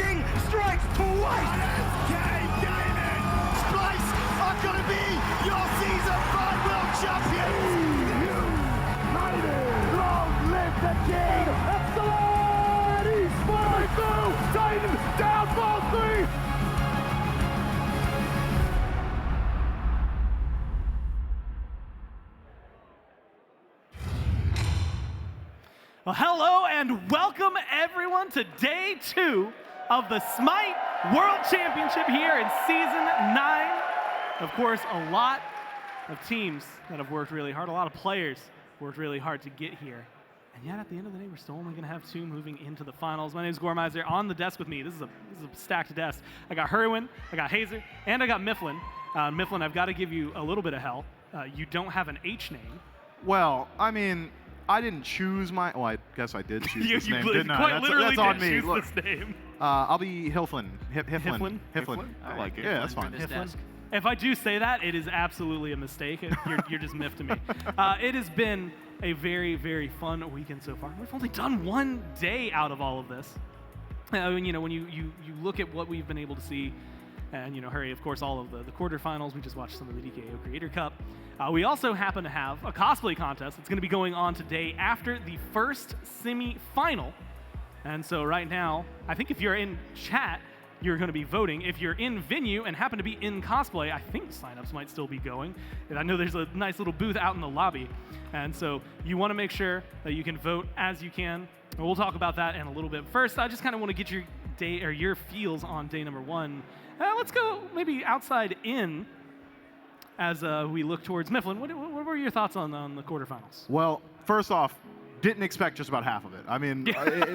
Ying strikes twice! Game Gaming! Splice are gonna be your season 5 world champions! United! Long live the king! Excellent! He's falling through! Titan down ball 3! Well, hello and welcome everyone to day 2 of the SMITE World Championship here in Season 9. Of course, a lot of teams that have worked really hard, a lot of players worked really hard to get here. And yet, at the end of the day, we're still only going to have 2 moving into the finals. My name is Gormizer. On the desk with me, this is a stacked desk. I got Hurwin, I got Hazer, and I got Mifflin. Mifflin, I've got to give you a little bit of hell. You don't have an H name. Well, I mean, I didn't choose my. Well, I guess I did choose this name, didn't I? Quite literally that's on did me. choose Look, this name. I'll be Hilflin. Hilflin? Hilflin. I like it. Yeah, that's fine. If I do say that, it is absolutely a mistake. You're just miffed to me. It has been a very, very fun weekend so far. We've only done 1 day out of all of this. You know, when you look at what we've been able to see, and you know, hurry, of course, all of the quarterfinals. We just watched some of the DKO Creator Cup. We also happen to have a cosplay contest that's going to be going on today after the first semi-final. And so right now, I think if you're in chat, you're going to be voting. If you're in venue and happen to be in cosplay, I think signups might still be going. And I know there's a nice little booth out in the lobby. And so you want to make sure that you can vote as you can. And we'll talk about that in a little bit. First, I just kind of want to get your day or your feels on day number 1. Let's go maybe outside in as we look towards Mifflin. What were your thoughts on the quarterfinals? Well, first off, didn't expect just about half of it. I mean,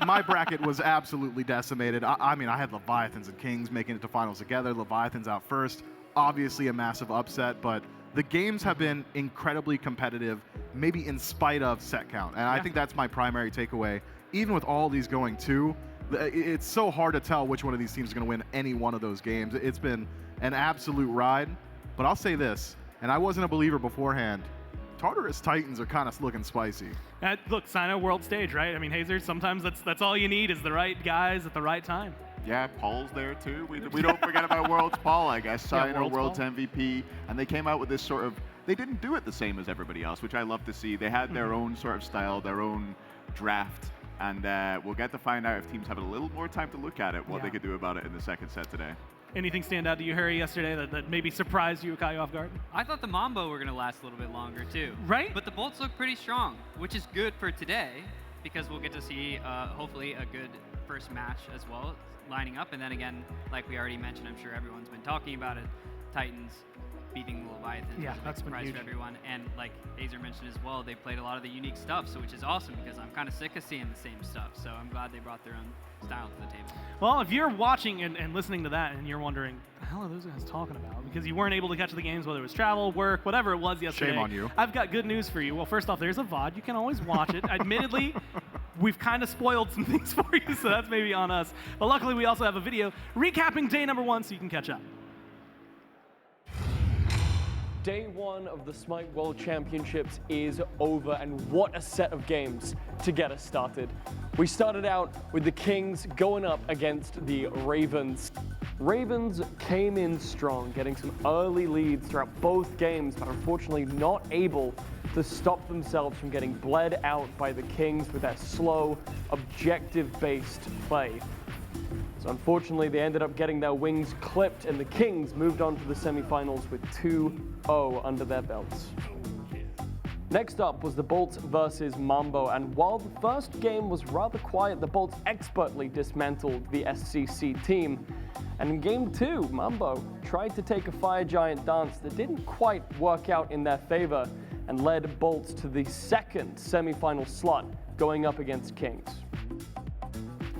my bracket was absolutely decimated. I mean, I had Leviathans and Kings making it to finals together. Leviathans out first. Obviously a massive upset, but the games have been incredibly competitive, maybe in spite of set count. And I think that's my primary takeaway. Even with all these going 2, it's so hard to tell which one of these teams is going to win any one of those games. It's been an absolute ride. But I'll say this, and I wasn't a believer beforehand, Tartarus Titans are kind of looking spicy. Look, sign a world stage, right? I mean, Hazer, sometimes that's all you need is the right guys at the right time. Yeah, Paul's there too. We don't forget about Worlds Paul, I guess. Sign a Worlds Paul. MVP. And they came out with this sort of, they didn't do it the same as everybody else, which I love to see. They had their own sort of style, their own draft. And we'll get to find out if teams have a little more time to look at it, what they could do about it in the second set today. Anything stand out to you, Harry, yesterday that maybe surprised you or caught you off guard? I thought the Mambo were going to last a little bit longer, too. Right? But the Bolts look pretty strong, which is good for today, because we'll get to see, hopefully, a good first match as well, lining up. And then again, like we already mentioned, I'm sure everyone's been talking about it, Titans beating the Leviathans. Yeah, that's been surprise huge for everyone. And like Hazer mentioned as well, they played a lot of the unique stuff, so which is awesome, because I'm kind of sick of seeing the same stuff. So I'm glad they brought their own style to the table. Well, if you're watching and listening to that and you're wondering, what the hell are those guys talking about? Because you weren't able to catch the games, whether it was travel, work, whatever it was yesterday. Shame on you. I've got good news for you. Well, first off, there's a VOD. You can always watch it. Admittedly, we've kind of spoiled some things for you, so that's maybe on us. But luckily, we also have a video recapping day number 1 so you can catch up. Day 1 of the SMITE World Championships is over, and what a set of games to get us started. We started out with the Kings going up against the Ravens. Ravens came in strong, getting some early leads throughout both games, but unfortunately not able to stop themselves from getting bled out by the Kings with their slow, objective-based play. So unfortunately, they ended up getting their wings clipped, and the Kings moved on to the semifinals with 2-0 under their belts. Next up was the Bolts versus Mambo, and while the first game was rather quiet, the Bolts expertly dismantled the SCC team. And in game 2, Mambo tried to take a Fire Giant dance that didn't quite work out in their favor, and led Bolts to the second semifinal slot, going up against Kings.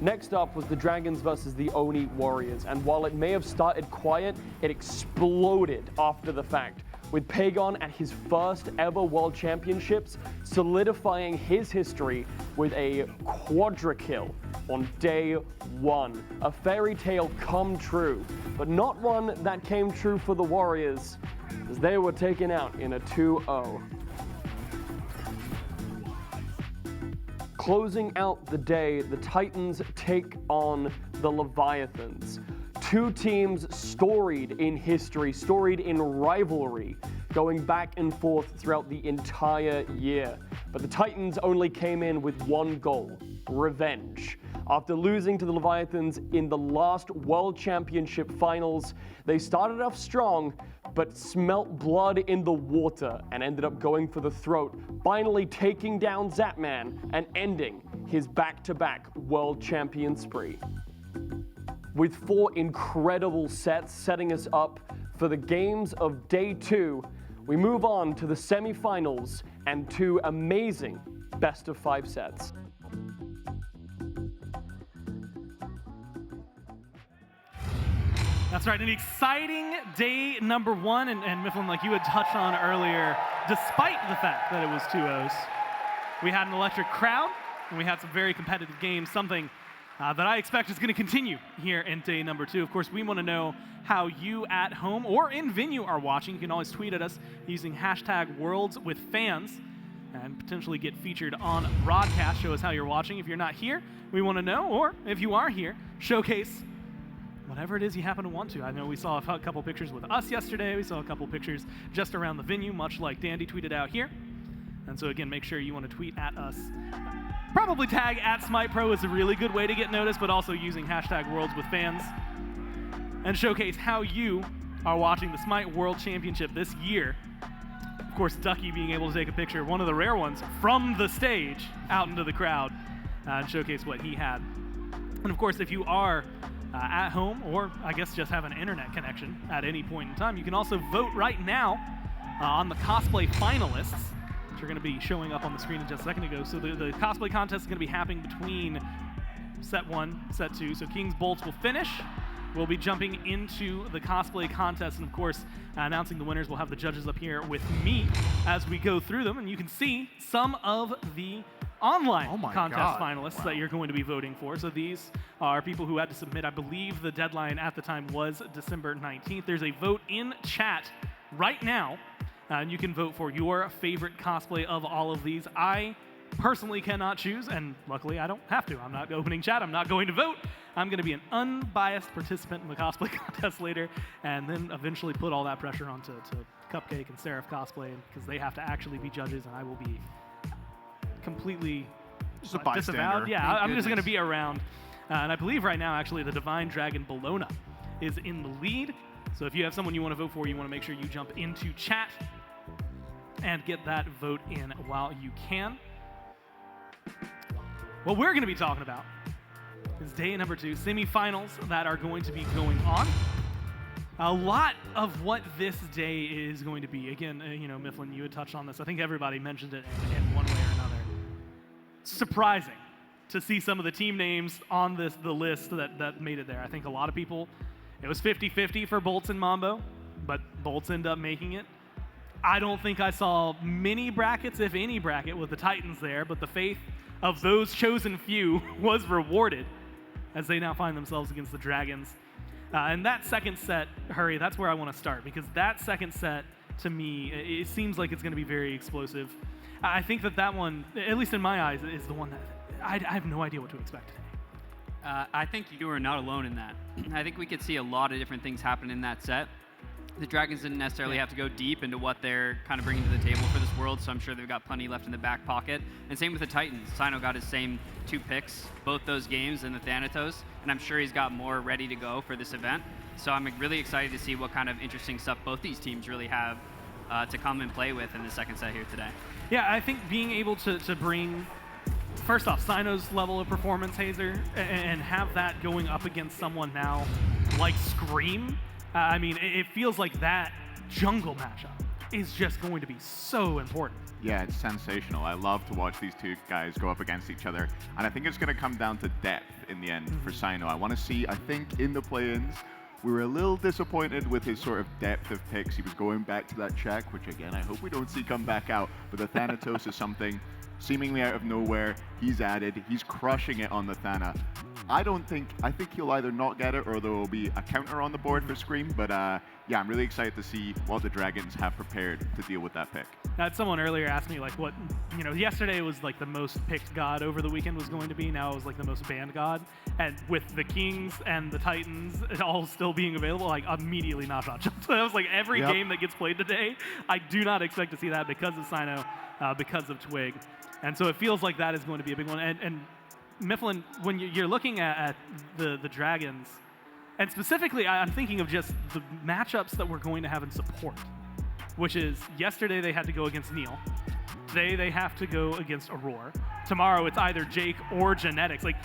Next up was the Dragons versus the Oni Warriors, and while it may have started quiet, it exploded after the fact, with Pagon at his first ever World Championships, solidifying his history with a quadra-kill on day 1. A fairy tale come true, but not one that came true for the Warriors, as they were taken out in a 2-0. Closing out the day, the Titans take on the Leviathans. Two teams storied in history, storied in rivalry, going back and forth throughout the entire year. But the Titans only came in with one goal: revenge. After losing to the Leviathans in the last World Championship finals, they started off strong, but smelt blood in the water and ended up going for the throat, finally taking down Zapman and ending his back-to-back World Champion spree. With 4 incredible sets setting us up for the games of Day 2, we move on to the semifinals and 2 amazing best-of-5 sets. That's right, an exciting day number 1, and Mifflin, like you had touched on earlier, despite the fact that it was 2-0s, we had an electric crowd, and we had some very competitive games, something that I expect is going to continue here in day number 2. Of course, we want to know how you at home or in venue are watching. You can always tweet at us using #WorldsWithFans and potentially get featured on broadcast. Show us how you're watching. If you're not here, we want to know, or if you are here, showcase whatever it is you happen to want to. I know we saw a couple pictures with us yesterday. We saw a couple pictures just around the venue, much like Dandy tweeted out here. And so again, make sure you want to tweet at us. Probably tag @SmitePro is a really good way to get noticed, but also using #WorldsWithFans. And showcase how you are watching the Smite World Championship this year. Of course, Ducky being able to take a picture, one of the rare ones, from the stage out into the crowd and showcase what he had. And of course, if you are at home, or I guess just have an internet connection at any point in time, you can also vote right now on the cosplay finalists, which are going to be showing up on the screen in just a second ago. So the cosplay contest is going to be happening between set 1, set 2. So King's Bolts will finish. We'll be jumping into the cosplay contest, and of course, announcing the winners. We'll have the judges up here with me as we go through them, and you can see some of the online contest finalists that you're going to be voting for. So these are people who had to submit. I believe the deadline at the time was December 19th. There's a vote in chat right now, and you can vote for your favorite cosplay of all of these. I personally cannot choose, and luckily I don't have to. I'm not opening chat. I'm not going to vote. I'm going to be an unbiased participant in the cosplay contest later, and then eventually put all that pressure onto Cupcake and Seraph Cosplay, because they have to actually be judges, and I will be completely Just a bystander. disavowed. Yeah, I'm just going to be around. And I believe right now, actually, the Divine Dragon Bologna is in the lead. So if you have someone you want to vote for, you want to make sure you jump into chat and get that vote in while you can. What we're going to be talking about is day number 2, semifinals that are going to be going on. A lot of what this day is going to be, again, Mifflin, you had touched on this. I think everybody mentioned it in one way or another. Surprising to see some of the team names on the list that made it there. I think a lot of people, it was 50-50 for Bolts and Mambo, but Bolts end up making it. I don't think I saw many brackets, if any bracket, with the Titans there, but the faith of those chosen few was rewarded as they now find themselves against the Dragons. And that second set, Hurry, that's where I want to start, because that second set, to me, it seems like it's going to be very explosive. I think that one, at least in my eyes, is the one that I have no idea what to expect today. I think you are not alone in that. I think we could see a lot of different things happen in that set. The Dragons didn't necessarily have to go deep into what they're kind of bringing to the table for this world, so I'm sure they've got plenty left in the back pocket. And same with the Titans. Sino got his same 2 picks, both those games in the Thanatos, and I'm sure he's got more ready to go for this event. So I'm really excited to see what kind of interesting stuff both these teams really have to come and play with in the second set here today. Yeah, I think being able to bring, first off, Sino's level of performance, Hazer, and have that going up against someone now like Scream. I mean, it feels like that jungle matchup is just going to be so important. Yeah, it's sensational. I love to watch these two guys go up against each other. And I think it's going to come down to depth in the end for Sino. I want to see, I think in the play-ins, we were a little disappointed with his sort of depth of picks. He was going back to that check, which again, I hope we don't see come back out. But the Thanatos is something seemingly out of nowhere. He's added. He's crushing it on the Athena. I think he'll either not get it or there will be a counter on the board for Scream. But yeah, I'm really excited to see what the Dragons have prepared to deal with that pick. Now, someone earlier asked me, like, what, yesterday was like the most picked god over the weekend was going to be. Now it was like the most banned god. And with the Kings and the Titans all still being available, like, immediately Nasha jumped. I was like, every game that gets played today, I do not expect to see that because of Sino, because of Twig. And so it feels like that is going to be a big one. And Mifflin, when you're looking at the Dragons, and specifically I'm thinking of just the matchups that we're going to have in support, which is yesterday they had to go against Neil. Today they have to go against Aurora. Tomorrow it's either Jake or Genetics. Like,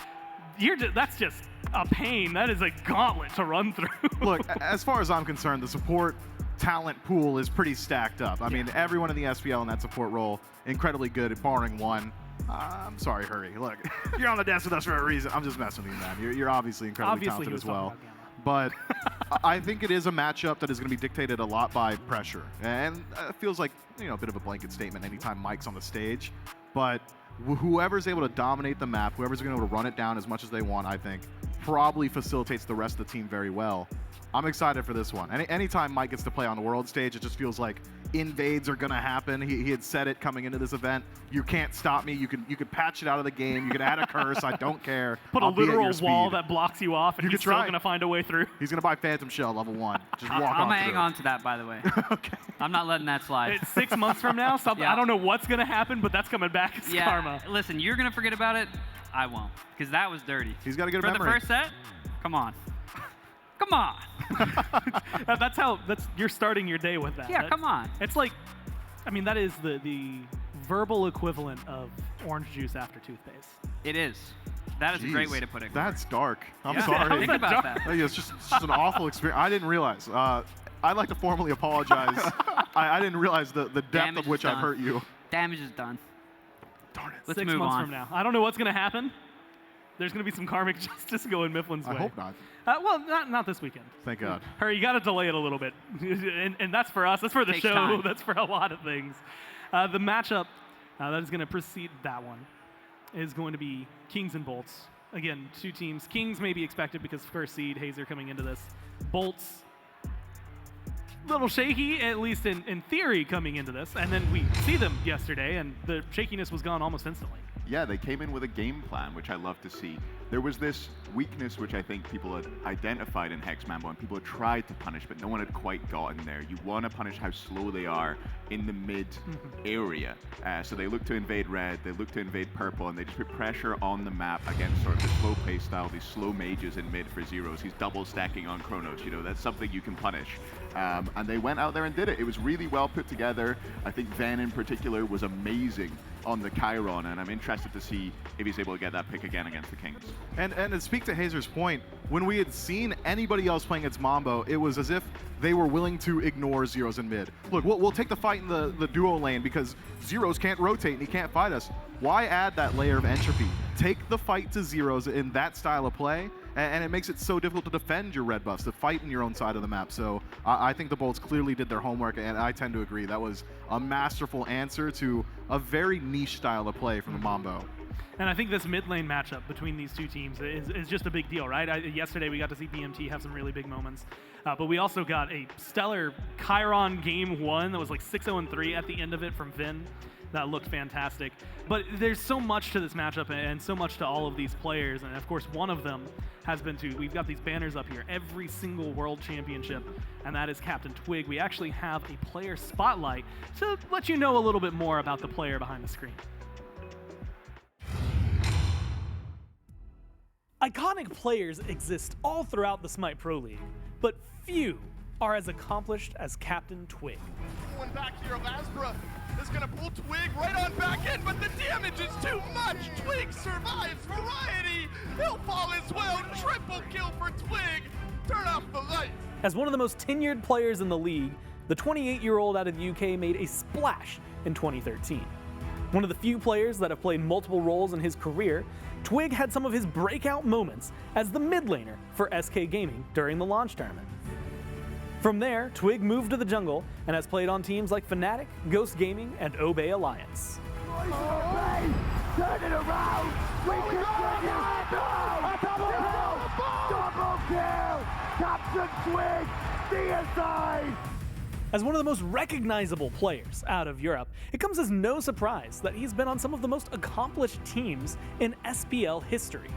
that's just a pain. That is a gauntlet to run through. Look, as far as I'm concerned, the support talent pool is pretty stacked up. I mean, everyone in the SPL in that support role, incredibly good, barring one. I'm sorry, Hurry. Look, you're on the desk with us for a reason. I'm just messing with you, man. You're obviously incredibly talented as well. But I think it is a matchup that is going to be dictated a lot by pressure. And it feels like, a bit of a blanket statement anytime Mike's on the stage. But whoever's able to dominate the map, whoever's going to be able to run it down as much as they want, I think, probably facilitates the rest of the team very well. I'm excited for this one. Anytime Mike gets to play on the world stage, it just feels like invades are going to happen. He had said it coming into this event. You can't stop me. You could patch it out of the game. You can add a curse. I don't care. Put a literal wall that blocks you off, and he's still going to find a way through. He's going to buy Phantom Shell level 1. Just walk on I'm going to hang on to that, by the way. Okay. I'm not letting that slide. It's 6 months from now. I don't know what's going to happen, but that's coming back as karma. Listen, you're going to forget about it. I won't, because that was dirty. He's got to get a For memory. the first set, come on. Come on. You're starting your day with that. Yeah, come on. It's like, I mean, that is the verbal equivalent of orange juice after toothpaste. It is. That is a great way to put it. That's dark. I'm sorry. sorry. Think about that. It's just an awful experience. I didn't realize. I'd like to formally apologize. I didn't realize the depth of which I've hurt you. Damage is done. Darn it. Let's 6 move months on. From now. I don't know what's going to happen. There's going to be some karmic justice going Mifflin's way. I hope not. Well, not this weekend. Thank God. Hurry, you got to delay it a little bit. and that's for us. That's for the Takes show. time. That's for a lot of things. The matchup that is going to precede that one is going to be Kings and Bolts. Again, two teams. Kings may be expected because first seed, Hazer coming into this. Bolts, little shaky, at least in theory, coming into this. And then we see them yesterday, and the shakiness was gone almost instantly. Yeah, they came in with a game plan, which I love to see. There was this weakness which I think people had identified in Hex Mambo, and people had tried to punish, but no one had quite gotten there. You want to punish how slow they are in the mid area. So they look to invade red, they look to invade purple, and they just put pressure on the map against sort of the slow play style, these slow mages in mid for zeros. He's double stacking on Chronos, that's something you can punish. And they went out there and did it. It was really well put together. I think Van in particular was amazing on the Chiron, and I'm interested to see if he's able to get that pick again against the Kings. And to speak to Hazer's point, when we had seen anybody else playing against Mambo, it was as if they were willing to ignore Zeros in mid. Look, we'll take the fight in the duo lane because Zeros can't rotate and he can't fight us. Why add that layer of entropy? Take the fight to Zeros in that style of play, and it makes it so difficult to defend your red buffs, to fight in your own side of the map. So I think the Bolts clearly did their homework, and I tend to agree. That was a masterful answer to a very niche style of play from the Mambo. And I think this mid lane matchup between these two teams is just a big deal, right? Yesterday we got to see BMT have some really big moments, but we also got a stellar Chiron game 1 that was like 6-0-3 at the end of it from Vin. That looked fantastic. But there's so much to this matchup and so much to all of these players. And of course, one of them has been to, we've got these banners up here, every single world championship, and that is CaptainTwig. We actually have a player spotlight to let you know a little bit more about the player behind the screen. Iconic players exist all throughout the SMITE Pro League, but few are as accomplished as CaptainTwig. One back here, LASBRA is gonna pull Twig right on back in, but the damage is too much. Twig survives. Variety, he'll fall as well. Triple kill for Twig. Turn off the lights. As one of the most tenured players in the league, the 28-year-old out of the UK made a splash in 2013. One of the few players that have played multiple roles in his career, Twig had some of his breakout moments as the mid laner for SK Gaming during the launch tournament. From there, Twig moved to the jungle and has played on teams like Fnatic, Ghost Gaming, and Obey Alliance. Turn turn it around. We continue. No! Double kill! CaptainTwig, DSI! As one of the most recognizable players out of Europe, it comes as no surprise that he's been on some of the most accomplished teams in SPL history.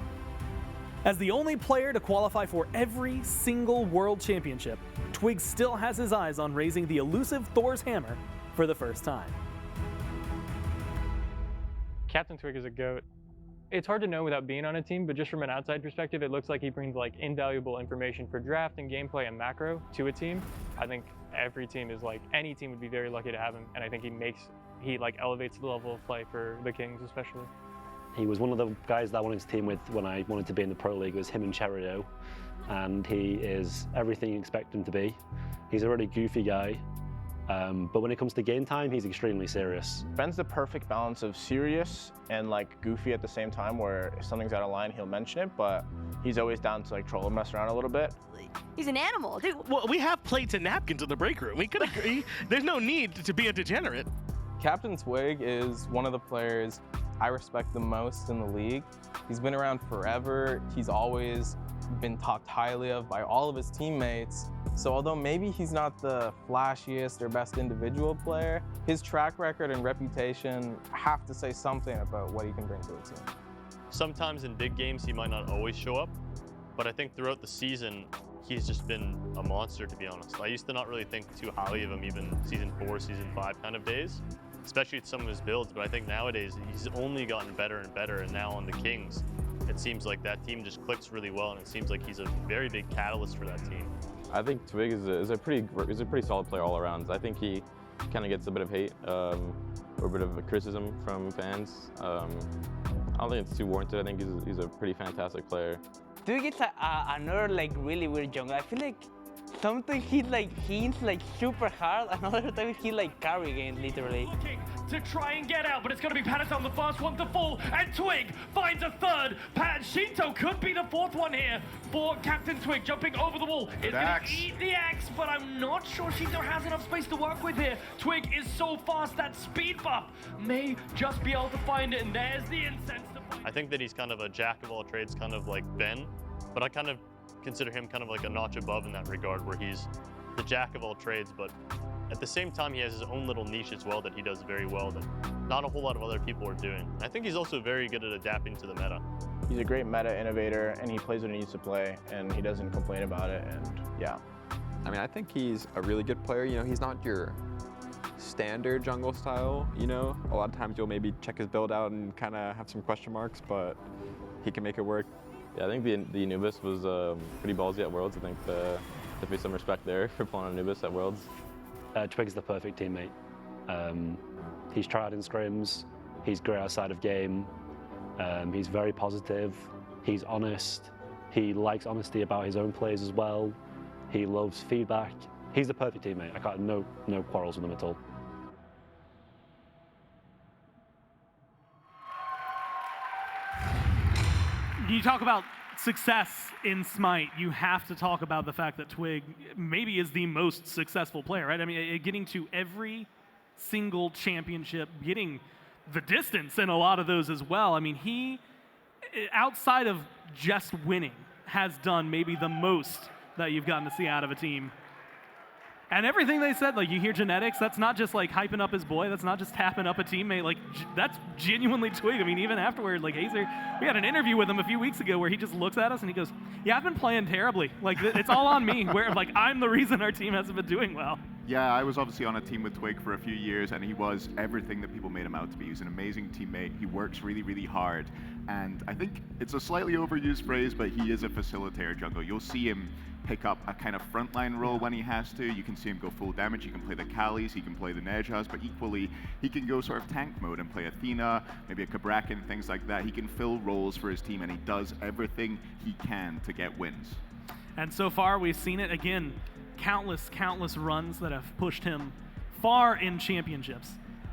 As the only player to qualify for every single World Championship, Twig still has his eyes on raising the elusive Thor's hammer for the first time. CaptainTwig is a GOAT. It's hard to know without being on a team, but just from an outside perspective, it looks like he brings like invaluable information for draft and gameplay and macro to a team. I think every team is like, any team would be very lucky to have him, and I think he like elevates the level of play for the Kings especially. He was one of the guys that I wanted to team with when I wanted to be in the Pro League. It was him and Cherrido, and he is everything you expect him to be. He's a really goofy guy, but when it comes to game time, he's extremely serious. Ben's the perfect balance of serious and like goofy at the same time, where if something's out of line, he'll mention it, but he's always down to like troll and mess around a little bit. He's an animal, dude. Well, we have plates and napkins in the break room. We could agree. There's no need to be a degenerate. CaptainTwig is one of the players I respect the most in the league. He's been around forever. He's always been talked highly of by all of his teammates. So although maybe he's not the flashiest or best individual player, his track record and reputation have to say something about what he can bring to a team. Sometimes in big games he might not always show up, but I think throughout the season he's just been a monster, to be honest. I used to not really think too highly of him even season 4, season 5 kind of days, especially with some of his builds, but I think nowadays he's only gotten better and better, and now on the Kings it seems like that team just clicks really well, and it seems like he's a very big catalyst for that team. I think Twig is a pretty solid player all around. I think he kind of gets a bit of hate or a bit of criticism from fans. I don't think it's too warranted. I think he's a pretty fantastic player. Twig is another like really weird jungle. I feel like sometimes he like hints like super hard, another time he like carry games literally. Looking to try and get out, but it's going to be Patterson the first one to fall, and Twig finds a third. Shinto could be the fourth one here for CaptainTwig, jumping over the wall. Is going to eat the axe, but I'm not sure Shinto has enough space to work with here. Twig is so fast that speed bump may just be able to find it, and there's the incense to find. I think that he's kind of a jack of all trades, kind of like Ben, but I kind of consider him kind of like a notch above in that regard, where he's the jack of all trades, but at the same time he has his own little niche as well that he does very well that not a whole lot of other people are doing. And I think he's also very good at adapting to the meta. He's a great meta innovator, and he plays when he needs to play, and he doesn't complain about it, and yeah. I mean, I think he's a really good player. You know, he's not your standard jungle style, you know? A lot of times you'll maybe check his build out and kind of have some question marks, but he can make it work. Yeah, I think the Anubis was pretty ballsy at Worlds. I think definitely some respect there for pulling on Anubis at Worlds. Twig's the perfect teammate. He's tried in scrims, he's great outside of game, he's very positive, he's honest, he likes honesty about his own plays as well, he loves feedback. He's the perfect teammate. I got no quarrels with him at all. You talk about success in SMITE, you have to talk about the fact that Twig maybe is the most successful player, right? I mean, getting to every single championship, getting the distance in a lot of those as well. I mean, he, outside of just winning, has done maybe the most that you've gotten to see out of a team. And everything they said, like you hear genetics, that's not just like hyping up his boy, that's not just tapping up a teammate, like that's genuinely Twig. I mean, even afterward, like Hazer, we had an interview with him a few weeks ago where he just looks at us and he goes, yeah, I've been playing terribly. Like it's all on me, where like I'm the reason our team hasn't been doing well. Yeah, I was obviously on a team with Twig for a few years, and he was everything that people made him out to be. He's an amazing teammate. He works really, really hard. And I think it's a slightly overused phrase, but he is a facilitator jungle. You'll see him pick up a kind of frontline role when he has to. You can see him go full damage. He can play the Kali's, he can play the Nejas, but equally, he can go sort of tank mode and play Athena, maybe a Cabrakan, things like that. He can fill roles for his team, and he does everything he can to get wins. And so far, we've seen it again. Countless runs that have pushed him far in championships,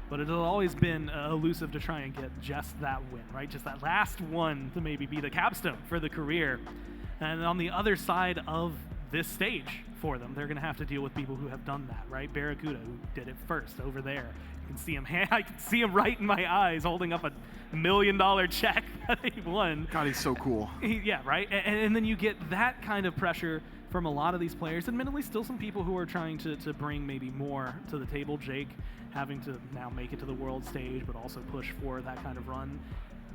but it has always been elusive to try and get just that win, right? Just that last one to maybe be the capstone for the career. And on the other side of this stage for them, they're going to have to deal with people who have done that, right? BaRRaCCuDDa, who did it first over there. You can see him. I can see him right in my eyes, holding up million check that he won. God, he's so cool. Yeah, right? And then you get that kind of pressure from a lot of these players. Admittedly, still some people who are trying to bring maybe more to the table. Jake having to now make it to the world stage, but also push for that kind of run.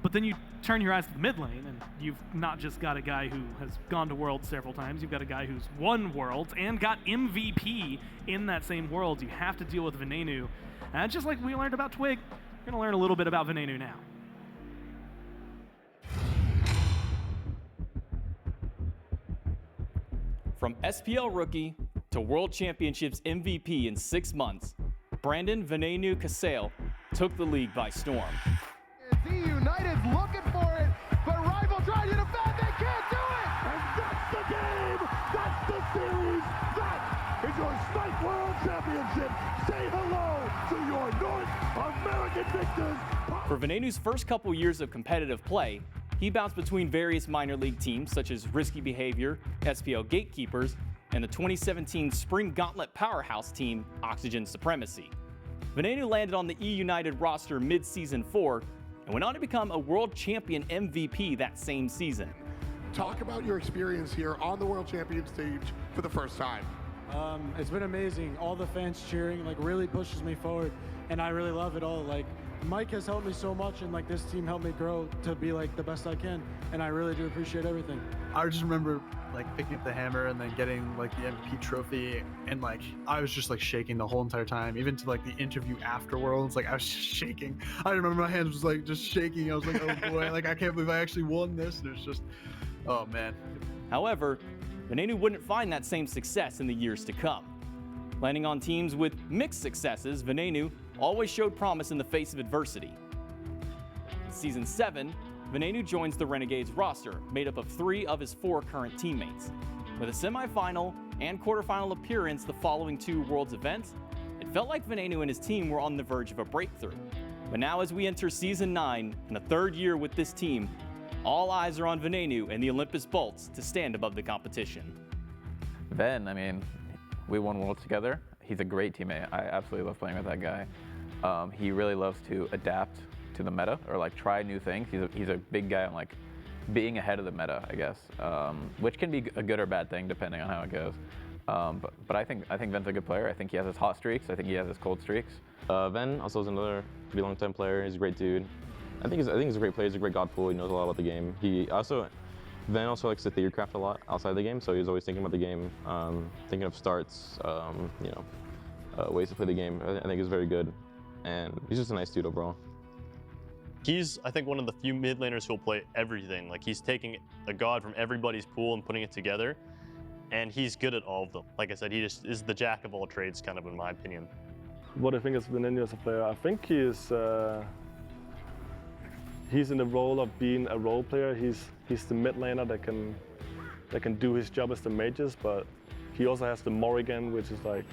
But then you turn your eyes to the mid lane, and you've not just got a guy who has gone to Worlds several times, you've got a guy who's won Worlds and got MVP in that same Worlds. You have to deal with Venenu. And just like we learned about Twig, we're going to learn a little bit about Venenu now. From SPL Rookie to World Championships MVP in 6 months, Brandon Venenu Casale took the league by storm. United's looking for it, but Rival trying to defend, they can't do it! And that's the game! That's the series! That is your SMITE World Championship! Say hello to your North American victors! For Venenu's first couple years of competitive play, he bounced between various minor league teams such as Risky Behavior, SPL Gatekeepers, and the 2017 Spring Gauntlet powerhouse team, Oxygen Supremacy. Venenu landed on the E-United roster mid-season 4 and went on to become a world champion MVP that same season. Talk about your experience here on the world champion stage for the first time. It's been amazing. All the fans cheering really pushes me forward, and I really love it all. Mike has helped me so much, and this team helped me grow to be the best I can, and I really do appreciate everything. I just remember picking up the hammer and then getting the MVP trophy, and I was just shaking the whole entire time, even to the interview afterwards. I was just shaking. I remember my hands was just shaking. I was like, oh boy, I can't believe I actually won this. And it was just, oh man. However, Venenu wouldn't find that same success in the years to come. Landing on teams with mixed successes, Venenu always showed promise in the face of adversity. In Season 7, Venenu joins the Renegades roster, made up of 3 of his 4 current teammates. With a semifinal and quarterfinal appearance the following 2 Worlds events, it felt like Venenu and his team were on the verge of a breakthrough. But now as we enter Season 9 and the 3rd year with this team, all eyes are on Venenu and the Olympus Bolts to stand above the competition. Ven, I mean, we won Worlds together. He's a great teammate. I absolutely love playing with that guy. He really loves to adapt to the meta or try new things. He's a big guy on being ahead of the meta, I guess, which can be a good or bad thing depending on how it goes. But I think Ven's a good player. I think he has his hot streaks. I think he has his cold streaks. Ven also is another pretty long-time player. He's a great dude. I think he's a great player. He's a great god pool. He knows a lot about the game. Ven also likes to theorycraft a lot outside the game, so he's always thinking about the game, thinking of starts, ways to play the game. I think he's very good, and he's just a nice dude overall. He's, I think, one of the few mid laners who'll play everything. He's taking a god from everybody's pool and putting it together, and he's good at all of them. Like I said, he just is the jack of all trades, kind of, in my opinion. What I think is Venenu as a player, I think he's in the role of being a role player. He's the mid laner that can do his job as the mages, but he also has the Morrigan, which is I'd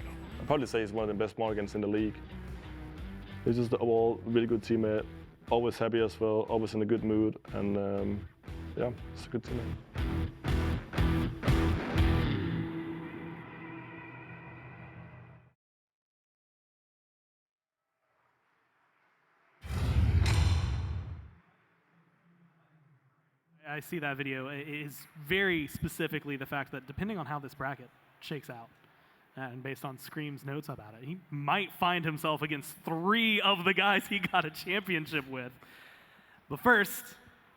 probably say he's one of the best Morrigans in the league. He's just an overall really good teammate, always happy as well, always in a good mood, and yeah, it's a good teammate. I see that video. It is very specifically the fact that depending on how this bracket shakes out, and based on Scream's notes about it, he might find himself against 3 of the guys he got a championship with. But first,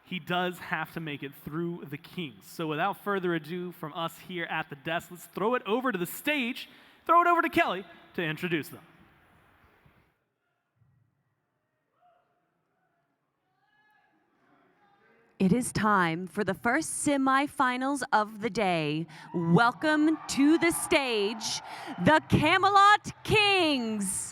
he does have to make it through the Kings. So without further ado from us here at the desk, let's throw it over to the stage, throw it over to Kelly to introduce them. It is time for the first semifinals of the day. Welcome to the stage, the Camelot Kings.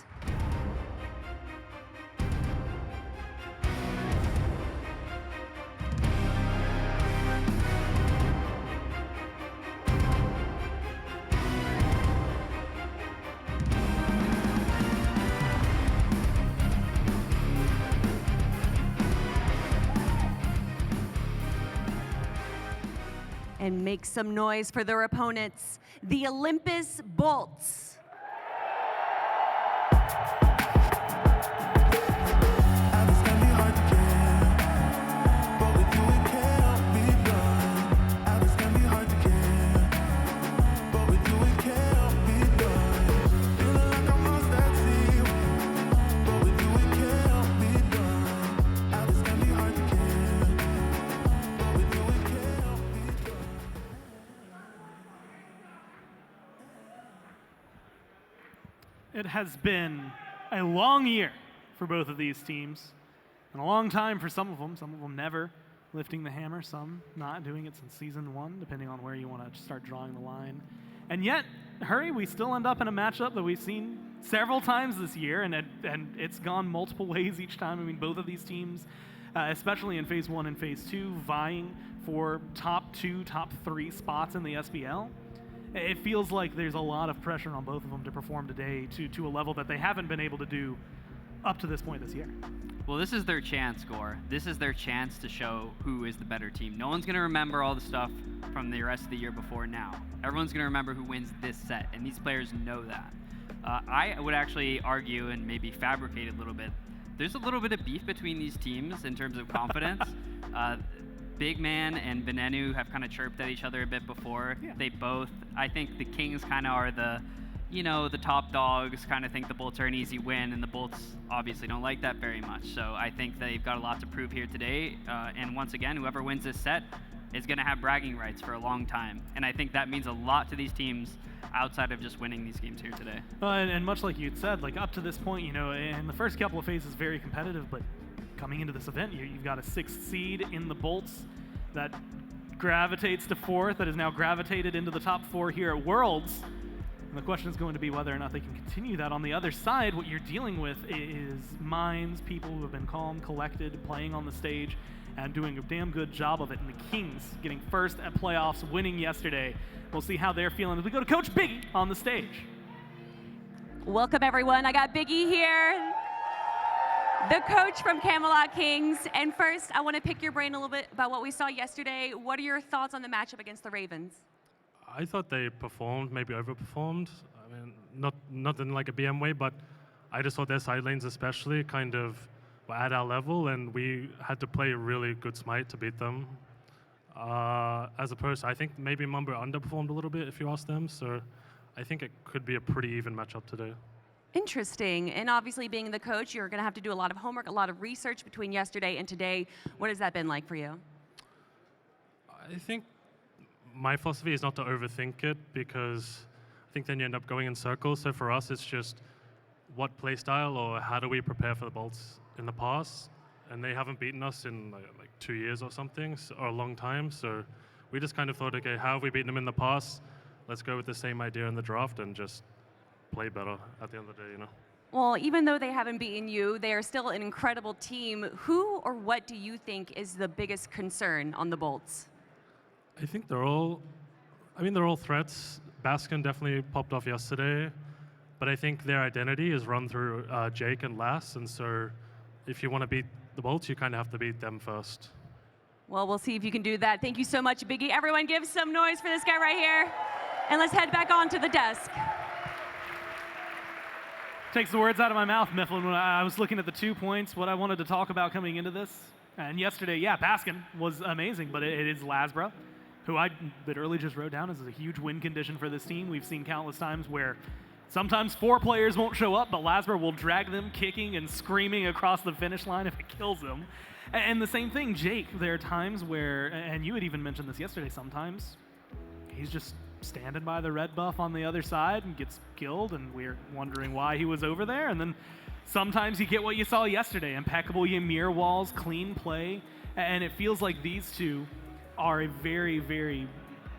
And make some noise for their opponents, the Olympus Bolts. It has been a long year for both of these teams, and a long time for some of them never lifting the hammer, some not doing it since season 1, depending on where you want to start drawing the line. And yet, hurry, we still end up in a matchup that we've seen several times this year, and it's gone multiple ways each time. I mean, both of these teams, especially in Phase 1 and Phase 2, vying for top 2, top 3 spots in the SBL. It feels like there's a lot of pressure on both of them to perform today to a level that they haven't been able to do up to this point this year. Well, this is their chance, Gore. This is their chance to show who is the better team. No one's going to remember all the stuff from the rest of the year before now. Everyone's going to remember who wins this set, and these players know that. I would actually argue and maybe fabricate a little bit. There's a little bit of beef between these teams in terms of confidence. Big Man and Venenu have kind of chirped at each other a bit before. Yeah. They both, I think the Kings kind of are the, the top dogs, kind of think the Bolts are an easy win, and the Bolts obviously don't like that very much. So I think they've got a lot to prove here today. And once again, whoever wins this set is going to have bragging rights for a long time. And I think that means a lot to these teams outside of just winning these games here today. And much like you'd said, like up to this point, in the first couple of phases, very competitive, but coming into this event, you've got a 6th seed in the Bolts that gravitates to 4th, that is now gravitated into the top 4 here at Worlds. And the question is going to be whether or not they can continue that. On the other side, what you're dealing with is minds, people who have been calm, collected, playing on the stage, and doing a damn good job of it. And the Kings getting first at playoffs, winning yesterday. We'll see how they're feeling as we go to Coach Biggie on the stage. Welcome, everyone. I got Biggie here, the coach from Camelot Kings. And first, I want to pick your brain a little bit about what we saw yesterday. What are your thoughts on the matchup against the Ravens? I thought they performed, maybe overperformed. I mean, not in like a BM way, but I just thought their side lanes especially kind of were at our level, and we had to play a really good SMITE to beat them. As opposed to, I think maybe Mumbo underperformed a little bit if you ask them, so I think it could be a pretty even matchup today. Interesting. And obviously being the coach, you're going to have to do a lot of homework, a lot of research between yesterday and today. What has that been like for you? I think my philosophy is not to overthink it, because I think then you end up going in circles. So for us, it's just what play style or how do we prepare for the Bolts in the past? And they haven't beaten us in like 2 years or something, or a long time. So we just kind of thought, okay, how have we beaten them in the past? Let's go with the same idea in the draft and just play better at the end of the day, Well, even though they haven't beaten you, they are still an incredible team. Who or what do you think is the biggest concern on the Bolts? I think they're all threats. Baskin definitely popped off yesterday, but I think their identity is run through Jake and Las, and so if you want to beat the Bolts, you kind of have to beat them first. Well, we'll see if you can do that. Thank you so much, Biggie. Everyone give some noise for this guy right here. And let's head back on to the desk. Takes the words out of my mouth, Mifflin, when I was looking at the 2 points, what I wanted to talk about coming into this. And yesterday, yeah, Baskin was amazing, but it is LASBRA, who I literally just wrote down as a huge win condition for this team. We've seen countless times where sometimes 4 players won't show up, but LASBRA will drag them kicking and screaming across the finish line if it kills them. And the same thing, Jake, there are times where, and you had even mentioned this yesterday, sometimes he's just standing by the red buff on the other side and gets killed, and we're wondering why he was over there. And then sometimes you get what you saw yesterday, impeccable Ymir walls, clean play, and it feels like these two are a very, very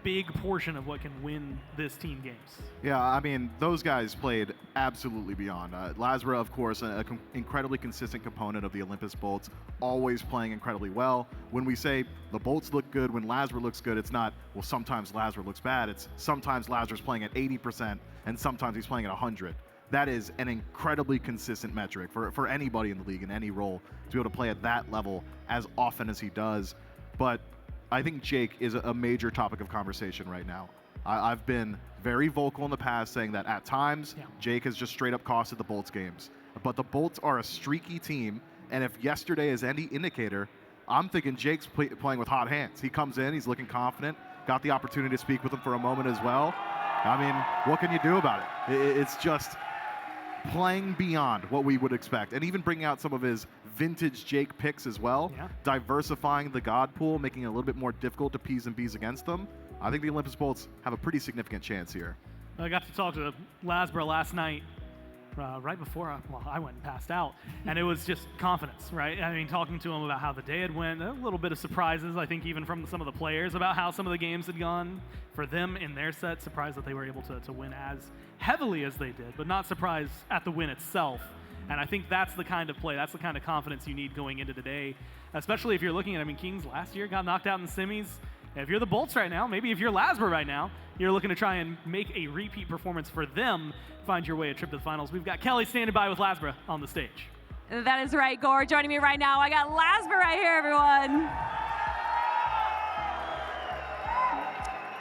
big portion of what can win this team games. Yeah, I mean, those guys played absolutely beyond. LASBRA, of course, an incredibly consistent component of the Olympus Bolts, always playing incredibly well. When we say the Bolts look good, when LASBRA looks good, it's not, well, sometimes LASBRA looks bad. It's sometimes LASBRA's playing at 80% and sometimes he's playing at 100. That is an incredibly consistent metric for anybody in the league in any role to be able to play at that level as often as he does. But I think Jake is a major topic of conversation right now. I've been very vocal in the past saying that at times, Jake has just straight up costed the Bolts games. But the Bolts are a streaky team, and if yesterday is any indicator, I'm thinking Jake's playing with hot hands. He comes in, he's looking confident, got the opportunity to speak with him for a moment as well. I mean, what can you do about it? It's just playing beyond what we would expect, and even bringing out some of his vintage Jake picks as well, diversifying the God pool, making it a little bit more difficult to P's and B's against them. I think the Olympus Bolts have a pretty significant chance here. I got to talk to LASBRA last night, right before I went and passed out, and it was just confidence, right? I mean, talking to him about how the day had went, a little bit of surprises, I think, even from some of the players about how some of the games had gone for them in their set. Surprised that they were able to win as heavily as they did, but not surprised at the win itself. And I think that's the kind of play, that's the kind of confidence you need going into today, especially if you're looking at, I mean, Kings last year got knocked out in semis. If you're the Bolts right now, maybe if you're LASBRA right now, you're looking to try and make a repeat performance for them, find your way a trip to the finals. We've got Kelly standing by with LASBRA on the stage. That is right, Gorr. Joining me right now, I got LASBRA right here, everyone.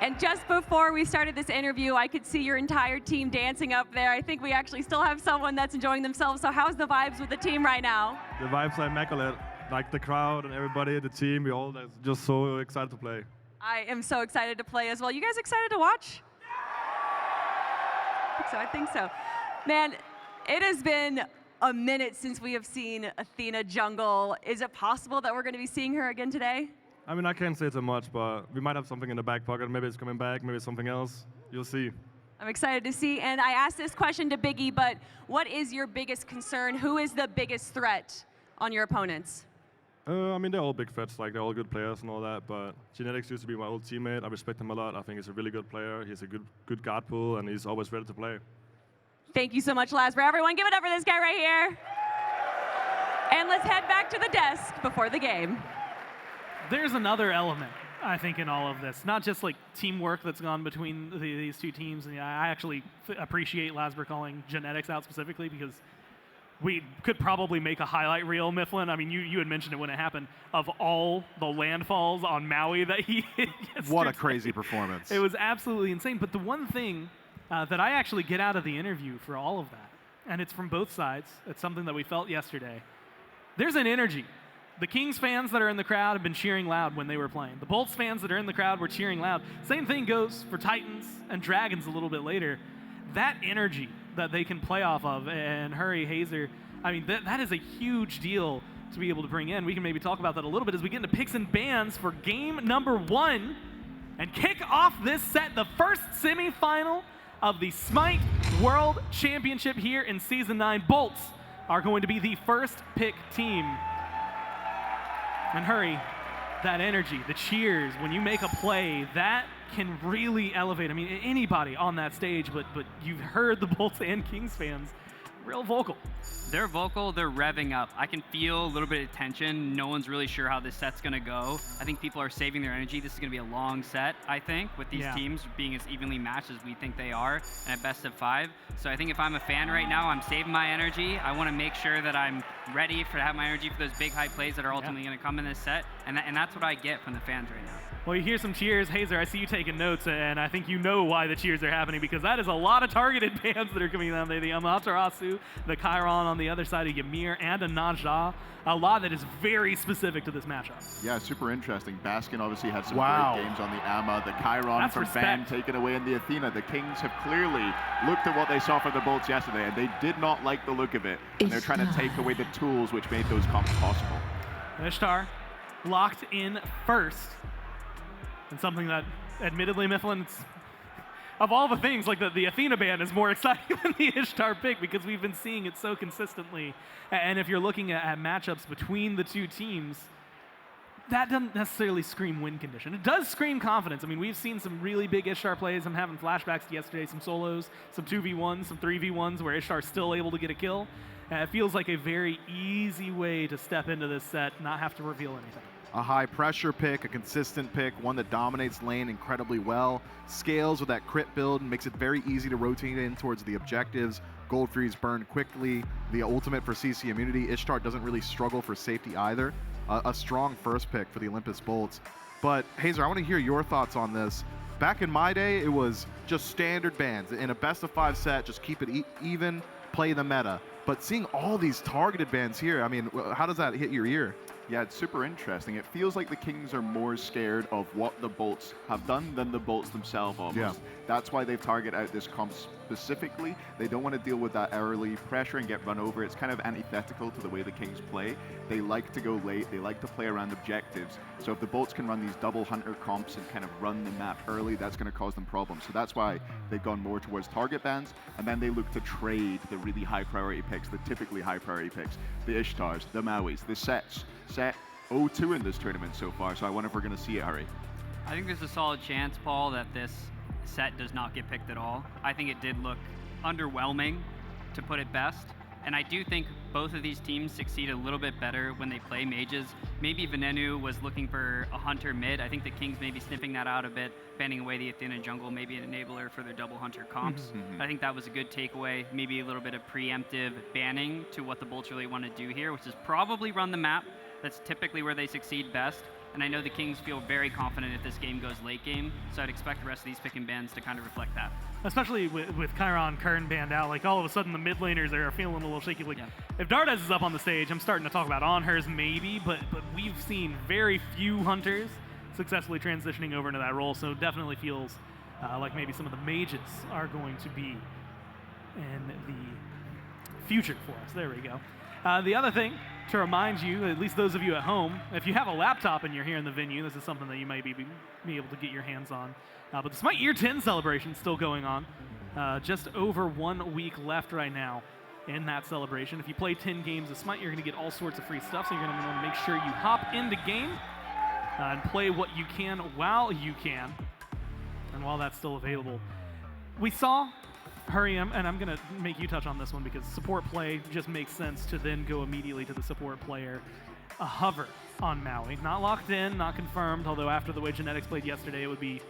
And just before we started this interview, I could see your entire team dancing up there. I think we actually still have someone that's enjoying themselves. So how's the vibes with the team right now? The vibes are immaculate. Like the crowd and everybody, the team, we all just so excited to play. I am so excited to play as well. You guys excited to watch? I think so. Man, it has been a minute since we have seen Athena jungle. Is it possible that we're going to be seeing her again today? I mean, I can't say too much, but we might have something in the back pocket. Maybe it's coming back, maybe it's something else. You'll see. I'm excited to see. And I asked this question to Biggie, but what is your biggest concern? Who is the biggest threat on your opponents? I mean, they're all big threats, like they're all good players and all that, but Genetics used to be my old teammate. I respect him a lot. I think he's a really good player. He's a good guard pool, and he's always ready to play. Thank you so much, LASBRA. Everyone, give it up for this guy right here. And let's head back to the desk before the game. There's another element, I think, in all of this. Not just like teamwork that's gone between these two teams. And I actually appreciate LASBRA calling Genetics out specifically because we could probably make a highlight reel, Mifflin. I mean, you had mentioned it when it happened, of all the landfalls on Maui that he hit yesterday. What a crazy performance. It was absolutely insane. But the one thing that I actually get out of the interview for all of that, and it's from both sides, it's something that we felt yesterday, there's an energy. The Kings fans that are in the crowd have been cheering loud when they were playing. The Bolts fans that are in the crowd were cheering loud. Same thing goes for Titans and Dragons a little bit later. That energy that they can play off of, and Hurry, Hazer, I mean, that is a huge deal to be able to bring in. We can maybe talk about that a little bit as we get into picks and bans for game number 1 and kick off this set, the first semifinal of the SMITE World Championship here in Season 9. Bolts are going to be the first pick team. And Hurry, that energy, the cheers, when you make a play, that can really elevate, I mean, anybody on that stage, but you've heard the Bolts and Kings fans real vocal. They're vocal, they're revving up. I can feel a little bit of tension. No one's really sure how this set's gonna go. I think people are saving their energy. This is gonna be a long set, I think, with these teams being as evenly matched as we think they are, and a best of 5. So I think if I'm a fan right now, I'm saving my energy. I wanna make sure that I'm ready to have my energy for those big high plays that are ultimately gonna come in this set, and that's what I get from the fans right now. Well, you hear some cheers. Hazer, I see you taking notes, and I think you know why the cheers are happening, because that is a lot of targeted bans that are coming down there. The Amaterasu, the Chiron on the other side of Ymir, and a Naja. A lot that is very specific to this matchup. Yeah, super interesting. Baskin obviously had some great games on the Amma. The Chiron from Ban taken away in the Athena. The Kings have clearly looked at what they saw from the Bolts yesterday, and they did not like the look of it. And they're trying to take away the tools which made those comps possible. Ishtar locked in first. And something that, admittedly, Mifflin, of all the things, like the Athena ban is more exciting than the Ishtar pick because we've been seeing it so consistently. And if you're looking at matchups between the two teams, that doesn't necessarily scream win condition. It does scream confidence. I mean, we've seen some really big Ishtar plays. I'm having flashbacks to yesterday, some solos, some 2v1s, some 3v1s where Ishtar's still able to get a kill. And it feels like a very easy way to step into this set, not have to reveal anything. A high pressure pick, a consistent pick, one that dominates lane incredibly well, scales with that crit build and makes it very easy to rotate in towards the objectives. Gold freeze burn quickly, the ultimate for CC immunity. Ishtar doesn't really struggle for safety either. A strong first pick for the Olympus Bolts. But Hazer, I want to hear your thoughts on this. Back in my day, it was just standard bans. In a best of 5 set, just keep it even, play the meta. But seeing all these targeted bans here, I mean, how does that hit your ear? Yeah, it's super interesting. It feels like the Kings are more scared of what the Bolts have done than the Bolts themselves almost. Yeah. That's why they've targeted out this comp specifically. They don't want to deal with that early pressure and get run over. It's kind of antithetical to the way the Kings play. They like to go late. They like to play around objectives. So if the Bolts can run these double hunter comps and kind of run the map early, that's going to cause them problems. So that's why they've gone more towards target bans, and then they look to trade the really high priority picks, the typically high priority picks, the Ishtars, the Mauis, the Sets. Set 0-2 in this tournament so far, so I wonder if we're going to see it, Harry. I think there's a solid chance, Paul, that this set does not get picked at all. I think it did look underwhelming, to put it best. And I do think both of these teams succeed a little bit better when they play mages. Maybe Venenu was looking for a hunter mid. I think the Kings may be sniffing that out a bit, banning away the Athena jungle, maybe an enabler for their double hunter comps. I think that was a good takeaway. Maybe a little bit of preemptive banning to what the Bolts really want to do here, which is probably run the map. That's typically where they succeed best. And I know the Kings feel very confident if this game goes late game, so I'd expect the rest of these pick and bans to kind of reflect that. Especially with Chiron, Kern banned out, like all of a sudden the mid laners are feeling a little shaky. Like if Dardes is up on the stage, I'm starting to talk about on hers maybe, but we've seen very few hunters successfully transitioning over into that role, so definitely feels like maybe some of the mages are going to be in the future for us. There we go. The other thing to remind you, at least those of you at home, if you have a laptop and you're here in the venue, this is something that you might be able to get your hands on. But the SMITE Year 10 celebration is still going on. Just over 1 week left right now in that celebration. If you play 10 games of SMITE, you're going to get all sorts of free stuff, so you're going to want to make sure you hop into game and play what you can while you can, and while that's still available. We saw and I'm going to make you touch on this one because support play just makes sense to then go immediately to the support player. A hover on Maui. Not locked in, not confirmed, although after the way Genetics played yesterday, it would be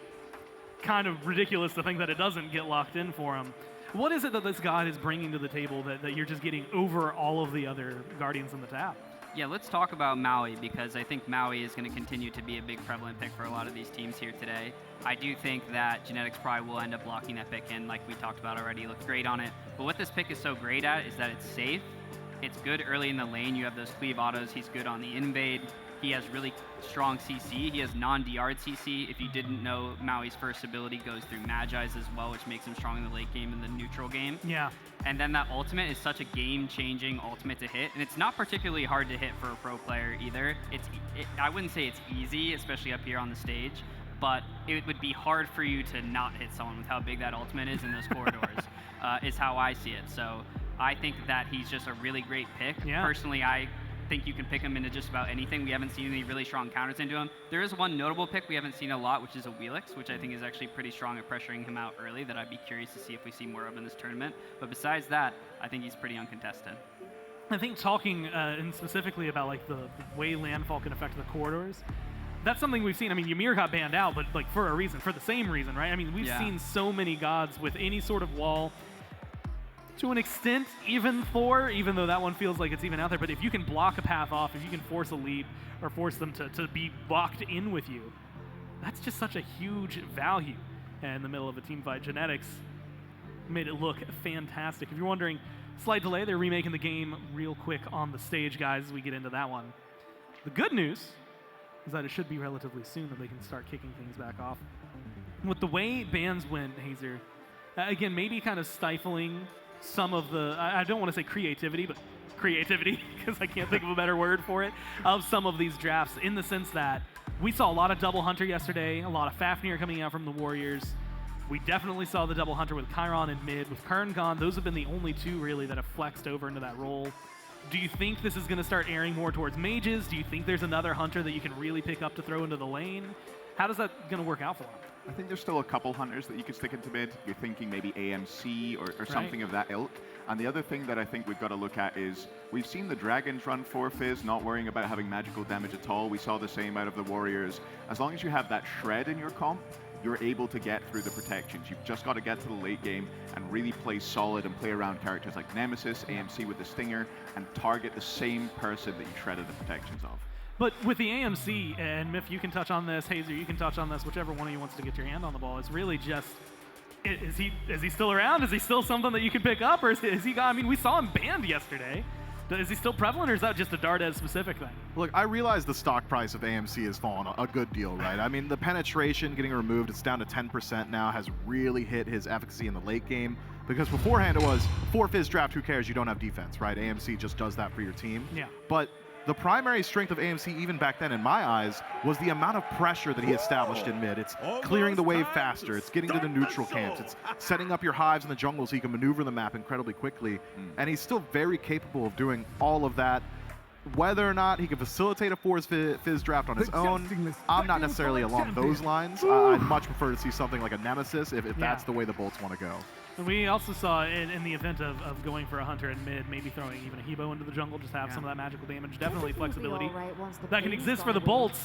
kind of ridiculous to think that it doesn't get locked in for him. What is it that this god is bringing to the table that you're just getting over all of the other Guardians in the tab? Yeah, let's talk about Maui, because I think Maui is going to continue to be a big prevalent pick for a lot of these teams here today. I do think that Genetics probably will end up locking that pick in, like we talked about already. He looks great on it. But what this pick is so great at is that it's safe. It's good early in the lane. You have those cleave autos. He's good on the invade. He has really strong CC. He has non-DR'd CC. If you didn't know, Maui's first ability goes through Magi's as well, which makes him strong in the late game and the neutral game. Yeah. And then that ultimate is such a game-changing ultimate to hit, and it's not particularly hard to hit for a pro player either. I wouldn't say it's easy, especially up here on the stage, but it would be hard for you to not hit someone with how big that ultimate is in those corridors, is how I see it. So I think that he's just a really great pick. Yeah. Personally, I think you can pick him into just about anything. We haven't seen any really strong counters into him. There is one notable pick we haven't seen a lot, which is a Wheelix, which I think is actually pretty strong at pressuring him out early, that I'd be curious to see if we see more of in this tournament. But besides that, I think he's pretty uncontested. I think talking and specifically about like the way landfall can affect the corridors, that's something we've seen. I mean, Ymir got banned out, but like for a reason, for the same reason, right? I mean, we've seen so many gods with any sort of wall. To an extent, even Thor, even though that one feels like it's even out there, but if you can block a path off, if you can force a leap or force them to be locked in with you, that's just such a huge value in the middle of a team fight. Genetics made it look fantastic. If you're wondering, slight delay, they're remaking the game real quick on the stage, guys, as we get into that one. The good news is that it should be relatively soon that they can start kicking things back off. With the way bans went, Hazer, again, maybe kind of stifling some of the, I don't want to say creativity, but creativity, because I can't think of a better word for it, of some of these drafts, in the sense that we saw a lot of double hunter yesterday, a lot of Fafnir coming out from the Warriors. We definitely saw the double hunter with Chiron in mid. With Kern gone, those have been the only two really that have flexed over into that role. Do you think this is going to start airing more towards mages? Do you think there's another hunter that you can really pick up to throw into the lane? How does that going to work out for them? I think there's still a couple hunters that you could stick into mid. You're thinking maybe AMC or something of that ilk. And the other thing that I think we've got to look at is we've seen the Dragons run 4 Fizz, not worrying about having magical damage at all. We saw the same out of the Warriors. As long as you have that shred in your comp, you're able to get through the protections. You've just got to get to the late game and really play solid and play around characters like Nemesis, AMC with the Stinger, and target the same person that you shredded the protections of. But with the AMC, and Miff, you can touch on this, Hazer, you can touch on this, whichever one of you wants to get your hand on the ball, it's really just, is he still around? Is he still something that you can pick up, or is he gone? I mean, we saw him banned yesterday. Is he still prevalent, or is that just a Dardes specific thing? Look, I realize the stock price of AMC has fallen a good deal, right? I mean, the penetration getting removed, it's down to 10% now, has really hit his efficacy in the late game. Because beforehand it was 4 Fizz draft, who cares? You don't have defense, right? AMC just does that for your team. Yeah. But the primary strength of AMC, even back then in my eyes, was the amount of pressure that he established in mid. It's clearing the wave faster, it's getting to the neutral camps, it's setting up your hives in the jungle so you can maneuver the map incredibly quickly. And he's still very capable of doing all of that. Whether or not he can facilitate a 4 Fizz draft on his own, I'm not necessarily along those lines. I'd much prefer to see something like a Nemesis if that's the way the Bolts want to go. And we also saw in the event of going for a Hunter in mid, maybe throwing even a Hebo into the jungle, just have some of that magical damage. Definitely flexibility that can exist for the Bolts.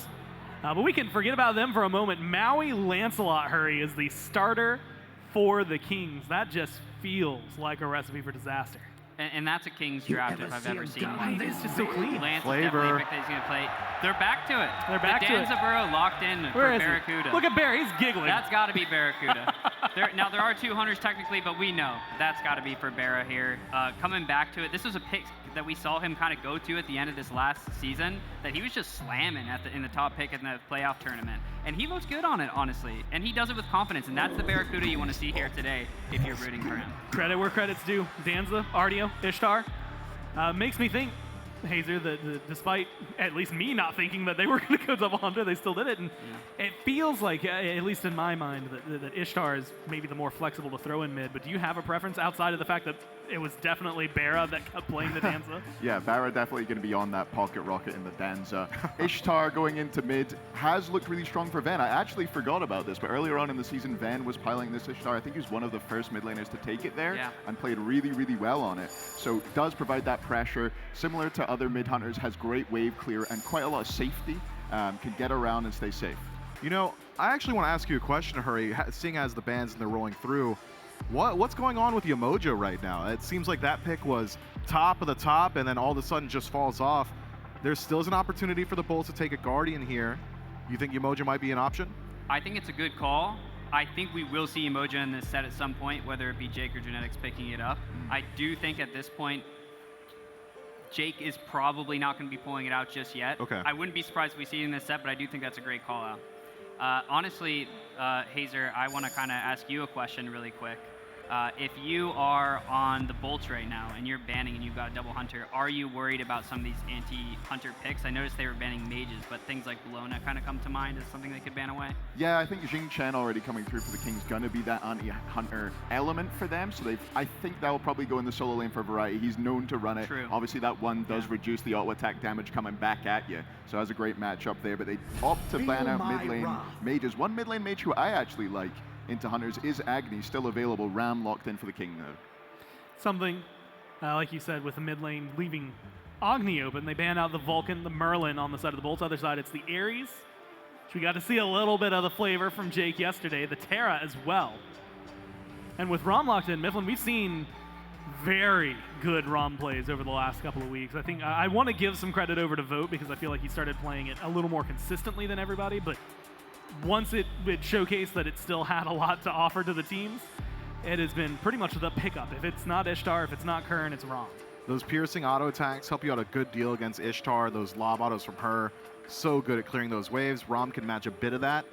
But we can forget about them for a moment. Maui Lancelot Hurry is the starter for the Kings. That just feels like a recipe for disaster. And that's a King's draft if I've ever seen one. It's just so clean. Lance definitely picked that he's going to play. They're back to it. They're back to it. Danza Burrow locked in Where for is he? BaRRaCCuDDa. Look at Bear, he's giggling. That's got to be BaRRaCCuDDa. Now, there are 2 Hunters technically, but we know that's got to be for Barra here. Coming back to it, this was a pick that we saw him kind of go to at the end of this last season, that he was just slamming in the top pick in the playoff tournament. And he looks good on it, honestly. And he does it with confidence, and that's the BaRRaCCuDDa you want to see here today if you're rooting for him. Credit where credit's due. Danza, Ardio, Ishtar. Makes me think, Hazer, that despite at least me not thinking that they were going to go double Hunter, they still did it. And it feels like, at least in my mind, that Ishtar is maybe the more flexible to throw in mid. But do you have a preference outside of the fact that it was definitely BaRRa that kept playing the Danza? Yeah, BaRRa definitely going to be on that pocket rocket in the Danza. Ishtar going into mid has looked really strong for Ven. I actually forgot about this, but earlier on in the season, Ven was piling this Ishtar. I think he was one of the first mid laners to take it there and played really, really well on it. So does provide that pressure. Similar to other mid hunters, has great wave clear and quite a lot of safety. Can get around and stay safe. You know, I actually want to ask you a question, Hurry, seeing as the bans and they're rolling through. What's going on with Yemoja right now? It seems like that pick was top of the top and then all of a sudden just falls off. There still is an opportunity for the Bolts to take a Guardian here. You think Yemoja might be an option? I think it's a good call. I think we will see Yemoja in this set at some point, whether it be Jake or Genetics picking it up. I do think at this point, Jake is probably not going to be pulling it out just yet. Okay. I wouldn't be surprised if we see it in this set, but I do think that's a great call out. Honestly, Hazer, I want to kind of ask you a question really quick. If you are on the Bolts right now and you're banning and you've got a double Hunter, are you worried about some of these anti-Hunter picks? I noticed they were banning mages, but things like Bellona kind of come to mind as something they could ban away. Yeah, I think Xing Chen already coming through for the Kings going to be that anti-Hunter element for them. So I think that will probably go in the solo lane for variety. He's known to run it. True. Obviously, that one does reduce the auto attack damage coming back at you. So that's a great matchup there. But they opt to ban out mid lane mages. One mid lane mage who I actually like into Hunters is Agni, still available. Ram locked in for the King though. Something, like you said, with the mid lane leaving Agni open, they ban out the Vulcan, the Merlin on the side of the Bolts. Other side, it's the Ares, which we got to see a little bit of the flavor from Jake yesterday. The Terra as well. And with Rom locked in, Mifflin, we've seen very good Rom plays over the last couple of weeks. I think I want to give some credit over to Vote because I feel like he started playing it a little more consistently than everybody, but once it showcased that it still had a lot to offer to the teams, it has been pretty much the pickup. If it's not Ishtar, if it's not Kern, it's Rom. Those piercing auto attacks help you out a good deal against Ishtar. Those lob autos from her, so good at clearing those waves. Rom can match a bit of that,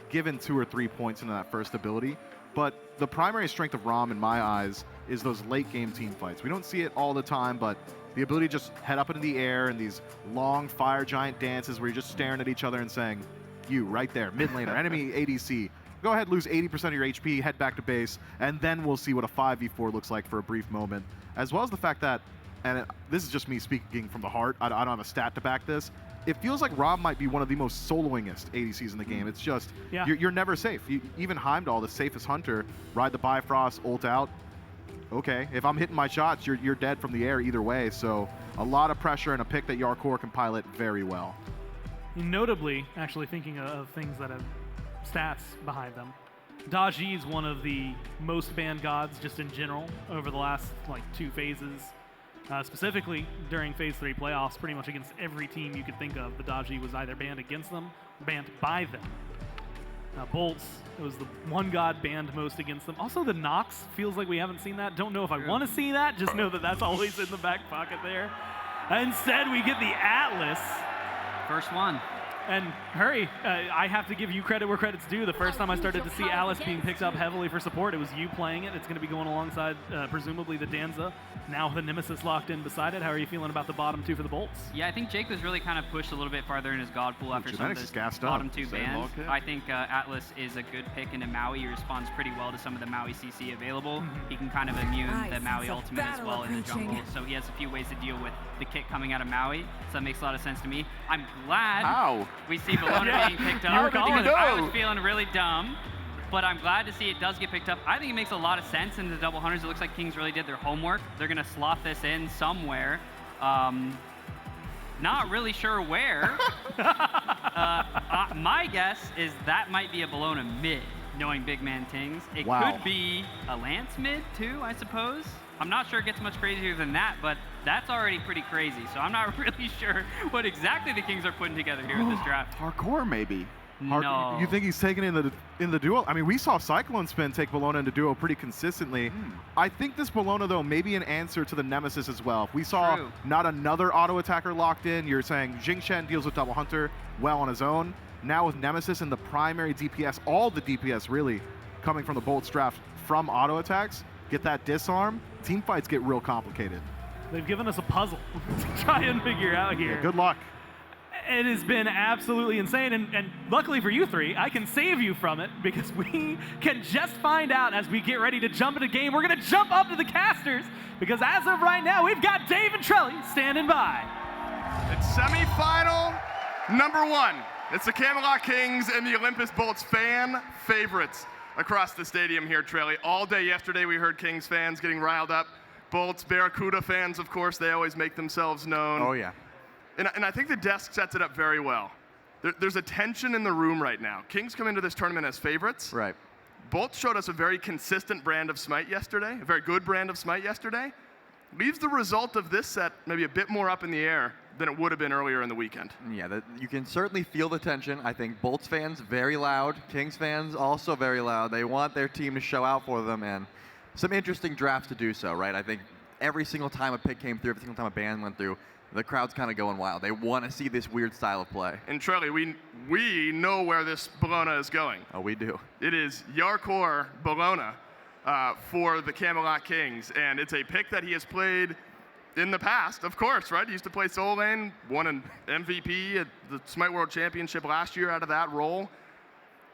given 2 or 3 points into that first ability. But the primary strength of Rom, in my eyes, is those late game team fights. We don't see it all the time, but the ability to just head up into the air and these long fire giant dances where you're just staring at each other and saying, you right there, mid laner, enemy ADC. Go ahead, lose 80% of your HP, head back to base, and then we'll see what a 5v4 looks like for a brief moment. As well as the fact that, and this is just me speaking from the heart, I don't have a stat to back this, it feels like Rob might be one of the most soloingest ADCs in the game. It's just, you're never safe. Even Heimdall, the safest hunter, ride the Bifrost, ult out. Okay, if I'm hitting my shots, you're dead from the air either way. So a lot of pressure and a pick that Jarcorrr can pilot very well. Notably, actually thinking of things that have stats behind them, Daji is one of the most banned gods just in general over the last 2 phases. Specifically during Phase 3 playoffs, pretty much against every team you could think of, the Daji was either banned against them or banned by them. Bolts, it was the one god banned most against them. Also the Nox, feels like we haven't seen that. Don't know if I want to see that, just know that that's always in the back pocket there. Instead, we get the Atlas. First one. And hurry, I have to give you credit where credit's due. The first time I started to see Atlas being picked up heavily for support, it was you playing it. It's going to be going alongside, presumably, the Danza. Now the Nemesis locked in beside it. How are you feeling about the bottom two for the Bolts? Yeah, I think Jake was really kind of pushed a little bit farther in his God pool after some of those gassed bottom up. two bans. I think Atlas is a good pick into Maui. He responds pretty well to some of the Maui CC available. He can kind of immune the Maui ultimate as well in the jungle. So he has a few ways to deal with the kit coming out of Maui. So that makes a lot of sense to me. I'm glad we see Bologna being picked up. I was feeling really dumb, but I'm glad to see it does get picked up. I think it makes a lot of sense in the double hunters. It looks like Kings really did their homework. They're going to slot this in somewhere. Not really sure where. My guess is that might be a Bologna mid, knowing BigManTingz. It could be a Lance mid too, I suppose. I'm not sure it gets much crazier than that, but that's already pretty crazy. So I'm not really sure what exactly the Kings are putting together here with this draft. Jarcorrr, maybe. No. You think he's taking it in the duo? I mean, we saw Cyclone Spin take Bologna into duo pretty consistently. I think this Bologna, though, may be an answer to the Nemesis as well. If we saw not another auto attacker locked in, you're saying Jing Shen deals with Double Hunter well on his own. Now with Nemesis and the primary DPS, all the DPS really coming from the Bolts draft from auto attacks, get that disarm, team fights get real complicated. They've given us a puzzle to try and figure out here. Yeah, good luck. It has been absolutely insane, and luckily for you three, I can save you from it because we can just find out as we get ready to jump into game. We're going to jump up to the casters because as of right now, we've got Dave and Trelly standing by. It's semifinal number 1. It's the Camelot Kings and the Olympus Bolts fan favorites across the stadium here, Trelly. All day yesterday, we heard Kings fans getting riled up. Bolts, BaRRaCCuDDa fans, of course, they always make themselves known. Oh, yeah. And I think the desk sets it up very well. There's a tension in the room right now. Kings come into this tournament as favorites. Right. Bolts showed us a very consistent brand of SMITE yesterday, a very good brand of SMITE yesterday. Leaves the result of this set maybe a bit more up in the air than it would have been earlier in the weekend. Yeah, you can certainly feel the tension. I think Bolts fans, very loud. Kings fans, also very loud. They want their team to show out for them, and some interesting drafts to do so, right? I think every single time a pick came through, every single time a ban went through, the crowd's kind of going wild. They want to see this weird style of play. And Trelly, we know where this Bologna is going. Oh, we do. It is Jarcorrr Bologna for the Camelot Kings, and it's a pick that he has played in the past, of course, right? He used to play solo lane, won an MVP at the SMITE World Championship last year out of that role.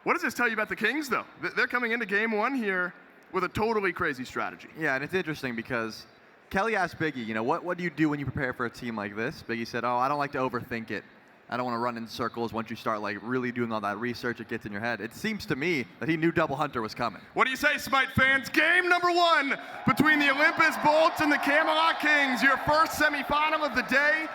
What does this tell you about the Kings, though? They're coming into game 1 here with a totally crazy strategy. Yeah, and it's interesting because Kelly asked Biggie, what do you do when you prepare for a team like this? Biggie said, I don't like to overthink it. I don't want to run in circles. Once you start really doing all that research, it gets in your head. It seems to me that he knew Double Hunter was coming. What do you say, SMITE fans? Game number 1 between the Olympus Bolts and the Camelot Kings. Your first semifinal of the day,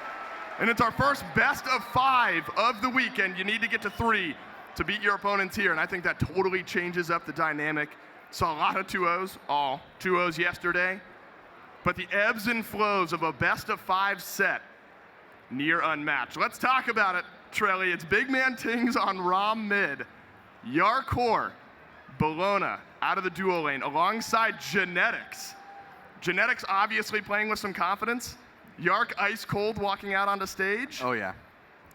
and it's our first best of 5 of the weekend. You need to get to 3 to beat your opponents here, and I think that totally changes up the dynamic. Saw a lot of 2-0s, all 2-0s yesterday. But the ebbs and flows of a best of 5 set, near unmatched. Let's talk about it, Trelly. It's BigManTingz on Rom mid. Jarcorrr, Bologna out of the duo lane alongside Genetics. Genetics obviously playing with some confidence. Yark ice cold walking out onto stage. Oh, yeah.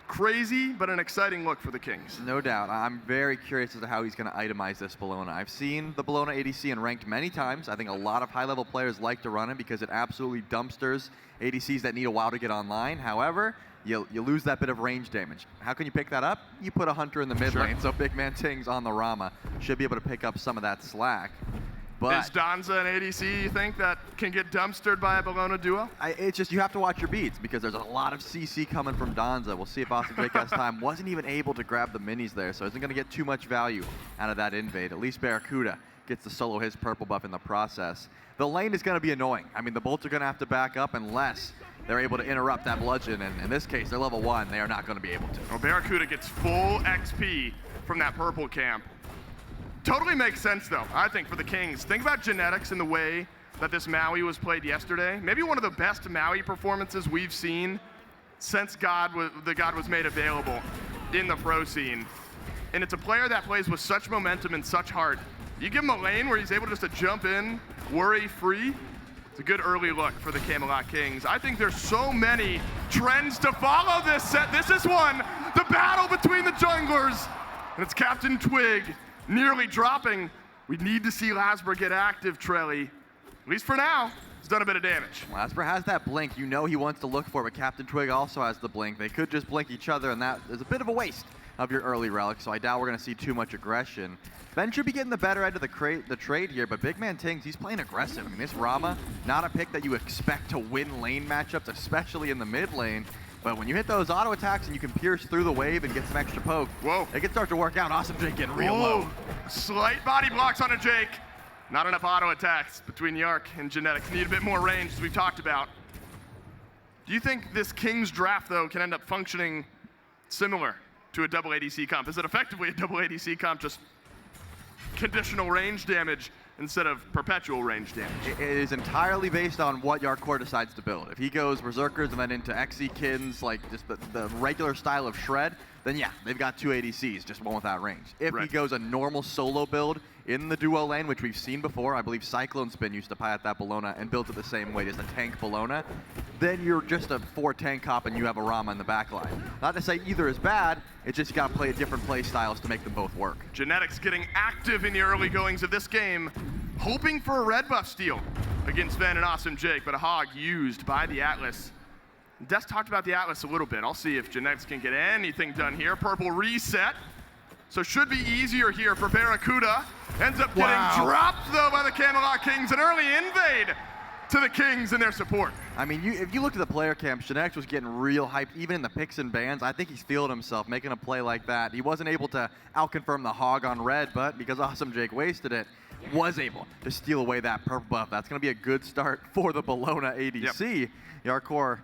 Crazy, but an exciting look for the Kings. No doubt. I'm very curious as to how he's going to itemize this Bologna. I've seen the Bologna ADC and ranked many times. I think a lot of high-level players like to run it because it absolutely dumpsters ADCs that need a while to get online. However, you lose that bit of range damage. How can you pick that up? You put a Hunter in the mid lane, so BigManTingz on the Rama should be able to pick up some of that slack. But is Danza an ADC, you think, that can get dumpstered by a Bologna duo? It's just you have to watch your beats because there's a lot of CC coming from Danza. We'll see if Austin Jake has time. Wasn't even able to grab the minis there, so isn't going to get too much value out of that invade. At least BaRRaCCuDDa gets to solo his purple buff in the process. The lane is going to be annoying. I mean, the Bolts are going to have to back up unless they're able to interrupt that bludgeon, and in this case, they're level 1. They are not going to be able to. Well, BaRRaCCuDDa gets full XP from that purple camp. Totally makes sense, though, I think, for the Kings. Think about Genetics in the way that this Maui was played yesterday. Maybe one of the best Maui performances we've seen since the God was made available in the pro scene. And it's a player that plays with such momentum and such heart. You give him a lane where he's able just to jump in, worry-free. It's a good early look for the Camelot Kings. I think there's so many trends to follow this set. This is one, the battle between the junglers. And it's CaptainTwig nearly dropping. We need to see LASBRA get active, Trelly. At least for now, he's done a bit of damage. LASBRA has that blink. You know he wants to look for it, but CaptainTwig also has the blink. They could just blink each other, and that is a bit of a waste of your early relic, so I doubt we're going to see too much aggression. Ben should be getting the better end of the trade here, but BigManTingz, he's playing aggressive. I mean, this Rama, not a pick that you expect to win lane matchups, especially in the mid lane. But when you hit those auto attacks and you can pierce through the wave and get some extra poke, it can start to work out. Awesome Jake getting real low. Slight body blocks on a Jake. Not enough auto attacks between Yark and Genetics. Need a bit more range, as we've talked about. Do you think this Kings draft, though, can end up functioning similar to a double ADC comp? Is it effectively a double ADC comp, just conditional range damage instead of perpetual range damage? It is entirely based on what Jarcorrr decides to build. If he goes Berserkers and then into Xekins, like just the regular style of Shred, then yeah, they've got 2 ADCs, just one without range. If he goes a normal solo build in the duo lane, which we've seen before, I believe Cyclone Spin used to pilot that Bellona and built it the same way, just a tank Bellona, then you're just a 4 tank cop and you have a Rama in the back line. Not to say either is bad, it's just you gotta play different play styles to make them both work. Genetics getting active in the early goings of this game, hoping for a red buff steal against Ven and Awesome Jake, but a hog used by the Atlas. Des talked about the Atlas a little bit. I'll see if Genetics can get anything done here. Purple reset. So should be easier here for BaRRaCCuDDa. Ends up getting dropped, though, by the Camelot Kings. An early invade to the Kings and their support. I mean, if you look at the player camps, Genetics was getting real hyped, even in the picks and bans. I think he's feeling himself, making a play like that. He wasn't able to outconfirm the hog on red, but because Awesome Jake wasted it, was able to steal away that purple buff. That's going to be a good start for the Bellona ADC. Jarcorrr,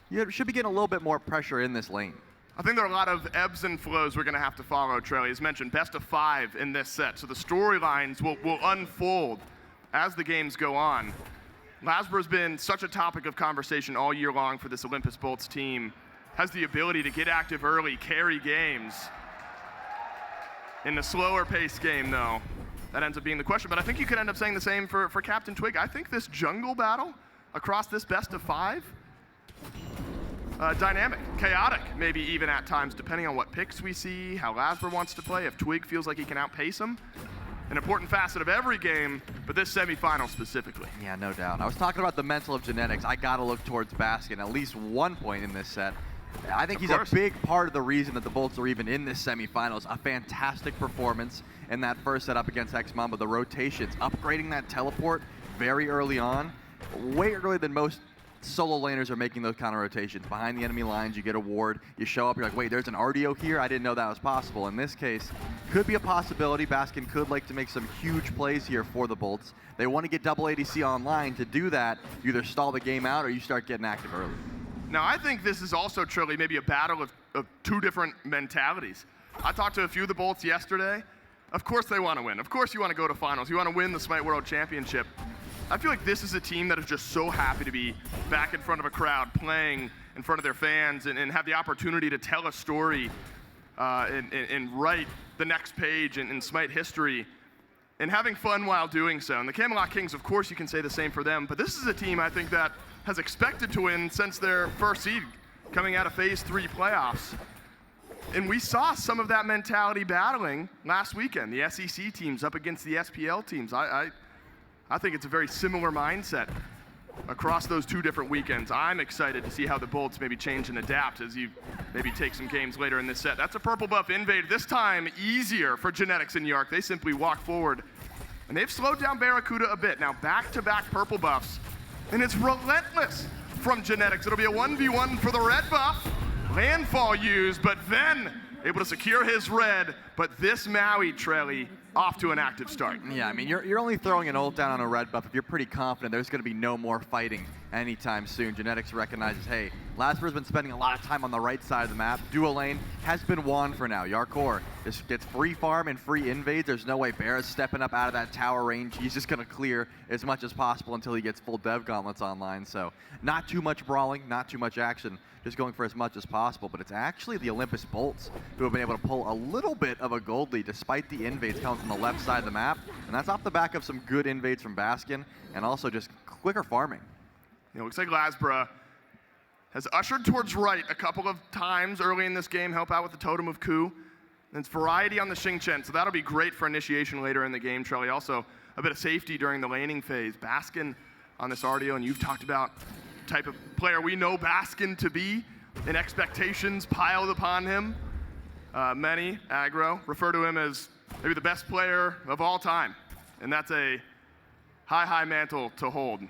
you should be getting a little bit more pressure in this lane. I think there are a lot of ebbs and flows we're going to have to follow, Trelly. As mentioned, best of 5 in this set. So the storylines will unfold as the games go on. LASBRA's been such a topic of conversation all year long for this Olympus Bolts team. Has the ability to get active early, carry games. In the slower paced game, though, that ends up being the question. But I think you could end up saying the same for CaptainTwig. I think this jungle battle across this best of 5, dynamic, chaotic, maybe even at times, depending on what picks we see, how LASBRA wants to play, if Twig feels like he can outpace him. An important facet of every game, but this semifinal specifically. Yeah, no doubt. I was talking about the mental of Genetics. I got to look towards Baskin at least one point in this set. I think he's a big part of the reason that the Bolts are even in this semifinals. A fantastic performance in that first set up against X-Mamba. The rotations, upgrading that teleport very early on, way earlier than most solo laners are making those kind of rotations. Behind the enemy lines, you get a ward, you show up, you're like, wait, there's an RDO here? I didn't know that was possible. In this case, could be a possibility. Baskin could like to make some huge plays here for the Bolts. They want to get double ADC online. To do that, you either stall the game out or you start getting active early. Now, I think this is also, Trilly, maybe a battle of 2 different mentalities. I talked to a few of the Bolts yesterday. Of course they want to win. Of course you want to go to finals. You want to win the SMITE World Championship. I feel like this is a team that is just so happy to be back in front of a crowd, playing in front of their fans, and have the opportunity to tell a story and write the next page in SMITE history, and having fun while doing so. And the Camelot Kings, of course, you can say the same for them, but this is a team I think that has expected to win since their first seed coming out of Phase 3 playoffs. And we saw some of that mentality battling last weekend, the SEC teams up against the SPL teams. I think it's a very similar mindset across those 2 different weekends. I'm excited to see how the Bolts maybe change and adapt as you maybe take some games later in this set. That's a purple buff invade. This time easier for Genetics and Yark. They simply walk forward. And they've slowed down BaRRaCCuDDa a bit. Now back-to-back purple buffs. And it's relentless from Genetics. It'll be a 1v1 for the red buff. Landfall used, but then able to secure his red. But this Maui, Trelly, off to an active start. Yeah, I mean, you're only throwing an ult down on a red buff if you're pretty confident there's going to be no more fighting anytime soon. Genetics recognizes, hey, LASBRA's been spending a lot of time on the right side of the map. Duo lane has been won for now. Jarcorrr just gets free farm and free invades. There's no way BaRRa's stepping up out of that tower range. He's just going to clear as much as possible until he gets full dev gauntlets online. So not too much brawling, not too much action, just going for as much as possible. But it's actually the Olympus Bolts who have been able to pull a little bit of a gold lead despite the invades coming from the left side of the map. And that's off the back of some good invades from Baskin and also just quicker farming. It looks like LASBRA has ushered towards right a couple of times early in this game, help out with the Totem of Coup. And it's variety on the Xing Chen, so that'll be great for initiation later in the game, Trelly. Also, a bit of safety during the laning phase. Baskin on this RDO, and you've talked about the type of player we know Baskin to be, and expectations piled upon him. Many, aggro, refer to him as maybe the best player of all time, and that's a high mantle to hold.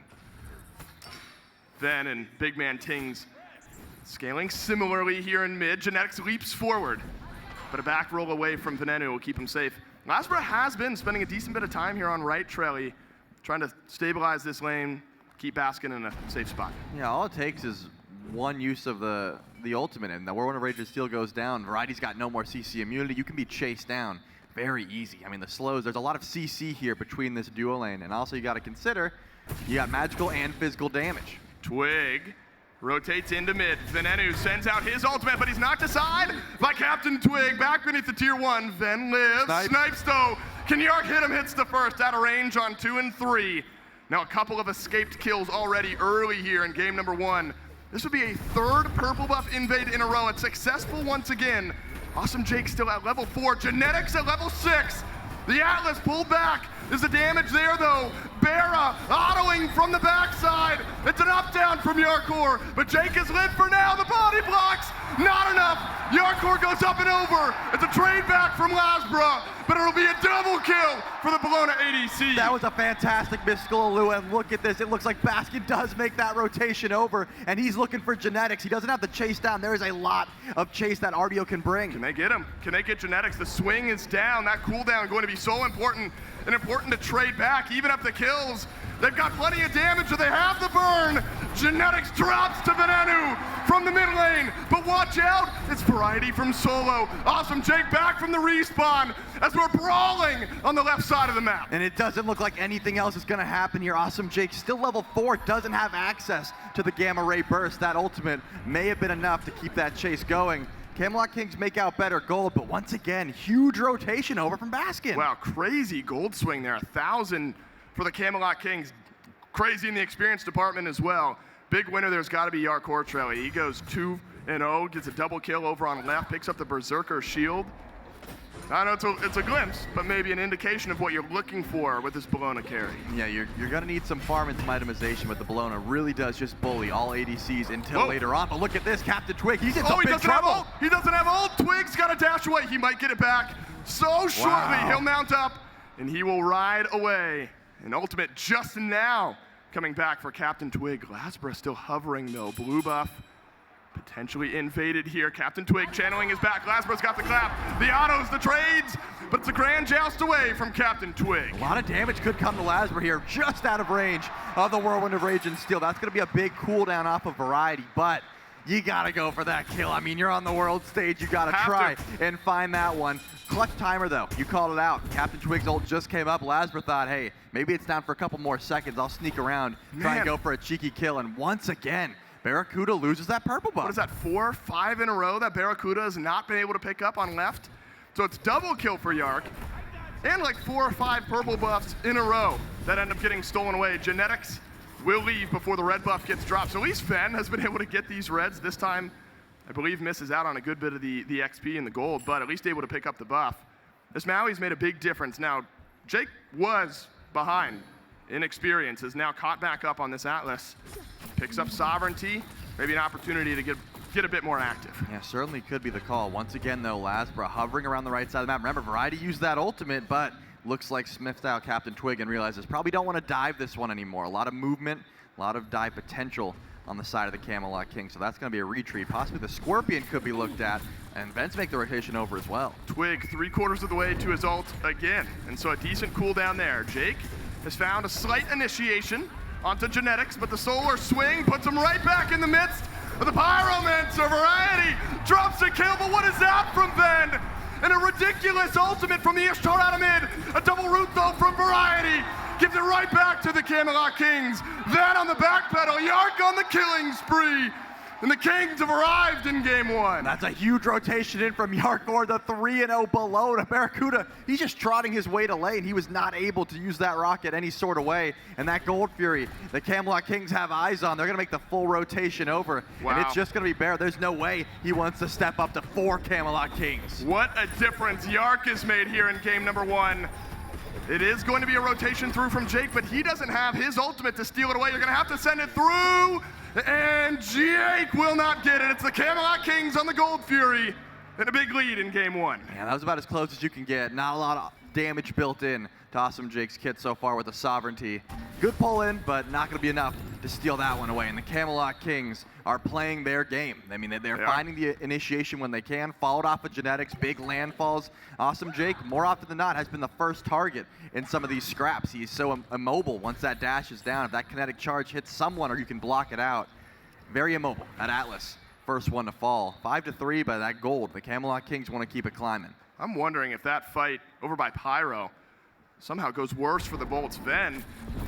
Ven and BigManTingz scaling similarly here in mid. Genetics leaps forward, but a back roll away from Venenu will keep him safe. LASBRA has been spending a decent bit of time here on right, Trelly, trying to stabilize this lane, keep Baskin in a safe spot. Yeah, all it takes is one use of the ultimate, and the Whirlwind of Rage and Steel goes down. Variety's got no more CC immunity. You can be chased down very easy. I mean, the slows, there's a lot of CC here between this duo lane, and also you got to consider you got magical and physical damage. Twig rotates into mid. Venenu sends out his ultimate, but he's knocked aside by CaptainTwig. Back beneath the tier 1. Ven lives. Snipes though. Can Yark hit him? Hits the first. Out of range on 2 and 3. Now a couple of escaped kills already early here in game number 1. This would be a 3rd purple buff invade in a row. It's successful once again. Awesome Jake still at level 4. Genetics at level 6. The Atlas pulled back. There's a damage there though. BaRRA autoing from the backside. It's an up down from Jarcorrr, but Jake is lit for now. The body blocks, not enough. Jarcorrr goes up and over. It's a trade back from LASBRA, but it'll be a double kill for the Bologna ADC. That was a fantastic miss, Skulalu, and look at this. It looks like Baskin does make that rotation over, and he's looking for Genetics. He doesn't have the chase down. There is a lot of chase that RDO can bring. Can they get him? Can they get Genetics? The swing is down. That cooldown going to be so important, and important to trade back, even up the kills. They've got plenty of damage, so they have the burn. Genetics drops to Venenu from the mid lane, but watch out, it's Variety from solo. Awesome Jake back from the respawn as we're brawling on the left side of the map. And it doesn't look like anything else is gonna happen here. Awesome Jake, still level 4, doesn't have access to the Gamma Ray Burst. That ultimate may have been enough to keep that chase going. Camelot Kings make out better gold, but once again, huge rotation over from Baskin. Wow, crazy gold swing there. 1,000 for the Camelot Kings. Crazy in the experience department as well. Big winner there's got to be Jarcorrr Trelly. He goes 2-0, gets a double kill over on left, picks up the Berserker shield. I know it's a glimpse, but maybe an indication of what you're looking for with this Bologna carry. Yeah, you're going to need some farm and some itemization, but the Bologna really does just bully all ADCs until later on. But look at this, CaptainTwig, he's in some big trouble. He doesn't have ult. Twig's got to dash away. He might get it back so shortly. He'll mount up, and he will ride away. An ultimate just now coming back for CaptainTwig. LASBRA still hovering, though. Blue buff potentially invaded here. CaptainTwig channeling his back. LASBRA's got the clap. The autos, the trades, but it's a grand joust away from CaptainTwig. A lot of damage could come to LASBRA here, just out of range of the Whirlwind of Rage and Steel. That's going to be a big cooldown off of Variety, but you got to go for that kill. I mean, you're on the world stage. You got to try and find that one. Clutch timer, though. You called it out. CaptainTwig's ult just came up. LASBRA thought, hey, maybe it's down for a couple more seconds. I'll sneak around, try and go for a cheeky kill. And once again, BaRRaCCuDDa loses that purple buff. What is that, 4, 5 in a row that BaRRaCCuDDa has not been able to pick up on left? So it's double kill for Yark, and like 4 or 5 purple buffs in a row that end up getting stolen away. Genetics will leave before the red buff gets dropped. So at least Fen has been able to get these reds. This time, I believe, misses out on a good bit of the XP and the gold, but at least able to pick up the buff. This Maui's made a big difference. Now, Jake was behind in experience, is now caught back up on this Atlas. Picks up Sovereignty, maybe an opportunity to get a bit more active. Yeah, certainly could be the call. Once again, though, LASBRA hovering around the right side of the map. Remember, Variety used that ultimate, but looks like sniffed out CaptainTwig and realizes probably don't want to dive this one anymore. A lot of movement, a lot of dive potential on the side of the Camelot King, so that's going to be a retreat. Possibly the Scorpion could be looked at, and Vents make the rotation over as well. Twig 3/4 of the way to his ult again, and so a decent cooldown there. Jake has found a slight initiation onto Genetics, but the solar swing puts him right back in the midst The Pyromancer variety drops a kill, but what is that from Ven? And a ridiculous ultimate from the Ishtar out of mid. A double root though from variety. Gives it right back to the Camelot Kings. Then on the back pedal, Yark on the killing spree. And the Kings have arrived in game one. That's a huge rotation in from Jarcorrr, the 3-0 below to BaRRaCCuDDa. He's just trotting his way to lane. He was not able to use that rocket any sort of way. And that Gold Fury, the Camelot Kings have eyes on. They're going to make the full rotation over. Wow. And it's just going to be Bear. There's no way he wants to step up to 4 Camelot Kings. What a difference Yark has made here in game number one. It is going to be a rotation through from Jake, but he doesn't have his ultimate to steal it away. You're going to have to send it through. And Jake will not get it. It's the Camelot Kings on the Gold Fury and a big lead in game one. Yeah, that was about as close as you can get. Not a lot of damage built in to Awesome Jake's kit so far with the Sovereignty. Good pull in, but not going to be enough to steal that one away. And the Camelot Kings are playing their game. I mean, they're finding the initiation when they can, followed off of genetics, big landfalls. Awesome Jake, more often than not, has been the first target in some of these scraps. He's so immobile once that dash is down. If that kinetic charge hits someone or you can block it out, very immobile at Atlas. First one to fall. 5-3 by that gold. The Camelot Kings want to keep it climbing. I'm wondering if that fight over by Pyro somehow goes worse for the Bolts. Ven,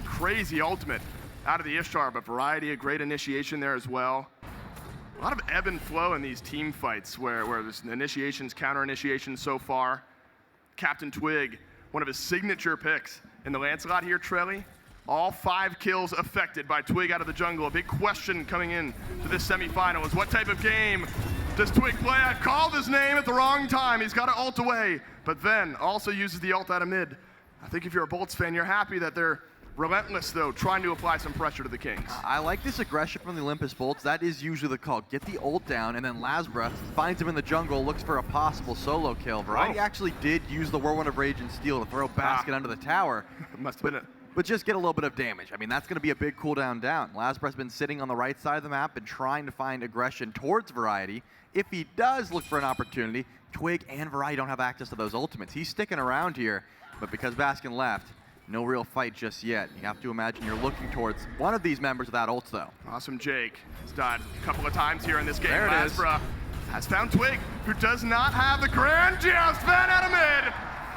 crazy ultimate out of the Ishtar, but variety, a great initiation there as well. A lot of ebb and flow in these team fights where there's initiations, counter initiations so far. CaptainTwig, one of his signature picks in the Lancelot here, Trelly. All 5 kills affected by Twig out of the jungle. A big question coming in to this semifinal is what type of game does Twig play? I called his name at the wrong time. He's got to ult away, but then also uses the ult out of mid. I think if you're a Bolts fan, you're happy that they're relentless, though, trying to apply some pressure to the Kings. I like this aggression from the Olympus Bolts. That is usually the call. Get the ult down, and then LASBRA finds him in the jungle, looks for a possible solo kill. Variety actually did use the Whirlwind of Rage and Steel to throw Baskin under the tower. Must have been but just get a little bit of damage. I mean, that's going to be a big cooldown down. LASBRA's been sitting on the right side of the map and trying to find aggression towards Variety. If he does look for an opportunity, Twig and Variety don't have access to those ultimates. He's sticking around here, but because Baskin left, no real fight just yet. You have to imagine you're looking towards one of these members without ults, though. Awesome Jake has died a couple of times here in this game. There it is. LASBRA has found Twig, who does not have the Grand Joust. Van out of mid.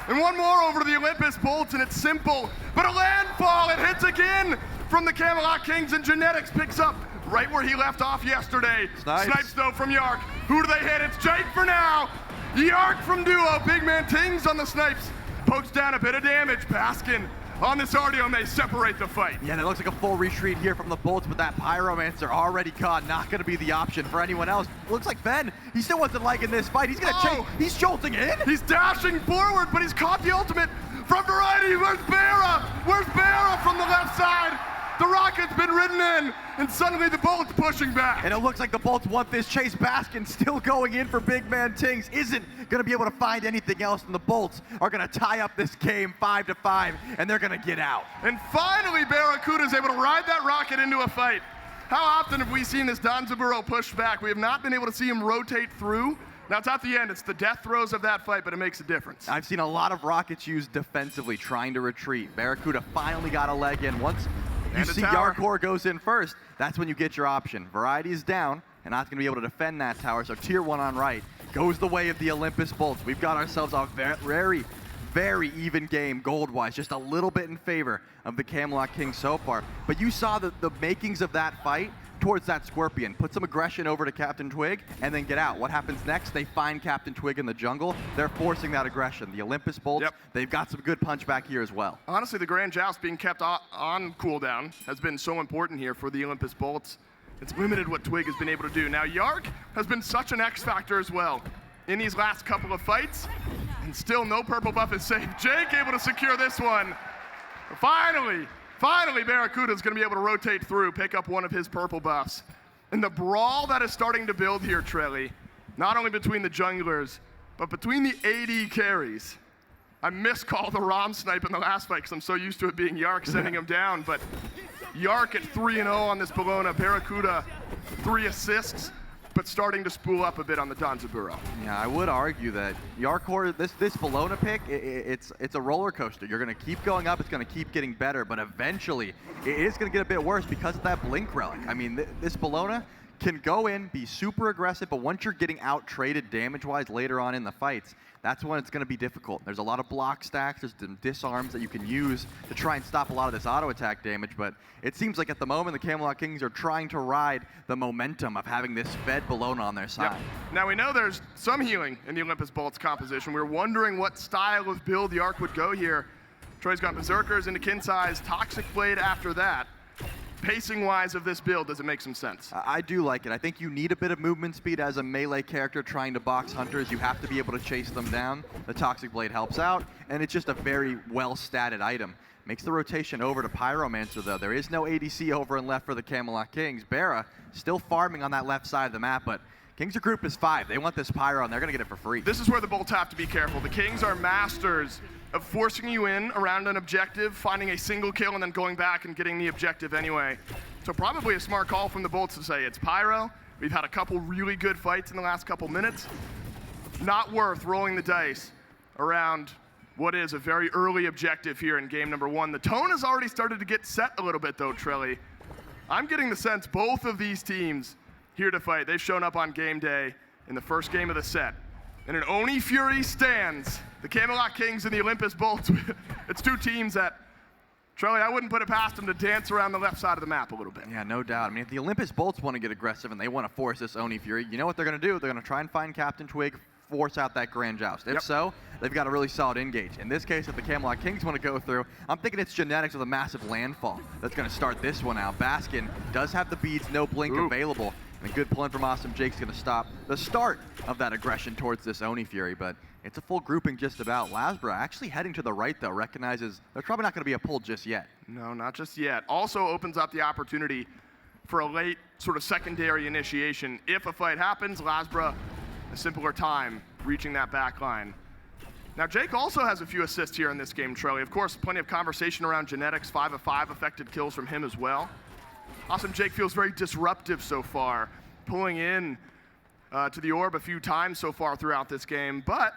And one more over to the Olympus Bolts, and it's simple. But a landfall, it hits again from the Camelot Kings, and Genetics picks up right where he left off yesterday. Snipes, though, from Yark. Who do they hit? It's Jake for now. Yark from Duo. BigManTingz on the snipes. Pokes down a bit of damage. Baskin on this RDO may separate the fight. Yeah, that looks like a full retreat here from the Bolts, but that Pyromancer already caught. Not going to be the option for anyone else. Looks like Ben, he still wasn't liking this fight. He's going to chase. He's jolting in. He's dashing forward, but he's caught the ultimate from Variety. Where's BaRRaCCuDDa? Where's BaRRaCCuDDa from the left side? The rocket's been ridden in, and suddenly the Bolts pushing back. And it looks like the Bolts want this chase. Baskin still going in for BigManTingz. Isn't going to be able to find anything else, and the Bolts are going to tie up this game 5-5, and they're going to get out. And finally, BaRRaCCuDDa is able to ride that rocket into a fight. How often have we seen this Danzaburo push back? We have not been able to see him rotate through. Now, it's at the end. It's the death throes of that fight, but it makes a difference. I've seen a lot of rockets used defensively, trying to retreat. BaRRaCCuDDa finally got a leg in. Once you see Jarcorrr goes in first, that's when you get your option. Variety is down, and not going to be able to defend that tower, so tier 1 on right goes the way of the Olympus Bolts. We've got ourselves a very, very even game gold-wise, just a little bit in favor of the Camelot Kings so far. But you saw the makings of that fight towards that Scorpion. Put some aggression over to CaptainTwig, and then get out. What happens next? They find CaptainTwig in the jungle. They're forcing that aggression. The Olympus Bolts, they've got some good punch back here as well. Honestly, the Grand Joust being kept on cooldown has been so important here for the Olympus Bolts. It's limited what Twig has been able to do. Now, Yark has been such an X factor as well in these last couple of fights, and still no purple buff is safe. Jake able to secure this one. Finally, BaRRaCCuDDa is going to be able to rotate through, pick up one of his purple buffs. And the brawl that is starting to build here, Trelly, not only between the junglers, but between the AD carries. I miscalled the Rom snipe in the last fight because I'm so used to it being Yark sending him down, but Yark at 3-0 on this Bologna. BaRRaCCuDDa, 3 assists, but starting to spool up a bit on the Danzaburo. Yeah, I would argue that Jarcorrr, this Bologna pick, it's a roller coaster. You're going to keep going up, it's going to keep getting better, but eventually it is going to get a bit worse because of that Blink Relic. I mean, this Bologna can go in, be super aggressive, but once you're getting out-traded damage-wise later on in the fights, that's when it's going to be difficult. There's a lot of block stacks, there's some disarms that you can use to try and stop a lot of this auto-attack damage, but it seems like at the moment the Camelot Kings are trying to ride the momentum of having this fed Bologna on their side. Yep. Now we know there's some healing in the Olympus Bolts composition. We were wondering what style of build the Arc would go here. Troy's got Berserkers into Kinsai's, Toxic Blade after that. Pacing-wise of this build, does it make some sense? I do like it. I think you need a bit of movement speed as a melee character trying to box hunters. You have to be able to chase them down. The Toxic Blade helps out, and it's just a very well-statted item. Makes the rotation over to Pyromancer, though. There is no ADC over and left for the Camelot Kings. BaRRA still farming on that left side of the map, but Kings are grouped as 5. They want this Pyro, and they're going to get it for free. This is where the Bolts have to be careful. The Kings are masters of forcing you in around an objective, finding a single kill, and then going back and getting the objective anyway. So probably a smart call from the Bolts to say it's Pyro. We've had a couple really good fights in the last couple minutes. Not worth rolling the dice around what is a very early objective here in game number 1. The tone has already started to get set a little bit, though, Trelly. I'm getting the sense both of these teams here to fight. They've shown up on game day in the first game of the set. And an Oni Fury stands. The Camelot Kings and the Olympus Bolts. It's two teams that, Trelly, I wouldn't put it past them to dance around the left side of the map a little bit. Yeah, no doubt. I mean, if the Olympus Bolts want to get aggressive and they want to force this Oni Fury, you know what they're going to do? They're going to try and find CaptainTwig, force out that Grand Joust. If so, they've got a really solid engage. In this case, if the Camelot Kings want to go through, I'm thinking it's Genetics with a massive landfall that's going to start this one out. Baskin does have the beads, no blink available. And a good pull in from Awesome Jake's going to stop the start of that aggression towards this Oni Fury, but it's a full grouping just about. LASBRA actually heading to the right, though, recognizes there's probably not going to be a pull just yet. No, not just yet. Also opens up the opportunity for a late sort of secondary initiation. If a fight happens, LASBRA, a simpler time reaching that back line. Now, Jake also has a few assists here in this game, Trelly. Of course, plenty of conversation around Genetics, 5 of 5 affected kills from him as well. Awesome Jake feels very disruptive so far, pulling in to the orb a few times so far throughout this game, but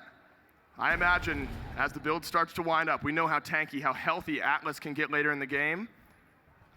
I imagine as the build starts to wind up, we know how tanky, how healthy Atlas can get later in the game.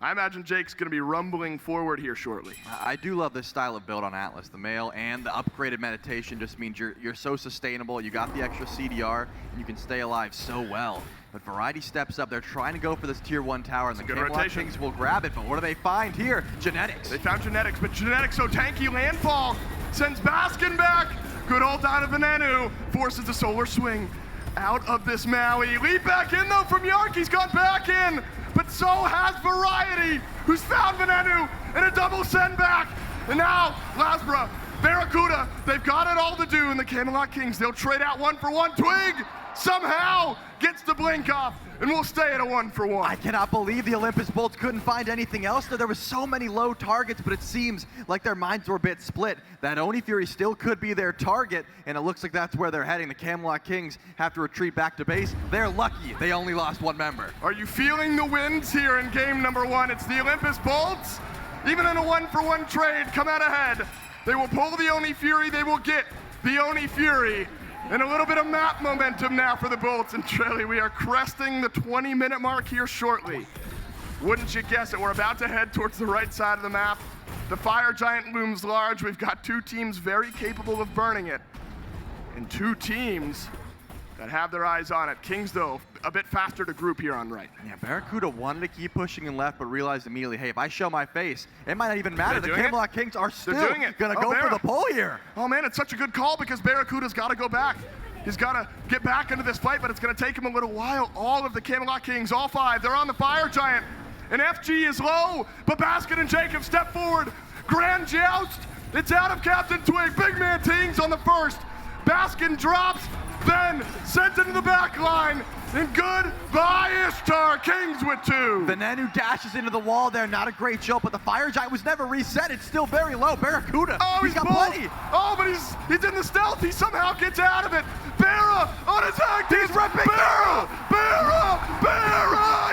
I imagine Jake's going to be rumbling forward here shortly. I do love this style of build on Atlas. The mail and the upgraded meditation just means you're so sustainable. You got the extra CDR, and you can stay alive so well. But Variety steps up. They're trying to go for this tier 1 tower, and the Camelot Kings will grab it. But what do they find here? Genetics. They found Genetics, but Genetics so tanky. Landfall sends Baskin back. Good ult out of Venenu. Forces the solar swing out of this Maui. Lead back in, though, from Yark. He's gone back in. But so has Variety, who's found Venenu in a double send back. And now, LASBRA, BaRRaCCuDDa, they've got it all to do in the Camelot Kings. They'll trade out 1-for-1. Twig somehow gets the blink off, and we'll stay at a 1-for-1. I cannot believe the Olympus Bolts couldn't find anything else. There was so many low targets, but it seems like their minds were a bit split. That Oni Fury still could be their target, and it looks like that's where they're heading. The Camelot Kings have to retreat back to base. They're lucky they only lost 1 member. Are you feeling the winds here in game number 1? It's the Olympus Bolts. Even in a 1-for-1 trade, come out ahead. They will pull the Oni Fury. They will get the Oni Fury. And a little bit of map momentum now for the Bolts. And Trelly, we are cresting the 20-minute mark here shortly. Wouldn't you guess it? We're about to head towards the right side of the map. The fire giant looms large. We've got 2 teams very capable of burning it. And 2 teams that have their eyes on it. Kings, though, a bit faster to group here on right. Yeah, BaRRaCCuDDa wanted to keep pushing in left, but realized immediately, hey, if I show my face, it might not even matter. The Camelot Kings are still going to go for the pull here. Oh, man, it's such a good call because BaRRaCCuDDa's got to go back. He's got to get back into this fight, but it's going to take him a little while. All of the Camelot Kings, all 5, they're on the fire giant. And FG is low, but Baskin and Jacob step forward. Grand Joust, it's out of CaptainTwig. BigManTingz on the first. Baskin drops, then sent into the back line. And goodbye, Ishtar. Kings with 2. Venenu dashes into the wall there. Not a great jolt, but the fire giant was never reset. It's still very low. BaRRaCCuDDa, oh, he's got plenty. Oh, but he's in the stealth. He somehow gets out of it. BaRRa on attack. He's ripping BaRRa!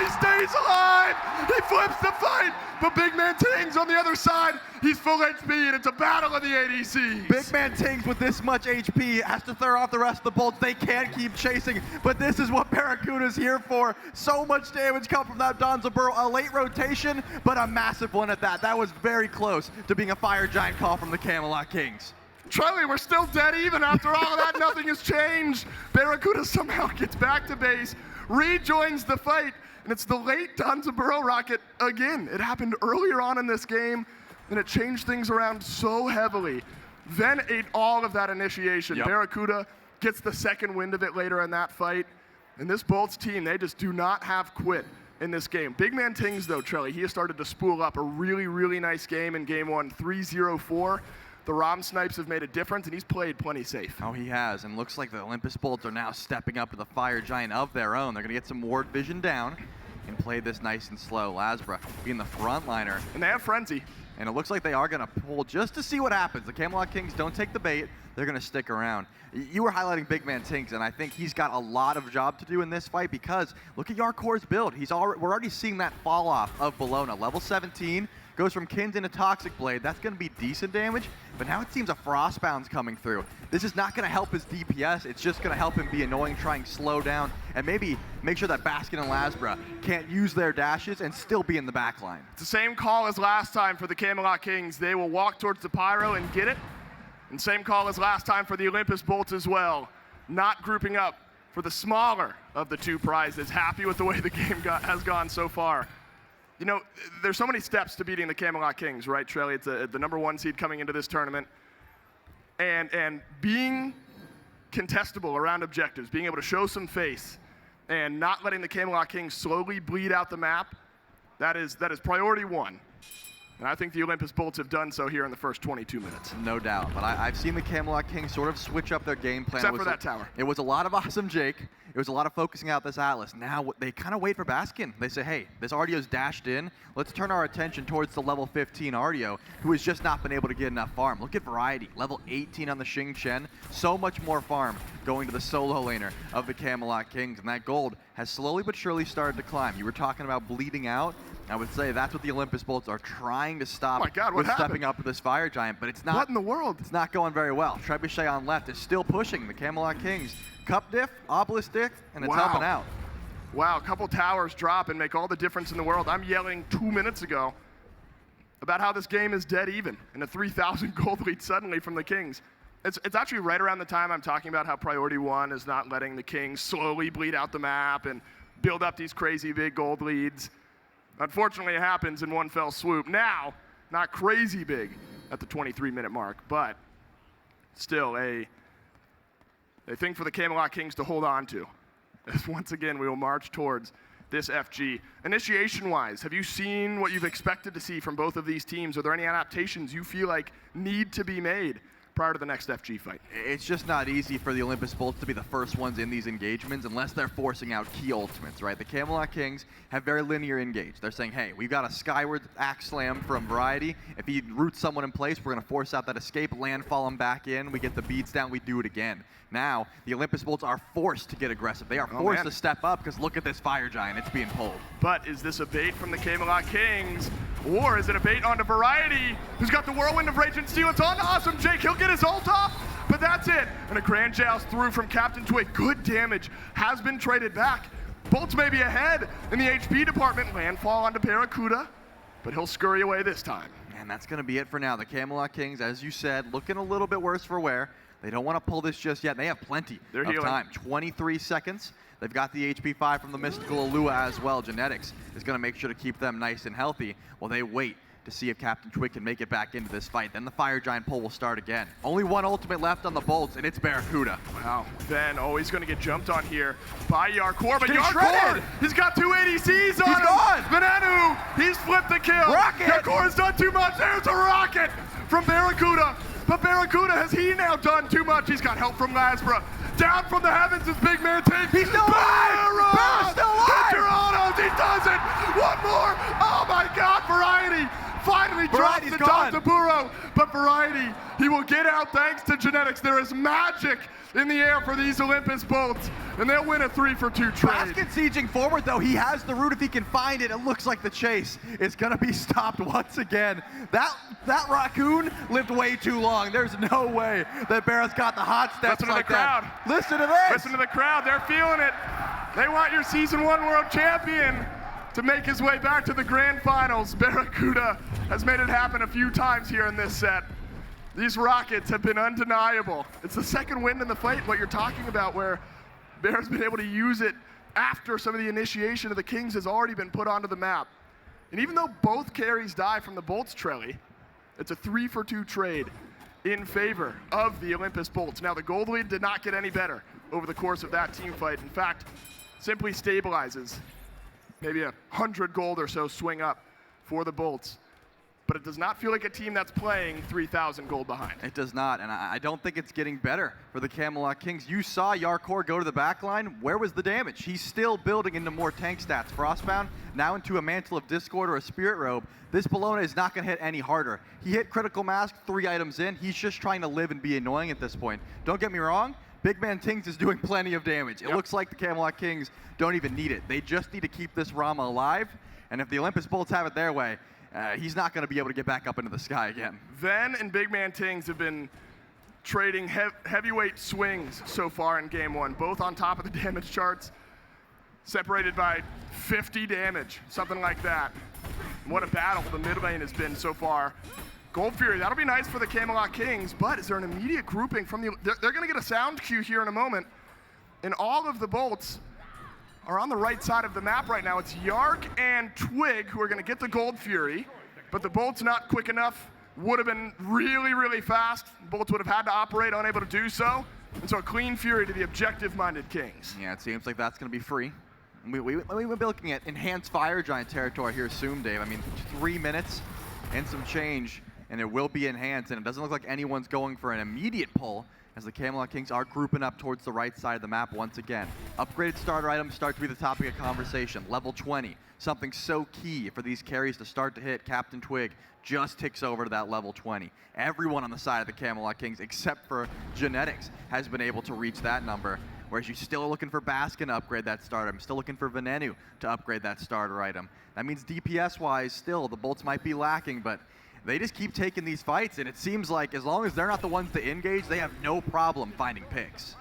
He stays alive. He flips the fight, but BigManTingz on the other side, he's full HP, and it's a battle of the ADCs. BigManTingz with this much HP has to throw off the rest of the bolts. They can't keep chasing, but this is what BaRRaCCuDDa's here for. So much damage come from that Danzaburo. A late rotation, but a massive one at that. That was very close to being a fire giant call from the Camelot Kings. Charlie, we're still dead even after all of that. Nothing has changed. BaRRaCCuDDa somehow gets back to base, rejoins the fight, and it's the late Danzaburo rocket again. It happened earlier on in this game, and it changed things around so heavily. Ven ate all of that initiation. Yep. BaRRaCCuDDa gets the second wind of it later in that fight. And this Bolts team, they just do not have quit in this game. BigManTingz, though, Charlie, he has started to spool up a really, really nice game in game one, 3-0-4. The Rom snipes have made a difference, and he's played plenty safe. Oh, he has, and looks like the Olympus Bolts are now stepping up to the fire giant of their own. They're going to get some ward vision down and play this nice and slow. LASBRA being the frontliner. And they have Frenzy. And it looks like they are going to pull just to see what happens. The Camelot Kings don't take the bait. They're going to stick around. You were highlighting BigManTingz, and I think he's got a lot of job to do in this fight because look at Jarcorr's build. We're already seeing that fall off of Bologna. Level 17, goes from Kins into Toxic Blade. That's going to be decent damage, but now it seems a Frostbound's coming through. This is not going to help his DPS. It's just going to help him be annoying, try and slow down, and maybe make sure that Baskin and LASBRA can't use their dashes and still be in the back line. It's the same call as last time for the Camelot Kings. They will walk towards the Pyro and get it. And same call as last time for the Olympus Bolts as well. Not grouping up for the smaller of the two prizes. Happy with the way the game has gone so far. You know, there's so many steps to beating the Camelot Kings, right, Trelly? It's the #1 seed coming into this tournament. And being contestable around objectives, being able to show some face, and not letting the Camelot Kings slowly bleed out the map, that is priority one. And I think the Olympus Bolts have done so here in the first 22 minutes. No doubt, but I've seen the Camelot Kings sort of switch up their game plan. Except for that tower. It was a lot of awesome Jake. It was a lot of focusing out this Atlas. Now they kind of wait for Baskin. They say, hey, this Ardio's dashed in. Let's turn our attention towards the level 15 Ardio, who has just not been able to get enough farm. Look at Variety, level 18 on the Xing Chen. So much more farm going to the solo laner of the Camelot Kings, and that gold has slowly but surely started to climb. You were talking about bleeding out. I would say that's what the Olympus Bolts are trying to stop with stepping up with this fire giant, but it's not. What in the world? It's not going very well. Trebuchet on left is still pushing the Camelot Kings. Cup diff, obelisk diff, and it's helping out. Wow, a couple towers drop and make all the difference in the world. I'm yelling 2 minutes ago about how this game is dead even, and a 3,000 gold lead suddenly from the Kings. It's actually right around the time I'm talking about how priority one is not letting the Kings slowly bleed out the map and build up these crazy big gold leads. Unfortunately, it happens in one fell swoop. Now, not crazy big at the 23-minute mark, but still a thing for the Camelot Kings to hold on to. As once again, we will march towards this FG. Initiation-wise, have you seen what you've expected to see from both of these teams? Are there any adaptations you feel like need to be made prior to the next FG fight? It's just not easy for the Olympus Bolts to be the first ones in these engagements unless they're forcing out key ultimates, right? The Camelot Kings have very linear engage. They're saying, hey, we've got a skyward axe slam from Variety. If he roots someone in place, we're going to force out that escape, landfall him back in, we get the beads down, we do it again. Now, the Olympus Bolts are forced to get aggressive. They are forced to step up because look at this fire giant. It's being pulled. But is this a bait from the Camelot Kings? Or is it a bait onto Variety, who's got the Whirlwind of Rage and Steel? It's on to Awesome Jake. He'll get his ult off, but that's it. And a Grand Joust through from CaptainTwig. Good damage has been traded back. Bolts may be ahead in the HP department. Landfall onto BaRRaCCuDDa, but he'll scurry away this time. And that's going to be it for now. The Camelot Kings, as you said, looking a little bit worse for wear. They don't want to pull this just yet. They have plenty of time. 23 seconds. They've got the HP 5 from the Mystical Alua as well. Genetics is going to make sure to keep them nice and healthy while they wait to see if CaptainTwig can make it back into this fight. Then the Fire Giant pull will start again. Only one ultimate left on the Bolts, and it's BaRRaCCuDDa. Wow, Ben always going to get jumped on here by Jarcorrr, but Jarcorrr, he's got 2 ADCs on him. Gone. Venenu, he's flipped the kill. Jarcorr has done too much. There's a rocket from BaRRaCCuDDa. But BaRRaCCuDDa, has he now done too much? He's got help from LASBRA. Down from the heavens is BigManTingz. He's still alive! BaRRa's still alive! Cernunnos, he does it! One more! Oh my God, Variety finally he drops Variety's the gone. top to Burrow, but Variety, he will get out thanks to genetics. There is magic in the air for these Olympus Bolts, and they'll win a 3-for-2 trade. Baskin sieging forward, though. He has the route if he can find it. It looks like the chase is going to be stopped once again. That raccoon lived way too long. There's no way that BaRRa's got the hot steps Listen to like the crowd. that. Listen to this. Listen to the crowd. They're feeling it. They want your Season 1 world champion to make his way back to the grand finals. BaRRaCCuDDa has made it happen a few times here in this set. These Rockets have been undeniable. It's the second win in the fight, what you're talking about, where BaRRa's been able to use it after some of the initiation of the Kings has already been put onto the map. And even though both carries die from the Bolts Trelly, it's a 3-for-2 trade in favor of the Olympus Bolts. Now, the gold lead did not get any better over the course of that team fight. In fact, simply stabilizes. Maybe 100 gold or so swing up for the Bolts. But it does not feel like a team that's playing 3,000 gold behind. It does not, and I don't think it's getting better for the Camelot Kings. You saw Jarcorrr go to the back line. Where was the damage? He's still building into more tank stats. Frostbound, now into a Mantle of Discord or a Spirit Robe. This Bologna is not going to hit any harder. He hit Critical Mask 3 items in. He's just trying to live and be annoying at this point. Don't get me wrong, BigManTingz is doing plenty of damage. It looks like the Camelot Kings don't even need it. They just need to keep this Rama alive, and if the Olympus Bolts have it their way, he's not going to be able to get back up into the sky again. Ven and BigManTingz have been trading heavyweight swings so far in Game 1, both on top of the damage charts, separated by 50 damage, something like that. What a battle the mid lane has been so far. Gold Fury, that'll be nice for the Camelot Kings, but is there an immediate grouping from the... They're going to get a sound cue here in a moment, and all of the Bolts are on the right side of the map right now. It's Yark and Twig who are going to get the Gold Fury, but the Bolts not quick enough. Would have been really, really fast. Bolts would have had to operate, unable to do so. And so a clean Fury to the objective-minded Kings. Yeah, it seems like that's going to be free. We've been looking at enhanced Fire Giant territory here soon, Dave. I mean, 3 minutes and some change, and it will be enhanced. And it doesn't look like anyone's going for an immediate pull, as the Camelot Kings are grouping up towards the right side of the map once again. Upgraded starter items start to be the topic of conversation. Level 20, something so key for these carries to start to hit. CaptainTwig just ticks over to that level 20. Everyone on the side of the Camelot Kings, except for genetics, has been able to reach that number. Whereas you're still looking for Baskin to upgrade that starter item, still looking for Venenu to upgrade that starter item. That means DPS-wise, still, the Bolts might be lacking, but they just keep taking these fights, and it seems like as long as they're not the ones to engage, they have no problem finding picks.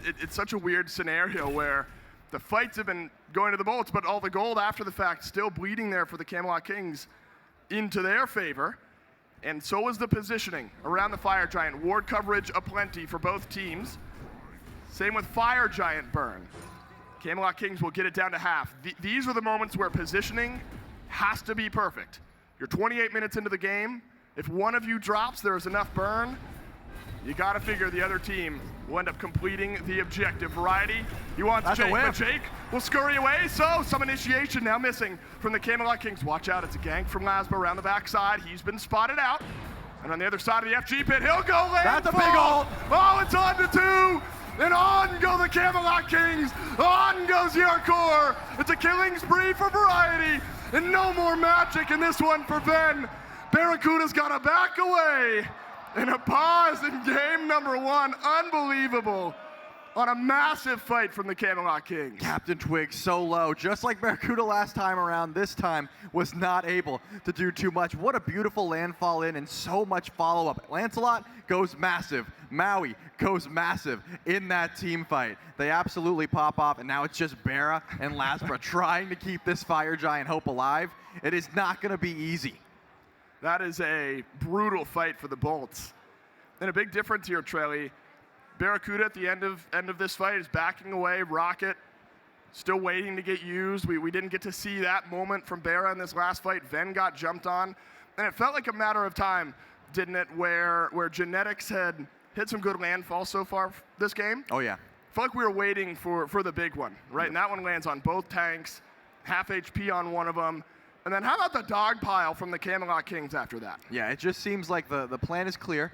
It's such a weird scenario where the fights have been going to the Bolts, but all the gold after the fact still bleeding there for the Camelot Kings into their favor. And so is the positioning around the Fire Giant. Ward coverage aplenty for both teams. Same with Fire Giant burn. Camelot Kings will get it down to half. These are the moments where positioning has to be perfect. You're 28 minutes into the game. If one of you drops, there is enough burn. You got to figure the other team will end up completing the objective. Variety, he wants Jake, but Jake will scurry away. So some initiation now missing from the Camelot Kings. Watch out, it's a gank from LASBRA around the backside. He's been spotted out. And on the other side of the FG pit, he'll go landfall. That's a big ult. Oh, it's on to 2. And on go the Camelot Kings. On goes Jarcorrr. It's a killing spree for Variety. And no more magic in this one for Ven. BaRRaCCuDDa's got to back away. And a pause in game number 1. Unbelievable. On a massive fight from the Camelot Kings. CaptainTwig so low, just like BaRRaCCuDDa last time around, this time was not able to do too much. What a beautiful landfall in and so much follow-up. Lancelot goes massive. Maui goes massive in that team fight. They absolutely pop off, and now it's just BaRRa and LASBRA trying to keep this Fire Giant hope alive. It is not going to be easy. That is a brutal fight for the Bolts. And a big difference here, Trelly. BaRRaCCuDDa at the end of this fight is backing away. Rocket still waiting to get used. We didn't get to see that moment from BaRRa in this last fight. Ven got jumped on. And it felt like a matter of time, didn't it, where genetics had hit some good landfall so far this game? Oh, yeah. Felt like we were waiting for the big one, right? And that one lands on both tanks, half HP on one of them. And then how about the dog pile from the Camelot Kings after that? Yeah, it just seems like the plan is clear.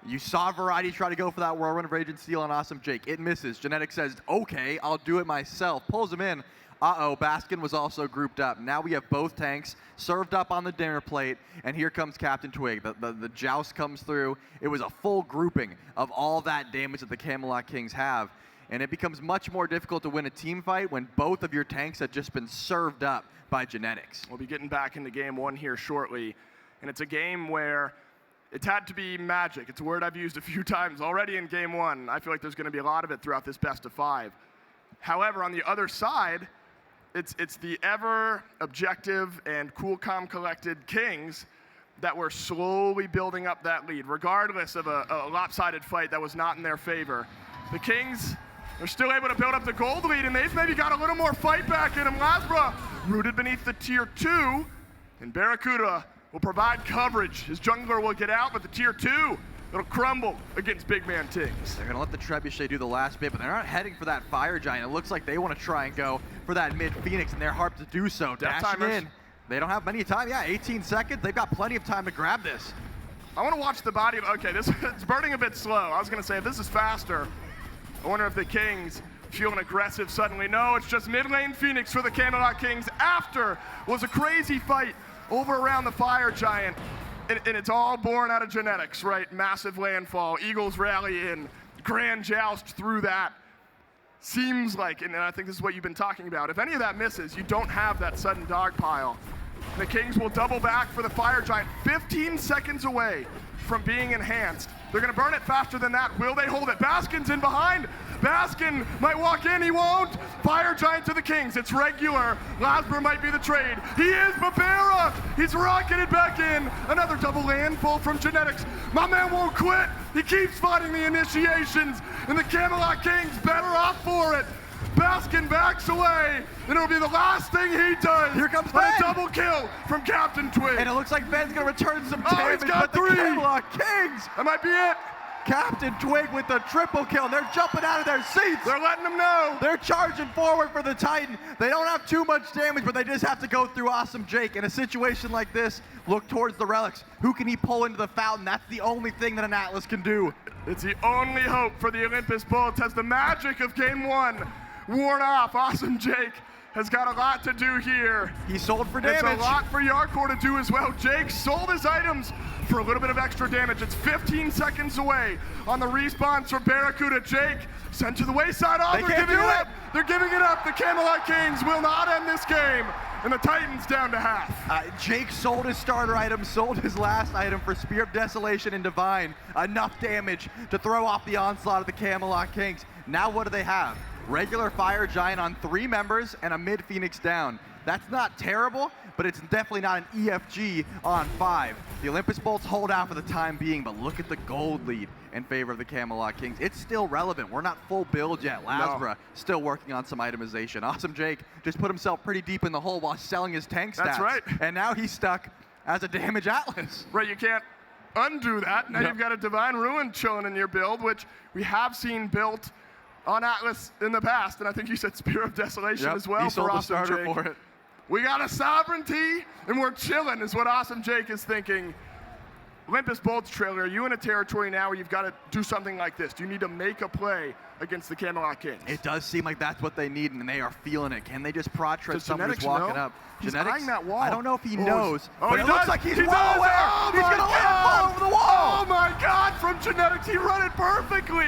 You saw Variety try to go for that Whirlwind of Rage and Steel on Awesome Jake. It misses. Genetics says, okay, I'll do it myself. Pulls him in Uh-oh, Baskin was also grouped up. Now we have both tanks served up on the dinner plate, and here comes CaptainTwig. The joust comes through. It was a full grouping of all that damage that the Camelot Kings have, and it becomes much more difficult to win a team fight when both of your tanks have just been served up by genetics. We'll be getting back into game one here shortly, and it's a game where it's had to be magic. It's a word I've used a few times already in game one. I feel like there's going to be a lot of it throughout this best of 5. However, on the other side, it's the ever objective and cool, calm, collected Kings that were slowly building up that lead, regardless of a lopsided fight that was not in their favor. The Kings are still able to build up the gold lead, and they've maybe got a little more fight back in them. LASBRA rooted beneath the tier 2, and BaRRaCCuDDa will provide coverage. His jungler will get out, but the tier 2, it'll crumble against BigManTingz. They're going to let the Trebuchet do the last bit, but they're not heading for that Fire Giant. It looks like they want to try and go for that mid-Phoenix, and they're hard to do so. Dashing in. They don't have many time. Yeah, 18 seconds. They've got plenty of time to grab this. I want to watch the body. Okay, it's burning a bit slow. I was going to say, if this is faster, I wonder if the Kings feeling aggressive suddenly. No, it's just mid lane Phoenix for the Camelot Kings. After was a crazy fight over around the Fire Giant. And it's all born out of genetics, right? Massive landfall, Eagles rally in, grand joust through that. Seems like, and I think this is what you've been talking about, if any of that misses, you don't have that sudden dog pile. And the Kings will double back for the Fire Giant, 15 seconds away from being enhanced. They're gonna burn it faster than that. Will they hold it? Baskin's in behind. Baskin might walk in, he won't. Fire Giant to the Kings, it's regular. LASBRA might be the trade. He is BaRRaCCuDDa. He's rocketed back in. Another double landfall from genetics. My man won't quit. He keeps fighting the initiations, and the Camelot Kings better off for it. Baskin backs away, and it'll be the last thing he does. Here comes Ben. A double kill from CaptainTwig. And it looks like Ben's gonna return some damage, he's got but 3. the Camelot Kings. That might be it. CaptainTwig with the triple kill. They're jumping out of their seats. They're letting them know. They're charging forward for the Titan. They don't have too much damage, but they just have to go through Awesome Jake. In a situation like this, look towards the relics. Who can he pull into the fountain? That's the only thing that an Atlas can do. It's the only hope for the Olympus Bolts as the magic of game 1 worn off. Awesome Jake has got a lot to do here. He sold for damage. It's a lot for Jarcorrr to do as well. Jake sold his items for a little bit of extra damage. It's 15 seconds away on the respawns for BaRRaCCuDDa. Jake sent to the wayside. Oh, they're giving it up. They're giving it up. The Camelot Kings will not end this game. And the Titans down to half. Jake sold his starter item, sold his last item for Spear of Desolation and Divine. Enough damage to throw off the onslaught of the Camelot Kings. Now what do they have? Regular Fire Giant on 3 members and a mid-Phoenix down. That's not terrible, but it's definitely not an EFG on 5. The Olympus Bolts hold out for the time being, but look at the gold lead in favor of the Camelot Kings. It's still relevant. We're not full build yet. LASBRA still working on some itemization. Awesome Jake just put himself pretty deep in the hole while selling his tank stats. That's right. And now he's stuck as a damage Atlas. Right, you can't undo that. Now you've got a Divine Ruin chilling in your build, which we have seen built on Atlas in the past, and I think you said Spear of Desolation as well. He sold for the Awesome starter Jake. for it. We got a sovereignty, and we're chilling, is what Awesome Jake is thinking. Olympus Bolts trailer, are you in a territory now where you've got to do something like this? Do you need to make a play against the Camelot Kings? It does seem like that's what they need, and they are feeling it. Can they just prot-tread someone who's Genetics walking know? up? He's Genetics, eyeing that wall. I don't know if he knows, Oh, but he it does. looks like he's He well does. aware. Oh He's my going to land God. over the wall. Oh my God, from Genetics, he run it perfectly.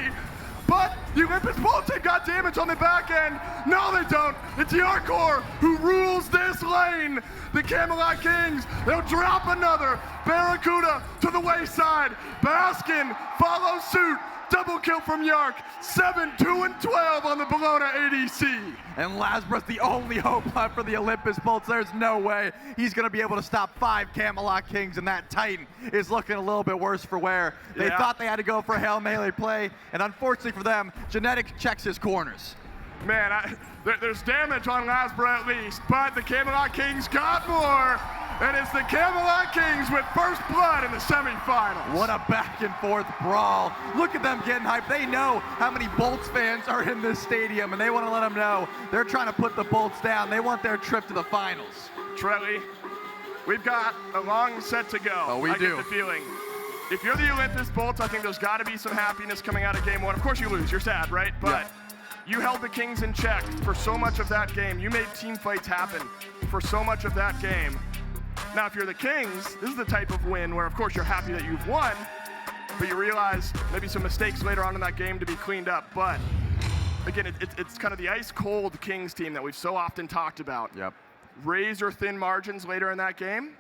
But the Olympus Bolts have got damage on the back end. No, they don't. It's Jarcorrr who rules this lane. The Camelot Kings, they'll drop another. BaRRaCCuDDa to the wayside. Baskin follows suit. Double kill from Yark. 7, 2, and 12 on the Bologna ADC. And LASBRA's the only hope left for the Olympus Bolts. There's no way he's going to be able to stop 5 Camelot Kings, and that Titan is looking a little bit worse for wear. They thought they had to go for a Hail Melee play, and unfortunately for them, Genetics checks his corners. Man, there's damage on LASBRA at least, but the Camelot Kings got more. And it's the Camelot Kings with first blood in the semifinals. What a back and forth brawl. Look at them getting hyped. They know how many Bolts fans are in this stadium, and they want to let them know they're trying to put the Bolts down. They want their trip to the finals. Trelly, we've got a long set to go. Oh, we I do. get the feeling. If you're the Olympus Bolts, I think there's got to be some happiness coming out of game 1. Of course you lose, you're sad, right? But You held the Kings in check for so much of that game. You made team fights happen for so much of that game. Now, if you're the Kings, this is the type of win where, of course, you're happy that you've won, but you realize maybe some mistakes later on in that game to be cleaned up. But again, it's kind of the ice-cold Kings team that we've so often talked about. Yep. Razor-thin margins later in that game.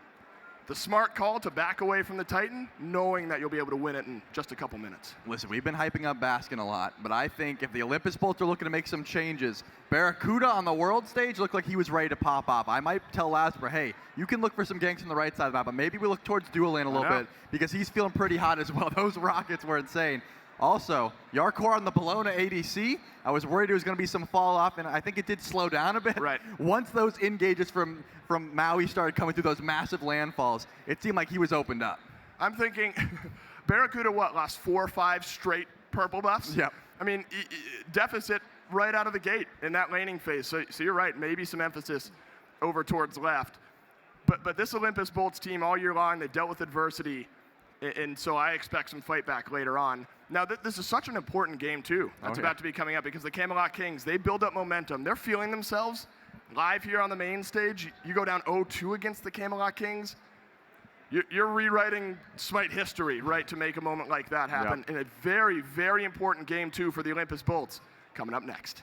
The smart call to back away from the Titan, knowing that you'll be able to win it in just a couple minutes. Listen, we've been hyping up Baskin a lot, but I think if the Olympus Bolts are looking to make some changes, BaRRaCCuDDa on the world stage looked like he was ready to pop up. I might tell LASBRA, hey, you can look for some ganks on the right side of the map, but maybe we look towards dual lane a little bit because he's feeling pretty hot as well. Those rockets were insane. Also, Jarcorrr on the Bologna ADC, I was worried there was going to be some fall off, and I think it did slow down a bit. Right. Once those engages from Maui started coming through those massive landfalls, it seemed like he was opened up. I'm thinking, BaRRaCCuDDa, what, lost 4 or 5 straight purple buffs? Yep. I mean, deficit right out of the gate in that laning phase. So you're right, maybe some emphasis over towards left. But this Olympus Bolts team all year long, they dealt with adversity, and so I expect some fight back later on. Now, this is such an important game, too, that's about to be coming up, because the Camelot Kings, they build up momentum. They're feeling themselves live here on the main stage. You go down 0-2 against the Camelot Kings, you're rewriting SMITE history, right, to make a moment like that happen. Yep. And a very, very important game, too, for the Olympus Bolts coming up next.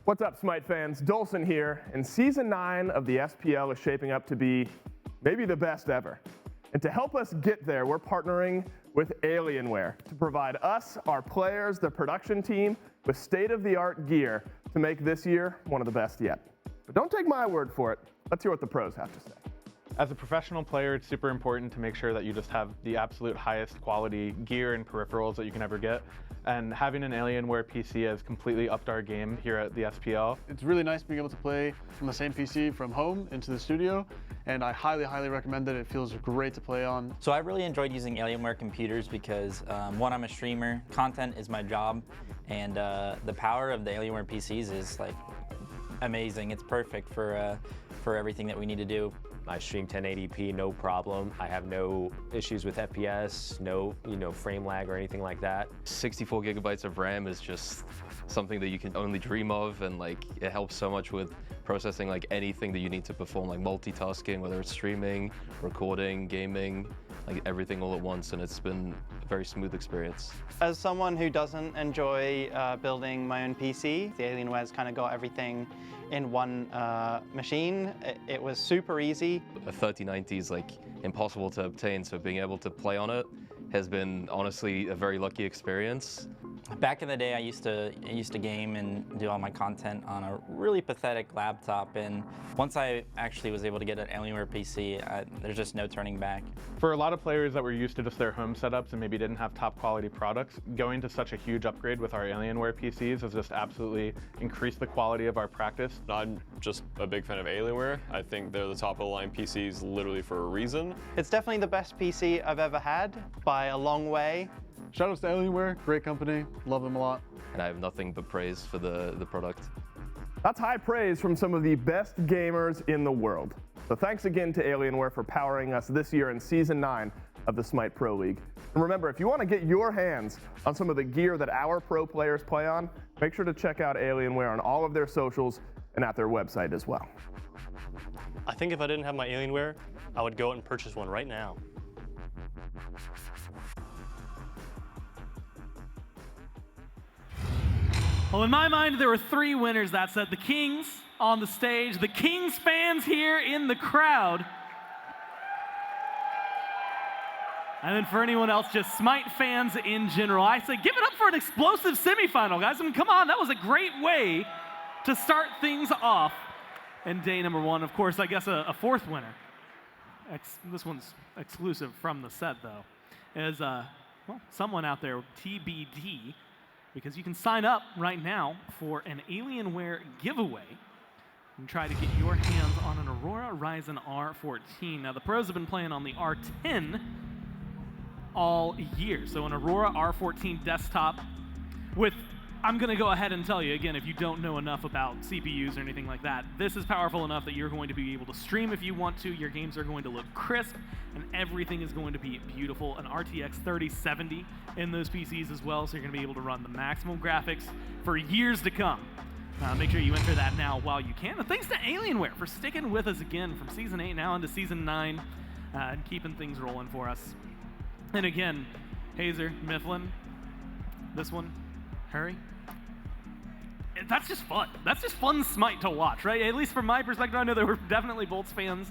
What's up, Smite fans? Dolson here, and Season 9 of the SPL is shaping up to be maybe the best ever. And to help us get there, we're partnering with Alienware to provide us, our players, the production team, with state-of-the-art gear to make this year one of the best yet. But don't take my word for it. Let's hear what the pros have to say. As a professional player, it's super important to make sure that you just have the absolute highest quality gear and peripherals that you can ever get. And having an Alienware PC has completely upped our game here at the SPL. It's really nice being able to play from the same PC from home into the studio, and I highly, highly recommend it. It feels great to play on. So I really enjoyed using Alienware computers because, one, I'm a streamer, content is my job, and the power of the Alienware PCs is like amazing. It's perfect for everything that we need to do. I stream 1080p, no problem. I have no issues with FPS, no frame lag or anything like that. 64 gigabytes of RAM is just something that you can only dream of, and like it helps so much with processing like anything that you need to perform, like multitasking, whether it's streaming, recording, gaming, like everything all at once, and it's been a very smooth experience. As someone who doesn't enjoy building my own PC, the Alienware's kind of got everything in one machine. It was super easy. A 3090 is like impossible to obtain, so being able to play on it has been honestly a very lucky experience. Back in the day, I used to game and do all my content on a really pathetic laptop, and once I actually was able to get an Alienware PC, there's just no turning back. For a lot of players that were used to just their home setups and maybe didn't have top quality products, going to such a huge upgrade with our Alienware PCs has just absolutely increased the quality of our practice. I'm just a big fan of Alienware. I think they're the top of the line PCs literally for a reason. It's definitely the best PC I've ever had by a long way. Shoutouts to Alienware, great company, love them a lot. And I have nothing but praise for the product. That's high praise from some of the best gamers in the world. So thanks again to Alienware for powering us this year in Season 9 of the SMITE Pro League. And remember, if you want to get your hands on some of the gear that our pro players play on, make sure to check out Alienware on all of their socials and at their website as well. I think if I didn't have my Alienware, I would go out and purchase one right now. Well, in my mind, there were 3 winners that set. The Kings on the stage, the Kings fans here in the crowd. And then for anyone else, just SMITE fans in general. I say give it up for an explosive semifinal, guys. I mean, come on, that was a great way to start things off. And day number 1, of course, I guess a 4th winner. This one's exclusive from the set, though, is well, someone out there, TBD, because you can sign up right now for an Alienware giveaway and try to get your hands on an Aurora Ryzen R14. Now, the pros have been playing on the R10 all year. So an Aurora R14 desktop with, I'm going to go ahead and tell you, again, if you don't know enough about CPUs or anything like that, this is powerful enough that you're going to be able to stream if you want to. Your games are going to look crisp, and everything is going to be beautiful. An RTX 3070 in those PCs as well, so you're going to be able to run the maximum graphics for years to come. Make sure you enter that now while you can. And thanks to Alienware for sticking with us again from Season 8 now into Season 9 and keeping things rolling for us. And again, Hazer, Mifflin, this one, Hurry. That's just fun. That's just fun SMITE to watch, right? At least from my perspective, I know there were definitely Bolts fans.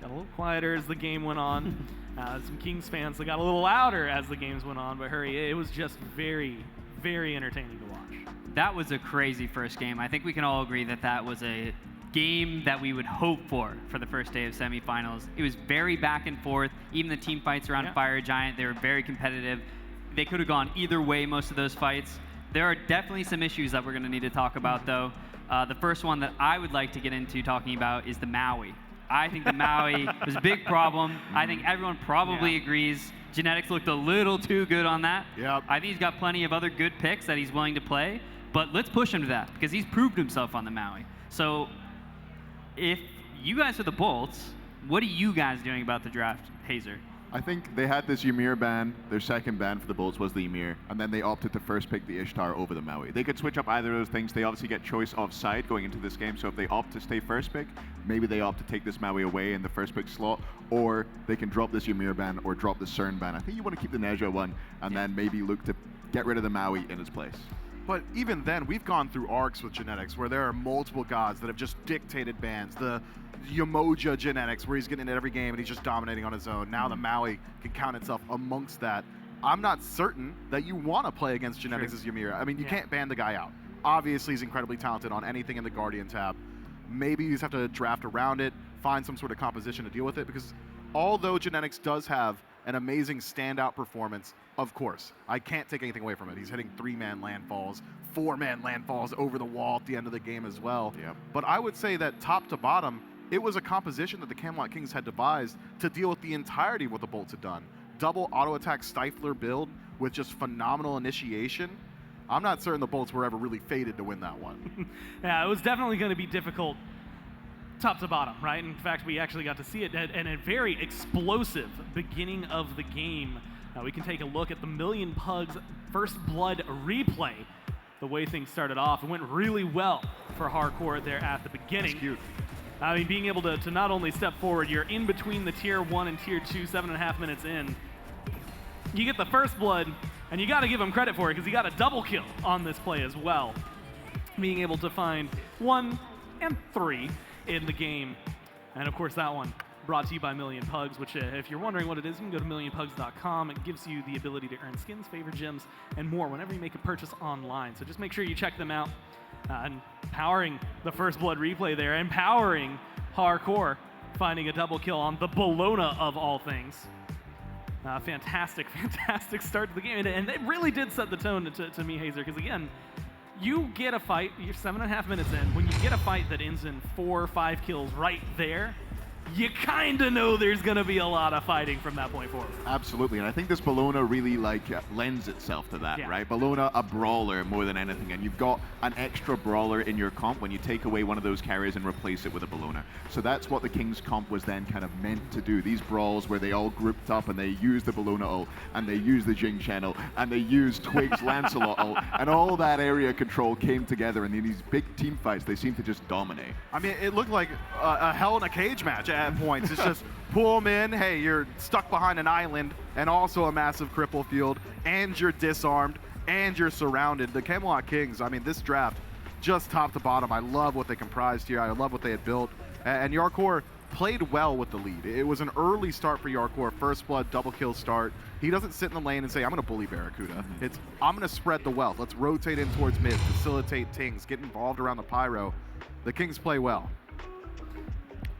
Got a little quieter as the game went on. Some Kings fans that got a little louder as the games went on. But Hurry, it was just very, very entertaining to watch. That was a crazy first game. I think we can all agree that that was a game that we would hope for the first day of semifinals. It was very back and forth. Even the team fights around Fire Giant, they were very competitive. They could have gone either way most of those fights. There are definitely some issues that we're going to need to talk about, though. The first one that I would like to get into talking about is the Maui. I think the Maui was a big problem. I think everyone probably agrees. Genetics looked a little too good on that. Yep. I think he's got plenty of other good picks that he's willing to play, but let's push him to that because he's proved himself on the Maui. So if you guys are the Bolts, what are you guys doing about the draft, Hazer? I think they had this Ymir ban. Their second ban for the Bolts was the Ymir, and then they opted to first pick the Ishtar over the Maui. They could switch up either of those things. They obviously get choice of side going into this game, so if they opt to stay first pick, maybe they opt to take this Maui away in the first pick slot, or they can drop this Ymir ban or drop the Cern ban. I think you want to keep the Nezha one, and then maybe look to get rid of the Maui in its place. But even then, we've gone through arcs with genetics where there are multiple gods that have just dictated bans. The Yemoja genetics where he's getting in every game and he's just dominating on his own. Now the Maui can count itself amongst that. I'm not certain that you want to play against genetics as Ymir. I mean, you can't ban the guy out. Obviously, he's incredibly talented on anything in the Guardian tab. Maybe you just have to draft around it, find some sort of composition to deal with it, because although genetics does have an amazing standout performance, of course, I can't take anything away from it. He's hitting 3-man landfalls, 4-man landfalls over the wall at the end of the game as well. Yep. But I would say that top to bottom, it was a composition that the Camelot Kings had devised to deal with the entirety of what the Bolts had done. Double auto attack Stifler build with just phenomenal initiation. I'm not certain the Bolts were ever really fated to win that one. Yeah, it was definitely going to be difficult top to bottom, right? In fact, we actually got to see it at a very explosive beginning of the game. We can take a look at the Million Pugs First Blood replay. The way things started off, it went really well for Jarcorrr there at the beginning. That's cute. I mean, being able to not only step forward, you're in between the tier 1 and tier 2, 7.5 minutes in. You get the First Blood, and you got to give him credit for it because he got a double kill on this play as well. Being able to find 1 and 3 in the game. And of course, that one brought to you by Million Pugs, which if you're wondering what it is, you can go to millionpugs.com. It gives you the ability to earn skins, favorite gems, and more whenever you make a purchase online. So just make sure you check them out. And powering the First Blood replay there, empowering Jarcorrr, finding a double kill on the Bologna of all things. Fantastic, fantastic start to the game. And it really did set the tone to me, Hazer, because again, you get a fight, you're 7.5 minutes in, when you get a fight that ends in 4 or 5 kills right there, you kind of know there's going to be a lot of fighting from that point forward. Absolutely, and I think this Bologna really lends itself to that, right? Bologna, a brawler more than anything, and you've got an extra brawler in your comp when you take away one of those carriers and replace it with a Bologna. So that's what the Kings comp was then kind of meant to do. These brawls where they all grouped up and they use the Bologna ult, and they use the Jing channel, and they use Twig's Lancelot ult, and all that area control came together, and in these big team fights, they seem to just dominate. I mean, it looked like a Hell in a Cage match at points. It's just pull them in, hey, you're stuck behind an island and also a massive cripple field, and you're disarmed, and you're surrounded. The Camelot Kings, I mean, this draft, just top to bottom, I love what they comprised here. I love what they had built. And Jarcorrr played well with the lead. It was an early start for Jarcorrr, First Blood, double kill start. He doesn't sit in the lane and say, I'm going to bully BaRRaCCuDDa. It's, I'm going to spread the wealth. Let's rotate in towards mid, facilitate Tings, get involved around the Pyro. The Kings play well.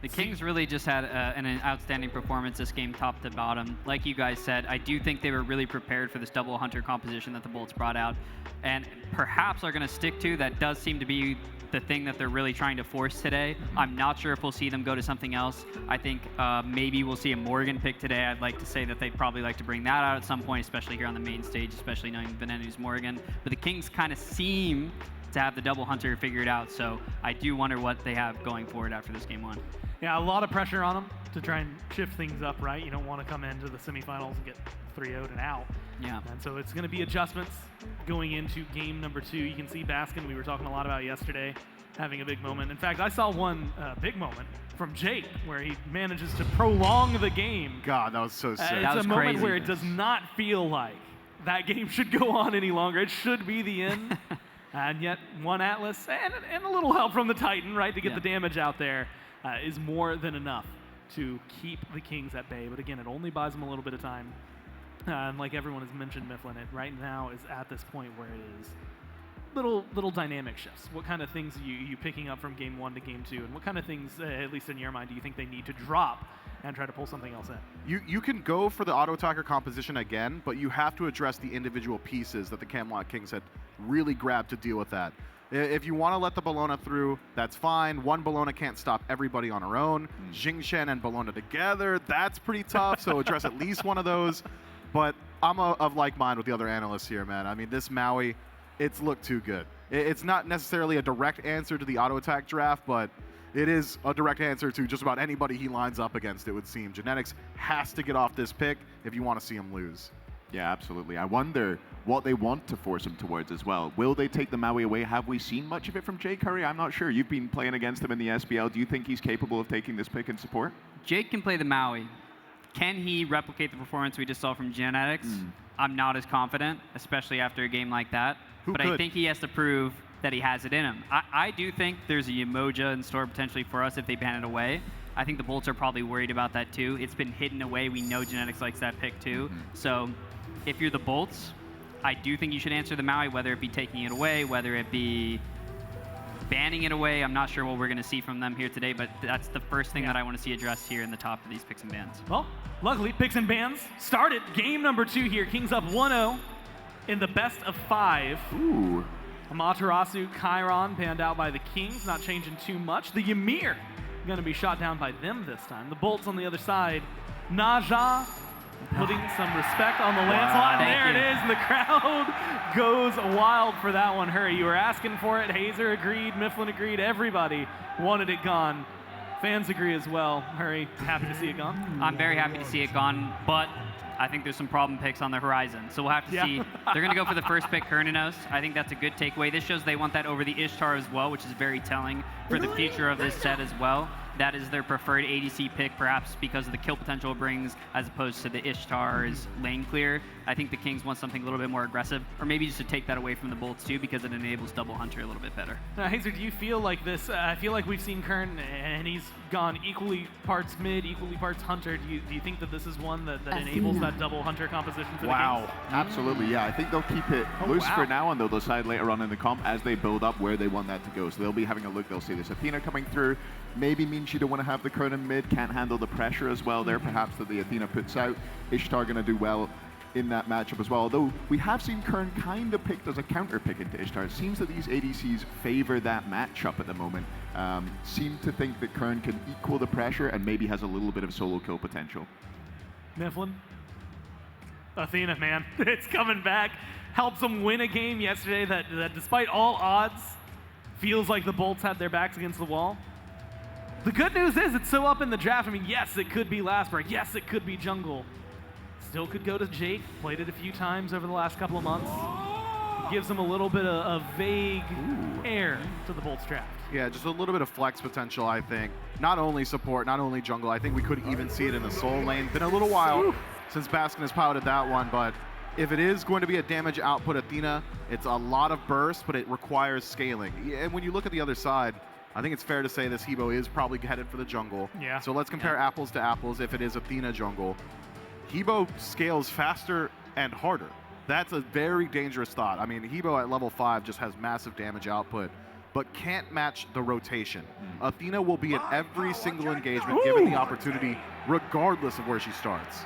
The Kings really just had an outstanding performance this game, top to bottom. Like you guys said, I do think they were really prepared for this double hunter composition that the Bolts brought out, and perhaps are going to stick to. That does seem to be the thing that they're really trying to force today. I'm not sure if we'll see them go to something else. I think maybe we'll see a Morgan pick today. I'd like to say that they'd probably like to bring that out at some point, especially here on the main stage, especially knowing Venenu's Morgan. But the Kings kind of seem to have the double hunter figured out, so I do wonder what they have going forward after this game 1. Yeah, a lot of pressure on them to try and shift things up, right? You don't want to come into the semifinals and get 3-0'd and out. Yeah. And so it's going to be adjustments going into game number 2. You can see Baskin, we were talking a lot about yesterday, having a big moment. In fact, I saw one big moment from Jake where he manages to prolong the game. God, that was so sick. It's a moment where it does not feel like that game should go on any longer. It should be the end. And yet, one Atlas and a little help from the Titan, right, to get the damage out there. Is more than enough to keep the Kings at bay. But again, it only buys them a little bit of time. And like everyone has mentioned, Mifflin, it right now is at this point where it is little dynamic shifts. What kind of things are you picking up from game 1 to game 2? And what kind of things, at least in your mind, do you think they need to drop and try to pull something else in? You can go for the auto attacker composition again, but you have to address the individual pieces that the Camelot Kings had really grabbed to deal with that. If you want to let the Bologna through, that's fine. One Bologna can't stop everybody on her own. Xing and Bologna together, that's pretty tough, so address at least one of those. But I'm of like mind with the other analysts here, man. I mean, this Maui, it's looked too good. It's not necessarily a direct answer to the auto attack draft, but it is a direct answer to just about anybody he lines up against, it would seem. Genetics has to get off this pick if you want to see him lose. Yeah, absolutely. I wonder what they want to force him towards as well. Will they take the Maui away? Have we seen much of it from Jake Curry? I'm not sure. You've been playing against him in the SPL. Do you think he's capable of taking this pick in support? Jake can play the Maui. Can he replicate the performance we just saw from Genetics? I'm not as confident, especially after a game like that. but I think he has to prove that he has it in him. I do think there's a Yemoja in store potentially for us if they ban it away. I think the Bolts are probably worried about that too. It's been hidden away. We know Genetics likes that pick too. So if you're the Bolts, I do think you should answer the Maui, whether it be taking it away, whether it be banning it away. I'm not sure what we're going to see from them here today, but that's the first thing that I want to see addressed here in the top of these picks and bans. Well, luckily, picks and bans started. Game number 2 here. Kings up 1-0 in the best of 5. Ooh. Amaterasu, Chiron banned out by the Kings, not changing too much. The Ymir going to be shot down by them this time. The Bolts on the other side. Naja putting some respect on the Lancelot. And there it is. And the crowd goes wild for that one. Hurry, you were asking for it. Hazer agreed. Mifflin agreed. Everybody wanted it gone. Fans agree as well. Hurry, happy to see it gone? I'm very happy to see it gone, but I think there's some problem picks on the horizon. So we'll have to see. They're going to go for the first pick, Cernunnos. I think that's a good takeaway. This shows they want that over the Ishtar as well, which is very telling for the future of this set as well. That is their preferred ADC pick, perhaps because of the kill potential it brings, as opposed to the Ishtar's lane clear. I think the Kings want something a little bit more aggressive, or maybe just to take that away from the Bolts too, because it enables double Hunter a little bit better. Now, Hazer, do you feel like this? I feel like we've seen Kern, and he's gone equally parts mid, equally parts Hunter. Do you think that this is one that enables that double Hunter composition for the Kings? Absolutely, yeah. I think they'll keep it loose for now, and they'll decide later on in the comp as they build up where they want that to go. So they'll be having a look. They'll see this Athena coming through. Maybe means you don't want to have the Kern in mid, can't handle the pressure as well there, perhaps, that the Athena puts out. Ishtar going to do well in that matchup as well. Although we have seen Kern kind of picked as a counter pick into Ishtar. It seems that these ADCs favor that matchup at the moment. Seem to think that Kern can equal the pressure and maybe has a little bit of solo kill potential. Mifflin? Athena, man, it's coming back. Helps them win a game yesterday that despite all odds, feels like the Bolts had their backs against the wall. The good news is it's so up in the draft. I mean, yes, it could be LASBRA. Yes, it could be Jungle. Still could go to Jake. Played it a few times over the last couple of months. It gives them a little bit of vague air to the Bolts draft. Yeah, just a little bit of flex potential, I think. Not only support, not only jungle. I think we could even see it in the soul lane. Been a little while since Baskin has piloted that one, but if it is going to be a damage output Athena, it's a lot of burst, but it requires scaling. And when you look at the other side, I think it's fair to say this Hebo is probably headed for the jungle. Yeah. So let's compare apples to apples if it is Athena jungle. Hebo scales faster and harder. That's a very dangerous thought. I mean, Hebo at level 5 just has massive damage output, but can't match the rotation. Athena will be in every single engagement given the opportunity, regardless of where she starts.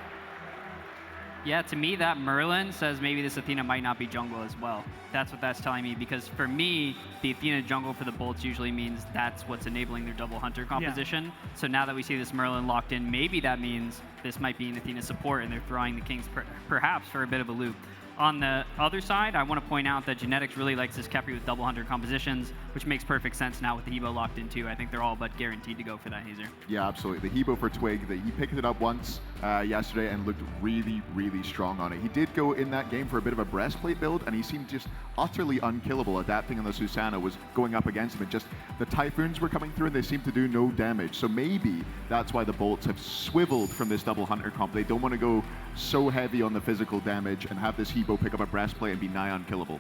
Yeah, to me, that Merlin says maybe this Athena might not be jungle as well. That's what that's telling me, because for me, the Athena jungle for the Bolts usually means that's what's enabling their double Hunter composition. Yeah. So now that we see this Merlin locked in, maybe that means this might be an Athena support and they're throwing the Kings perhaps for a bit of a loop. On the other side, I want to point out that Genetics really likes this Khepri with double Hunter compositions, which makes perfect sense now with the Hebo locked in too. I think they're all but guaranteed to go for that, Hazer. Yeah, absolutely. The Hebo for Twig, he picked it up once yesterday and looked really, really strong on it. He did go in that game for a bit of a breastplate build, and he seemed just utterly unkillable. Adapting on the Susanna was going up against him, and just the Typhoons were coming through and they seemed to do no damage. So maybe that's why the Bolts have swiveled from this double Hunter comp. They don't want to go so heavy on the physical damage and have this Hebo pick up a breastplate and be nigh unkillable.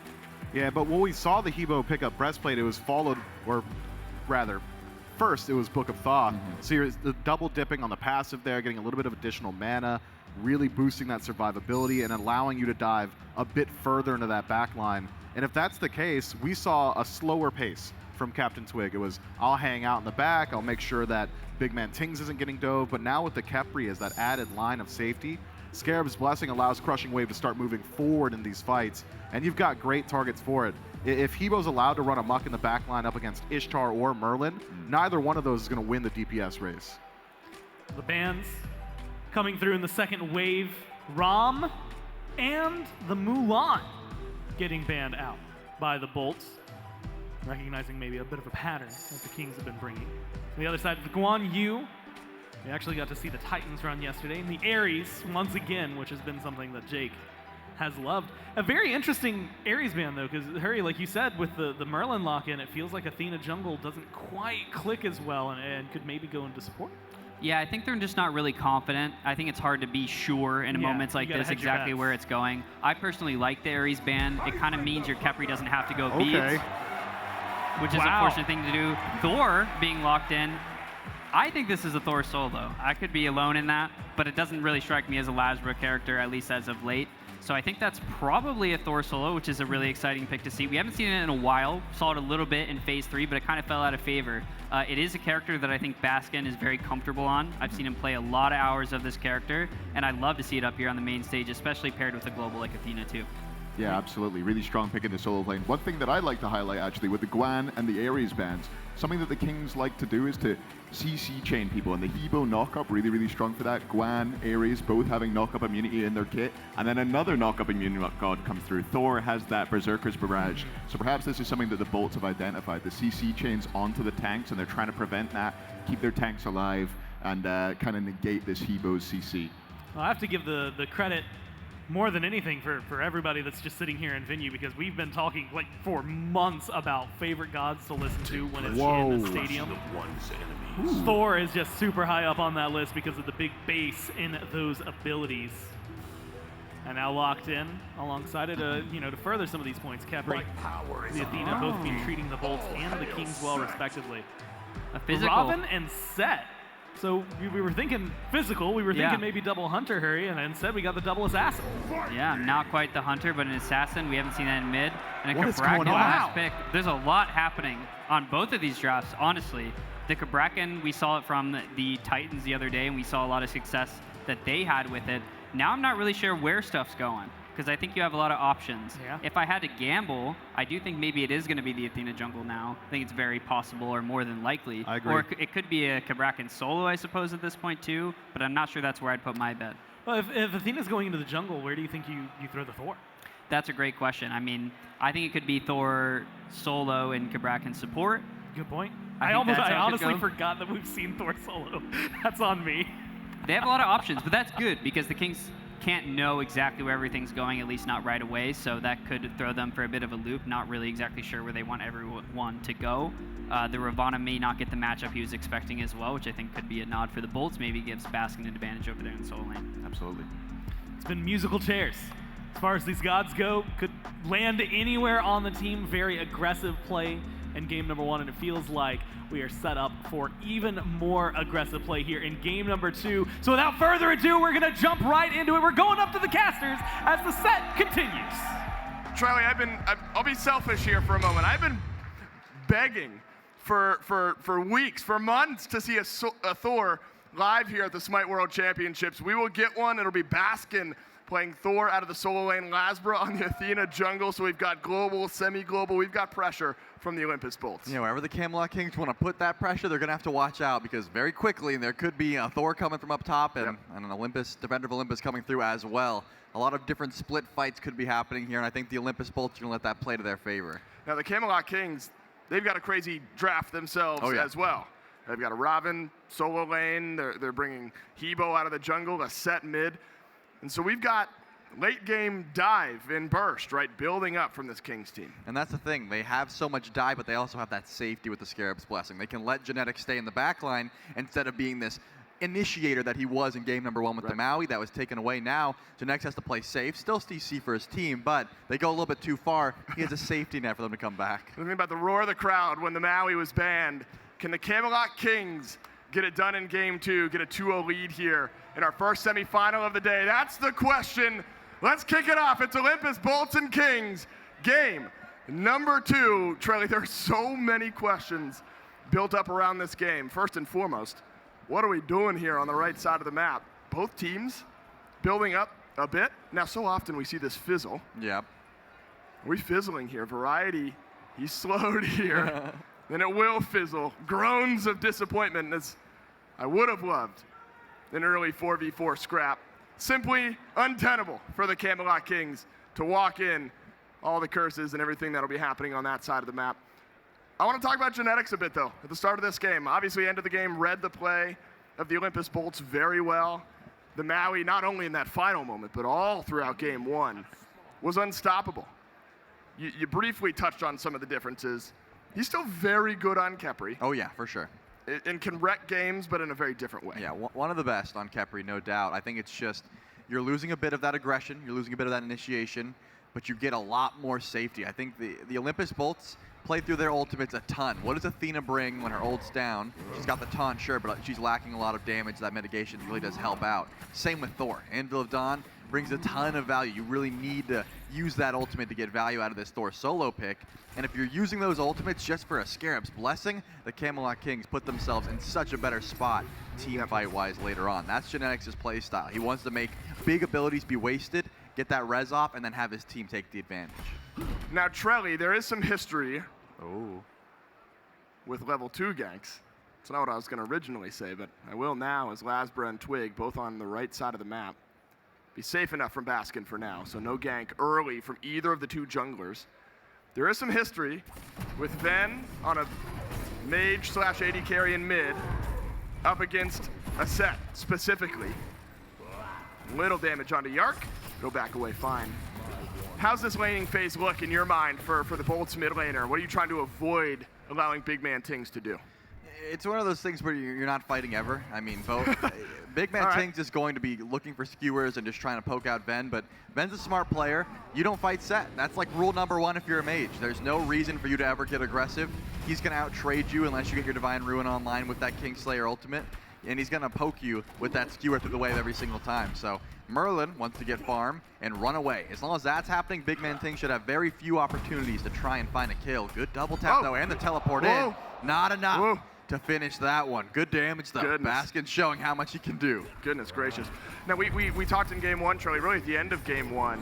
Yeah, but when we saw the Hebo pick up breastplate, it was followed, or rather, first it was Book of Thaw. So you're the double dipping on the passive there, getting a little bit of additional mana, really boosting that survivability and allowing you to dive a bit further into that back line. And if that's the case, we saw a slower pace from CaptainTwig. It was, I'll hang out in the back, I'll make sure that BigManTingz isn't getting dove, but now with the Khepri as that added line of safety, Scarab's Blessing allows Crushing Wave to start moving forward in these fights, and you've got great targets for it. If Hebo's allowed to run amok in the back line up against Ishtar or Merlin, neither one of those is going to win the DPS race. The bans coming through in the second wave, Ram and the Mulan getting banned out by the Bolts, recognizing maybe a bit of a pattern that the Kings have been bringing. On the other side, the Guan Yu. We actually got to see the Titans run yesterday, and the Ares once again, which has been something that Jake has loved. A very interesting Ares ban, though, because, Hurry, like you said, with the Merlin lock-in, it feels like Athena jungle doesn't quite click as well and could maybe go into support. Yeah, I think they're just not really confident. I think it's hard to be sure in moments like this exactly where it's going. I personally like the Ares ban. It kind of means your Khepri doesn't have to go beads, which is an unfortunate thing to do. Thor being locked in. I think this is a Thor solo. I could be alone in that, but it doesn't really strike me as a LASBRA character, at least as of late. So I think that's probably a Thor solo, which is a really exciting pick to see. We haven't seen it in a while. Saw it a little bit in Phase 3, but it kind of fell out of favor. It is a character that I think Baskin is very comfortable on. I've seen him play a lot of hours of this character, and I'd love to see it up here on the main stage, especially paired with a global like Athena too. Yeah, absolutely. Really strong pick in the solo lane. One thing that I'd like to highlight, actually, with the Guan and the Ares bans, something that the Kings like to do is to CC chain people, and the Hebo knockup, really, really strong for that. Guan, Ares, both having knockup immunity in their kit, and then another knockup immunity god comes through. Thor has that Berserker's Barrage. So perhaps this is something that the Bolts have identified, the CC chains onto the tanks, and they're trying to prevent that, keep their tanks alive, and kind of negate this Hebo's CC. Well, I have to give the credit more than anything for everybody that's just sitting here in Venue, because we've been talking like for months about favorite gods to listen to when it's in the stadium. Thor is just super high up on that list because of the big base in those abilities. And now locked in alongside it, to further some of these points, Khepri, the Athena, both being treating the Bolts and the Kings well, respectively. A physical. Ravana and Set. So we were thinking physical, we were thinking maybe double Hunter hurry, and instead we got the double Assassin. Yeah, not quite the Hunter, but an Assassin. We haven't seen that in mid. And a What is going Cabrakan on? last pick. There's a lot happening on both of these drafts, honestly. The Cabrakan, we saw it from the Titans the other day, and we saw a lot of success that they had with it. Now I'm not really sure where stuff's going, because I think you have a lot of options. Yeah. If I had to gamble, I do think maybe it is going to be the Athena jungle now. I think it's very possible, or more than likely. I agree. Or it could be a Cabrakan solo, I suppose, at this point too, but I'm not sure that's where I'd put my bet. Well, if Athena's going into the jungle, where do you think you throw the Thor? That's a great question. I mean, I think it could be Thor solo and Cabrakan support. Good point. I I think that's how it could honestly go. forgot that we've seen Thor solo. That's on me. They have a lot of options, but that's good because the Kings can't know exactly where everything's going, at least not right away, so that could throw them for a bit of a loop, not really exactly sure where they want everyone to go. The Ravana may not get the matchup he was expecting as well, which I think could be a nod for the Bolts, maybe gives Baskin an advantage over there in the solo lane. Absolutely. It's been musical chairs. As far as these gods go, could land anywhere on the team, very aggressive play in game number 1, and it feels like we are set up for even more aggressive play here in game number 2. So without further ado, we're gonna jump right into it. We're going up to the casters as the set continues. Charlie, I'll be selfish here for a moment. I've been begging for weeks, for months, to see a Thor live here at the SMITE World Championships. We will get one. It'll be Baskin playing Thor out of the solo lane, LASBRA on the Athena jungle. So we've got global, semi-global. We've got pressure from the Olympus Bolts. Yeah, wherever the Camelot Kings want to put that pressure, they're going to have to watch out, because very quickly there could be a Thor coming from up top and an Olympus, defender of Olympus coming through as well. A lot of different split fights could be happening here, and I think the Olympus Bolts are going to let that play to their favor. Now the Camelot Kings, they've got a crazy draft themselves as well. They've got a Ravana solo lane. They're bringing Hebo out of the jungle, a Set mid. And so we've got late game dive in burst, right, building up from this Kings team. And that's the thing. They have so much dive, but they also have that safety with the Scarab's Blessing. They can let Genetic stay in the back line instead of being this initiator that he was in game number 1 with the Maui. That was taken away now. Genetic has to play safe. Still CC for his team, but they go a little bit too far. He has a safety net for them to come back. Think about the roar of the crowd when the Maui was banned. Can the Camelot Kings get it done in game 2, get a 2-0 lead here in our first semifinal of the day? That's the question. Let's kick it off. It's Olympus Bolts and Kings, game number 2. Trelly, there are so many questions built up around this game. First and foremost, what are we doing here on the right side of the map? Both teams building up a bit. Now, so often we see this fizzle. Yep. Are we fizzling here? Variety, he's slowed here. Then it will fizzle. Groans of disappointment, as I would have loved an early 4v4 scrap. Simply untenable for the Camelot Kings to walk in all the curses and everything that'll be happening on that side of the map. I want to talk about genetics a bit, though, at the start of this game. Obviously, end of the game, read the play of the Olympus Bolts very well. The Maui, not only in that final moment, but all throughout game 1, was unstoppable. You briefly touched on some of the differences. He's still very good on Khepri. Oh, yeah, for sure. and can wreck games, but in a very different way. Yeah, one of the best on Khepri, no doubt. I think it's just you're losing a bit of that aggression, you're losing a bit of that initiation, but you get a lot more safety. I think the Olympus Bolts play through their ultimates a ton. What does Athena bring when her ult's down? She's got the taunt, sure, but she's lacking a lot of damage. That mitigation really does help out. Same with Thor. Anvil of Dawn brings a ton of value. You really need to use that ultimate to get value out of this Thor solo pick. And if you're using those ultimates just for a Scarab's Blessing, the Camelot Kings put themselves in such a better spot team fight-wise later on. That's Genetics' play style. He wants to make big abilities be wasted, get that res off, and then have his team take the advantage. Now, Trelly, there is some history with level 2 ganks. It's not what I was going to originally say, but I will now, as LASBRA and Twig, both on the right side of the map, be safe enough from Baskin for now, so no gank early from either of the two junglers. There is some history with Ven on a mage/AD carry in mid up against a set specifically. Little damage onto Yark, go back away fine. How's this laning phase look in your mind for the Bolts mid laner? What are you trying to avoid allowing BigManTingz to do? It's one of those things where you're not fighting ever. I mean, both. BigManTingz is going to be looking for skewers and just trying to poke out Ven, but Ven's a smart player. You don't fight set. That's like rule number 1 if you're a mage. There's no reason for you to ever get aggressive. He's going to out-trade you unless you get your Divine Ruin online with that Kingslayer ultimate, and he's going to poke you with that skewer through the wave every single time. So Merlin wants to get farm and run away. As long as that's happening, BigManTingz should have very few opportunities to try and find a kill. Good double tap, though, and the teleport in. Not enough to finish that one. Good damage, though. Baskin showing how much he can do. Goodness gracious. Now, we talked in game 1, Charlie, really at the end of game 1,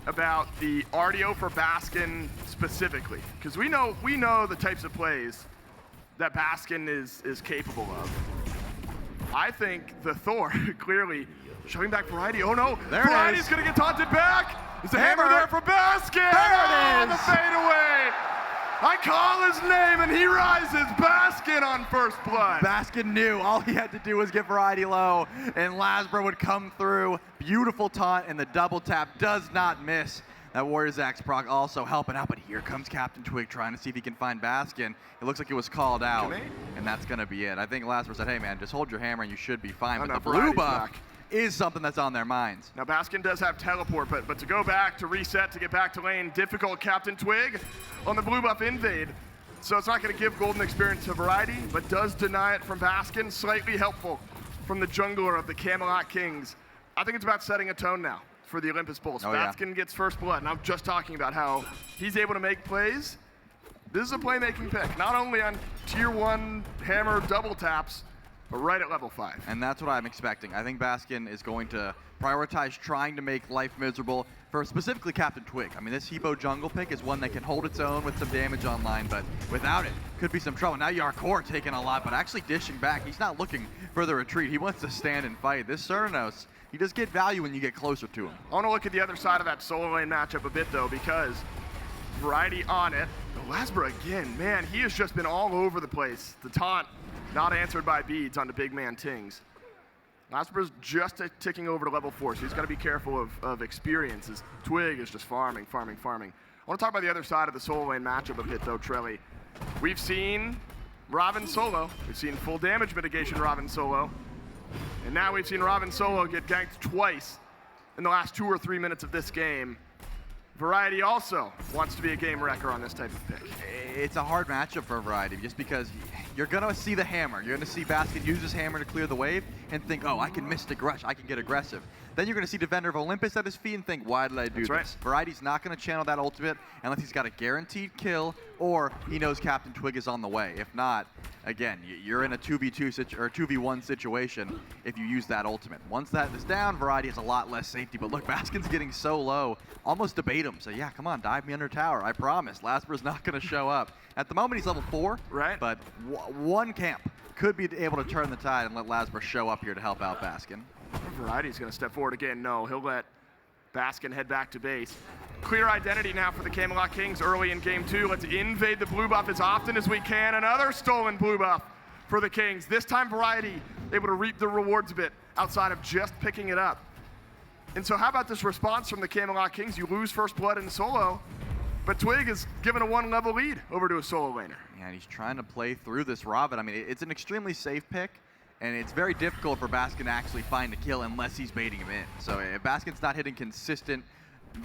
about the RDO for Baskin specifically. Because we know the types of plays that Baskin is capable of. I think the Thor clearly showing back Variety. Oh no, Variety's gonna get taunted back. Is the hammer there for Baskin? There it is. The fadeaway. I call his name and he rises. Baskin on first blood. Baskin knew all he had to do was get Variety low, and LASBRA would come through. Beautiful taunt, and the double tap does not miss. That Warrior's Axe proc also helping out, but here comes CaptainTwig trying to see if he can find Baskin. It looks like it was called out, and that's going to be it. I think LASBRA said, hey man, just hold your hammer and you should be fine. But the blue buff is something that's on their minds. Now Baskin does have teleport, but to go back, to reset, to get back to lane, difficult. CaptainTwig on the blue buff invade. So it's not going to give golden experience to Variety, but does deny it from Baskin. Slightly helpful from the jungler of the Camelot Kings. I think it's about setting a tone now for the Olympus Bolts. Baskin gets first blood, and I'm just talking about how he's able to make plays. This is a playmaking pick, not only on tier 1 hammer double taps, but right at level 5. And that's what I'm expecting. I think Baskin is going to prioritize trying to make life miserable for specifically CaptainTwig. I mean, this Hippo jungle pick is one that can hold its own with some damage online, but without it, could be some trouble. Now Jarcorrr taking a lot, but actually dishing back. He's not looking for the retreat. He wants to stand and fight. This Cernunnos, he does get value when you get closer to him. I want to look at the other side of that solo lane matchup a bit, though, because Variety on it. LASBRA again, man, he has just been all over the place. The taunt not answered by beads onto BigManTingz. LASBRA's just ticking over to level 4, so he's got to be careful of experiences. Twig is just farming. I want to talk about the other side of the solo lane matchup a bit, though, Trelly. We've seen Ravana solo. We've seen full damage mitigation Ravana solo. And now we've seen Ravana solo get ganked twice in the last 2 or 3 minutes of this game. Variety also wants to be a game wrecker on this type of pick. It's a hard matchup for Variety just because you're going to see the hammer. You're going to see Baskin use his hammer to clear the wave and think, oh, I can Mystic Rush, I can get aggressive. Then you're going to see Defender of Olympus at his feet and think, why did I do this? Variety's not going to channel that ultimate unless he's got a guaranteed kill or he knows CaptainTwig is on the way. If not, again, you're in a 2v2 or 2v1 situation if you use that ultimate. Once that is down, Variety has a lot less safety. But look, Baskin's getting so low, almost debate him. So yeah, come on, dive me under tower. I promise. LASBRA's not going to show up. At the moment, he's level 4, but one camp could be able to turn the tide and let LASBRA show up here to help out Baskin. Variety's going to step forward again. No, he'll let Baskin head back to base. Clear identity now for the Camelot Kings early in game 2. Let's invade the blue buff as often as we can. Another stolen blue buff for the Kings. This time Variety able to reap the rewards a bit outside of just picking it up. And so how about this response from the Camelot Kings? You lose first blood in solo. But Twig is given a 1-level lead over to a solo laner. Yeah, and he's trying to play through this Ravana. I mean, it's an extremely safe pick, and it's very difficult for Baskin to actually find a kill unless he's baiting him in. So if Baskin's not hitting consistent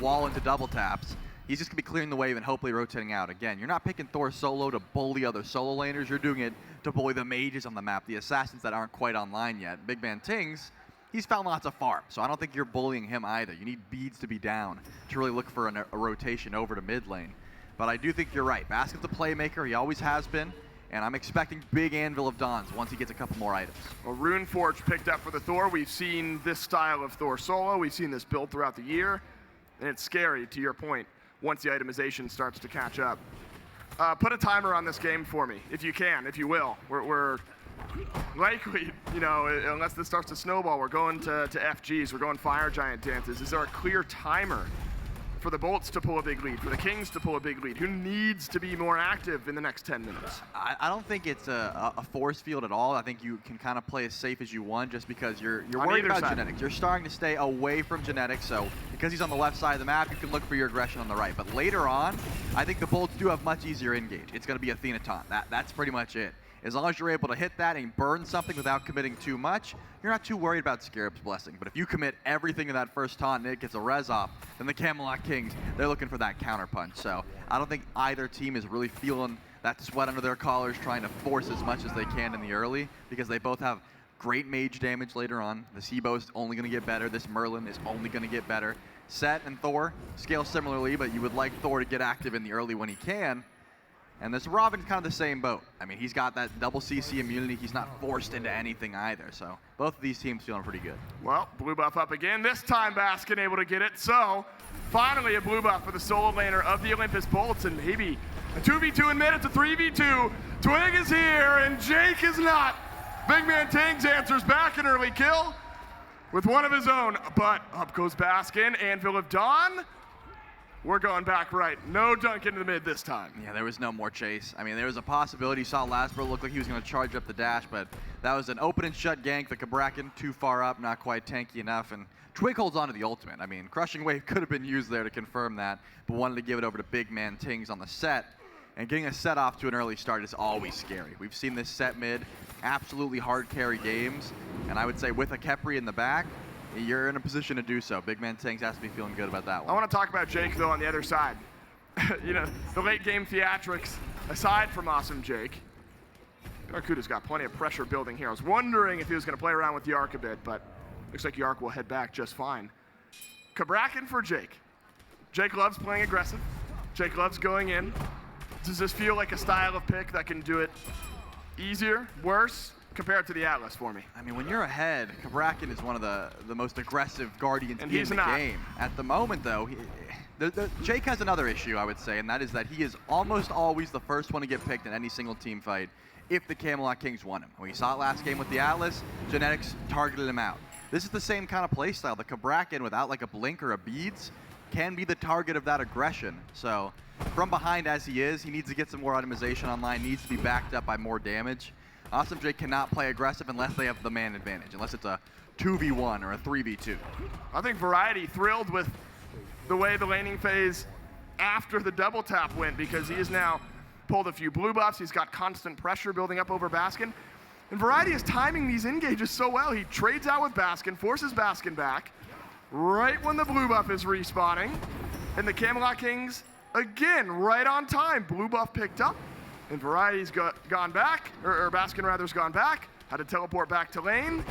wall into double taps, he's just going to be clearing the wave and hopefully rotating out. Again, you're not picking Thor solo to bully other solo laners. You're doing it to bully the mages on the map, the assassins that aren't quite online yet. BigManTingz, he's found lots of farm, so I don't think you're bullying him either. You need beads to be down to really look for a rotation over to mid lane. But I do think you're right. Baskin's a playmaker. He always has been. And I'm expecting big Anvil of Dawns once he gets a couple more items. Well, Runeforge picked up for the Thor. We've seen this style of Thor solo. We've seen this build throughout the year. And it's scary, to your point, once the itemization starts to catch up. Put a timer on this game for me, if you can, if you will. We're likely, you know, unless this starts to snowball, we're going to FGs. We're going Fire Giant dances. Is there a clear timer for the Bolts to pull a big lead, for the Kings to pull a big lead? Who needs to be more active in the next 10 minutes? I don't think it's a force field at all. I think you can kind of play as safe as you want just because you're worried about genetics. You're starting to stay away from genetics, so because he's on the left side of the map, you can look for your aggression on the right. But later on, I think the Bolts do have much easier engage. It's going to be Athena taunt. That's pretty much it. As long as you're able to hit that and burn something without committing too much, you're not too worried about Scarab's Blessing. But if you commit everything in that first taunt and it gets a res off, then the Camelot Kings, they're looking for that counterpunch. So I don't think either team is really feeling that sweat under their collars, trying to force as much as they can in the early, because they both have great mage damage later on. The Sibo is only going to get better. This Merlin is only going to get better. Set and Thor scale similarly, but you would like Thor to get active in the early when he can. And this Robin's kind of the same boat. I mean, he's got that double CC immunity. He's not forced into anything either. So both of these teams feeling pretty good. Well, blue buff up again. This time Baskin able to get it. So finally a blue buff for the solo laner of the Olympus Bolts. And maybe a 2v2 in mid. It's a 3v2. Twig is here and Jake is not. BigManTingz answers back an early kill with one of his own. But up goes Baskin. Anvil of Dawn. We're going back right. No dunk into the mid this time. Yeah, there was no more chase. I mean, there was a possibility. You saw LASBRA look like he was going to charge up the dash, but that was an open and shut gank. The Cabrakan too far up, not quite tanky enough, and Twig holds on to the ultimate. I mean, Crushing Wave could have been used there to confirm that, but wanted to give it over to BigManTingz on the set. And getting a set off to an early start is always scary. We've seen this set mid absolutely hard carry games, and I would say with a Khepri in the back, you're in a position to do so. BigManTingz has to be feeling good about that one. I want to talk about Jake, though, on the other side. You know, the late game theatrics, aside from awesome Jake, BaRRaCCuDDa's got plenty of pressure building here. I was wondering if he was going to play around with Yark a bit, but looks like Yark will head back just fine. Cabrakan for Jake. Jake loves playing aggressive. Jake loves going in. Does this feel like a style of pick that can do it easier, worse? Compare it to the Atlas for me. I mean, when you're ahead, Cabrakan is one of the most aggressive Guardians in the game. At the moment, though, Jake has another issue, I would say, and that is that he is almost always the first one to get picked in any single team fight if the Camelot Kings won him. We saw it last game with the Atlas, genetics targeted him out. This is the same kind of play style. The Cabrakan, without like a blink or a beads, can be the target of that aggression. So from behind as he is, he needs to get some more itemization online, needs to be backed up by more damage. Awesome Jake cannot play aggressive unless they have the man advantage, unless it's a 2v1 or a 3v2. I think Variety thrilled with the way the laning phase after the double tap went, because he has now pulled a few blue buffs. He's got constant pressure building up over Baskin. And Variety is timing these engages so well. He trades out with Baskin, forces Baskin back, right when the blue buff is respawning. And the Camelot Kings, again, right on time. Blue buff picked up. And Variety's gone back, or Baskin rather's gone back, had to teleport back to lane,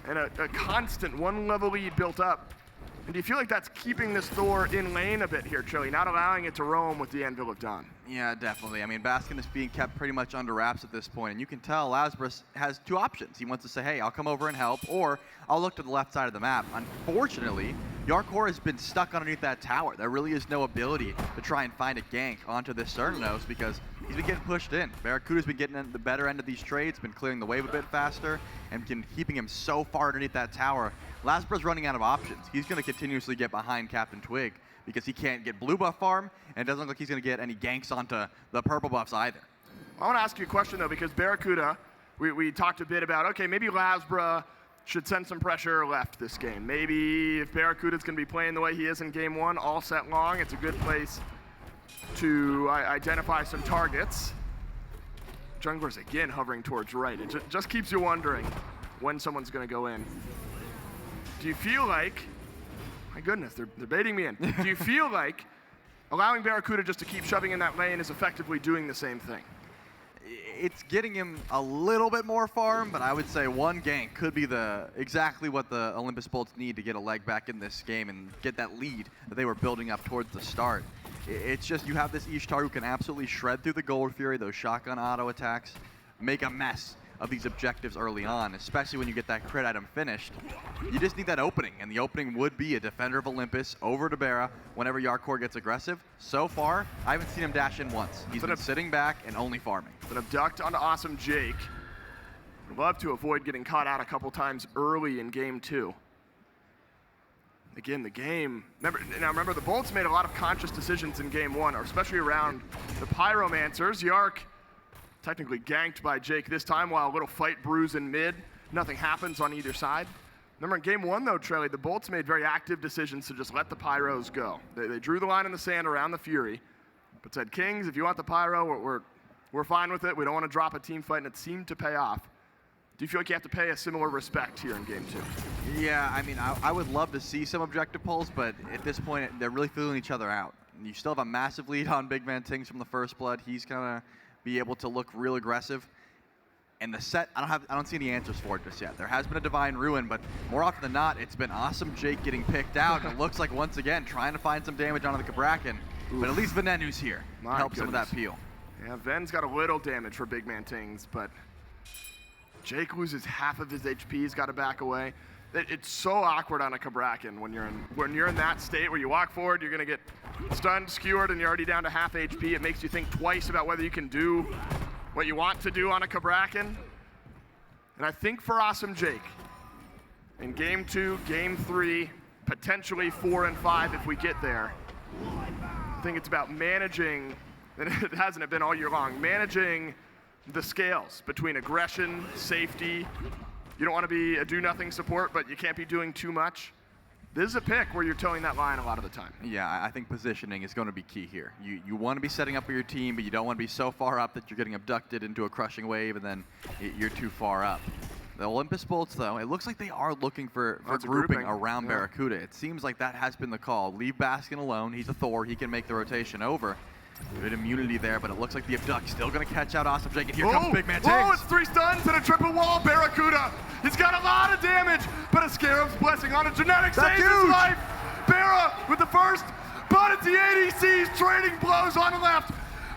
and a constant 1-level lead built up. And do you feel like that's keeping this Thor in lane a bit here, Chili, not allowing it to roam with the Anvil of Dawn? Yeah, definitely. I mean, Baskin is being kept pretty much under wraps at this point, and you can tell LASBRA has two options. He wants to say, hey, I'll come over and help, or I'll look to the left side of the map. Unfortunately, Jarcorrr has been stuck underneath that tower. There really is no ability to try and find a gank onto this Cernunnos because he's been getting pushed in. BaRRaCCuDDa's been getting the better end of these trades, been clearing the wave a bit faster, and keeping him so far underneath that tower. LASBRA's running out of options. He's going to continuously get behind CaptainTwig because he can't get blue buff farm, and it doesn't look like he's going to get any ganks onto the purple buffs either. I want to ask you a question, though, because BaRRaCCuDDa, we talked a bit about, okay, maybe LASBRA should send some pressure left this game. Maybe if BaRRaCCuDDa's going to be playing the way he is in game one, all set long, it's a good place to identify some targets. Jungler's again hovering towards right. It just keeps you wondering when someone's going to go in. Do you feel like, my goodness, they're baiting me in. Do you feel like allowing BaRRaCCuDDa just to keep shoving in that lane is effectively doing the same thing? It's getting him a little bit more farm, but I would say one gank could be exactly what the Olympus Bolts need to get a leg back in this game and get that lead that they were building up towards the start. It's just you have this Ishtar who can absolutely shred through the Gold Fury, those shotgun auto attacks, make a mess of these objectives early on, especially when you get that crit item finished. You just need that opening, and the opening would be a defender of Olympus over to BaRRa whenever Jarcorrr gets aggressive. So far, I haven't seen him dash in once. He's been sitting back and only farming. But abduct onto Awesome Jake. Would love to avoid getting caught out a couple times early in game 2. Again, the game, remember the Bolts made a lot of conscious decisions in game 1, or especially around the Pyromancers. Yark technically ganked by Jake this time while a little fight brews in mid. Nothing happens on either side. Remember in game 1 though, Trelly, the Bolts made very active decisions to just let the Pyros go. They drew the line in the sand around the Fury, but said, Kings, if you want the Pyro, we're fine with it. We don't want to drop a team fight, and it seemed to pay off. Do you feel like you have to pay a similar respect here in game 2? Yeah, I mean, I would love to see some objective pulls, but at this point, they're really feeling each other out. You still have a massive lead on BigManTingz from the first blood. He's gonna be able to look real aggressive. And the set, I don't see any answers for it just yet. There has been a Divine Ruin, but more often than not, it's been Awesome Jake getting picked out. And it looks like, once again, trying to find some damage onto the Cabrakan. But at least Venenu's here to help some of that peel. Yeah, Ven's got a little damage for BigManTingz, but Jake loses half of his HP. He's got to back away. It's so awkward on a Cabrakan when you're in that state where you walk forward, you're gonna get stunned, skewered, and you're already down to half HP. It makes you think twice about whether you can do what you want to do on a Cabrakan. And I think for Awesome Jake, in game 2, game 3, potentially 4 and 5 if we get there, I think it's about managing, and it hasn't been all year long, managing the scales between aggression, safety. You don't want to be a do-nothing support, but you can't be doing too much. This is a pick where you're towing that line a lot of the time. Yeah, I think positioning is going to be key here. You want to be setting up for your team, but you don't want to be so far up that you're getting abducted into a crushing wave and then you're too far up. The Olympus Bolts, though, it looks like they are looking for grouping around BaRRaCCuDDa. It seems like that has been the call. Leave Baskin alone. He's a Thor. He can make the rotation over. Good immunity there, but it looks like the abduct still going to catch out Awesome Jake, and here comes BigManTingz. Oh, it's 3 stuns and a triple wall. BaRRaCCuDDa, he's got a lot of damage, but a Scarab's Blessing on a Genetic saves his life. BaRRa with the first, but it's the ADCs trading blows on the left.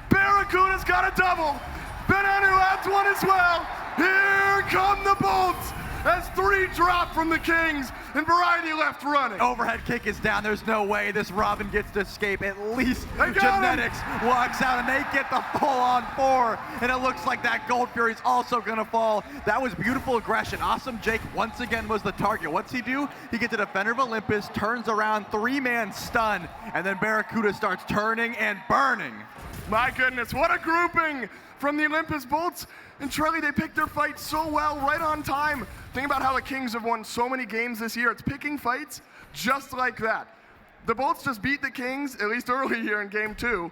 BaRRaCCuDDa's got a double. Venenu adds one as well. Here come the Bolts as 3 drop from the Kings and Variety left running. Overhead kick is down. There's no way this Robin gets to escape. At least Genetics walks out and they get the full-on 4. And it looks like that Gold Fury's also gonna fall. That was beautiful aggression. Awesome Jake once again was the target. What's he do? He gets a Defender of Olympus, turns around, 3-man stun, and then BaRRaCCuDDa starts turning and burning. My goodness, what a grouping from the Olympus Bolts. And Trelly, they picked their fight so well, right on time. Think about how the Kings have won so many games this year. It's picking fights just like that. The Bolts just beat the Kings, at least early here in game 2,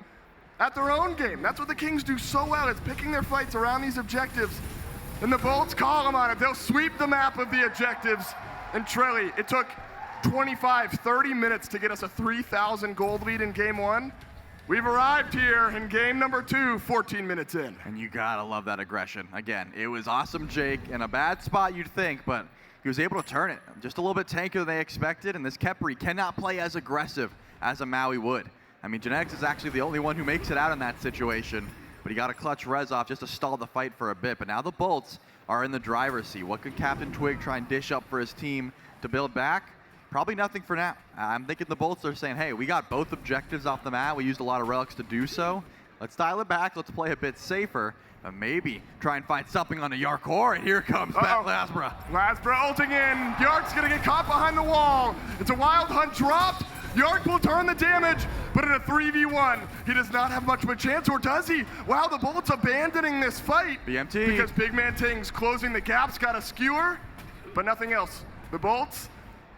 at their own game. That's what the Kings do so well. It's picking their fights around these objectives. And the Bolts call them on it. They'll sweep the map of the objectives. And Trelly, it took 25, 30 minutes to get us a 3,000 gold lead in game 1. We've arrived here in game number 2, 14 minutes in. And you gotta love that aggression. Again, it was Awesome Jake in a bad spot, you'd think, but he was able to turn it. Just a little bit tankier than they expected, and this Khepri cannot play as aggressive as a Maui would. I mean, Genetics is actually the only one who makes it out in that situation, but he got a clutch res off just to stall the fight for a bit. But now the Bolts are in the driver's seat. What could CaptainTwig try and dish up for his team to build back? Probably nothing for now. I'm thinking the Bolts are saying, hey, we got both objectives off the mat. We used a lot of relics to do so. Let's dial it back. Let's play a bit safer. And maybe try and find something on a Jarcorrr. And here comes LASBRA. LASBRA ulting in. Yark's going to get caught behind the wall. It's a Wild Hunt dropped. Yark will turn the damage, but in a 3v1, he does not have much of a chance, or does he? Wow, the Bolts abandoning this fight. BMT. Because BigManTingz closing the gaps, got a skewer, but nothing else. The Bolts,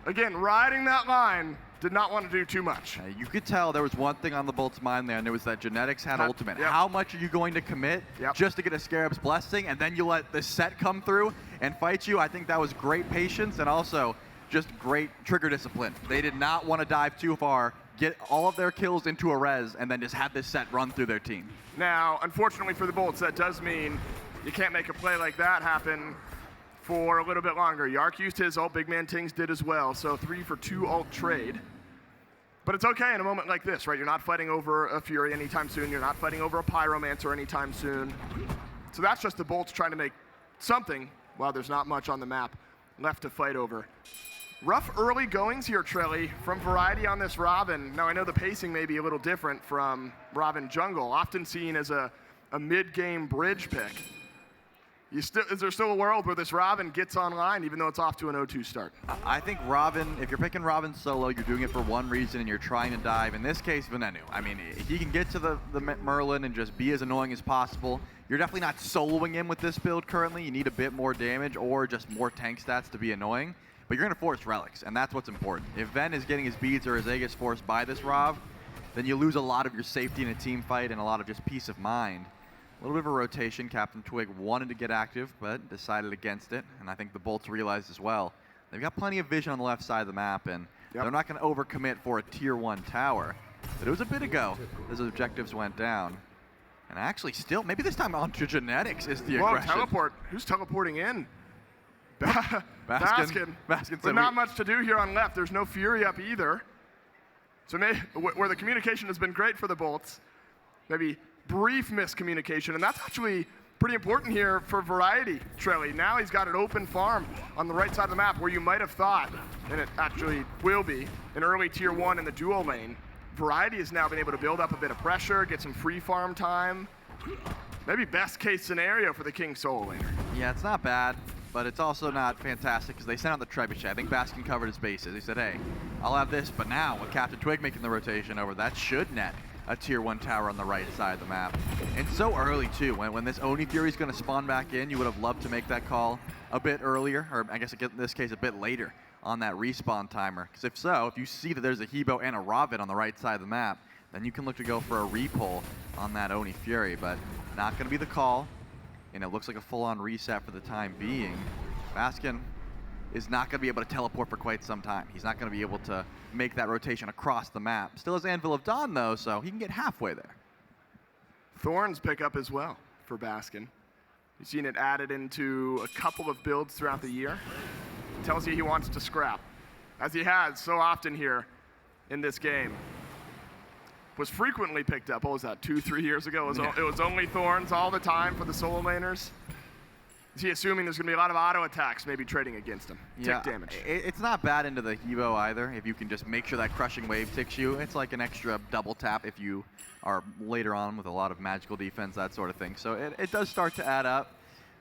again, riding that line did not want to do too much. You could tell there was one thing on the Bolts' mind there, and it was that Genetics had ultimate. How much are you going to commit just to get a Scarab's Blessing, and then you let the set come through and fight you? I think that was great patience and also just great trigger discipline. They did not want to dive too far, get all of their kills into a res, and then just have this set run through their team. Now, unfortunately for the Bolts, that does mean you can't make a play like that happen for a little bit longer. Yark used his ult, BigManTingz did as well, so 3 for 2 ult trade. But it's okay in a moment like this, right? You're not fighting over a Fury anytime soon. You're not fighting over a Pyromancer anytime soon. So that's just the Bolts trying to make something while there's not much on the map left to fight over. Rough early goings here, Trelly, from Variety on this Robin. Now, I know the pacing may be a little different from Robin Jungle, often seen as a mid-game bridge pick. Is there still a world where this Robin gets online, even though it's off to an 0-2 start? I think Robin, if you're picking Robin solo, you're doing it for one reason, and you're trying to dive. In this case, Venenu. I mean, if he can get to the Merlin and just be as annoying as possible, you're definitely not soloing him with this build currently. You need a bit more damage or just more tank stats to be annoying. But you're going to force relics, and that's what's important. If Ven is getting his beads or his Aegis forced by this Rav, then you lose a lot of your safety in a team fight and a lot of just peace of mind. A little bit of a rotation. CaptainTwig wanted to get active, but decided against it. And I think the Bolts realized as well. They've got plenty of vision on the left side of the map, and they're not going to overcommit for a tier 1 tower. But it was a bit ago as those objectives went down. And actually still, maybe this time onto Genetics is the aggression. Teleport. Who's teleporting in? Baskin. But not much to do here on left. There's no Fury up either. So where the communication has been great for the Bolts, maybe brief miscommunication, and that's actually pretty important here for Variety, Trelly. Now he's got an open farm on the right side of the map where you might have thought, and it actually will be, an early tier 1 in the dual lane. Variety has now been able to build up a bit of pressure, get some free farm time. Maybe best case scenario for the King solo laner. Yeah, it's not bad, but it's also not fantastic because they sent out the trebuchet. I think Baskin covered his bases. He said, hey, I'll have this, but now with CaptainTwig making the rotation over, that should net a tier 1 tower on the right side of the map. And so early too, when this Oni Fury is going to spawn back in, you would have loved to make that call a bit earlier, or I guess in this case a bit later on that respawn timer. Because if so, if you see that there's a Hebo and a Robin on the right side of the map, then you can look to go for a repull on that Oni Fury, but not going to be the call. And it looks like a full-on reset for the time being. Baskin is not going to be able to teleport for quite some time. He's not going to be able to make that rotation across the map. Still has Anvil of Dawn, though, so he can get halfway there. Thorns pick up as well for Baskin. You've seen it added into a couple of builds throughout the year. Tells you he wants to scrap, as he has so often here in this game. Was frequently picked up, what was that, 2-3 years ago? It was only Thorns all the time for the solo laners. Is he assuming there's going to be a lot of auto attacks maybe trading against him? Tick damage. It's not bad into the Hebo either, if you can just make sure that crushing wave ticks you. It's like an extra double tap if you are later on with a lot of magical defense, that sort of thing. So it does start to add up,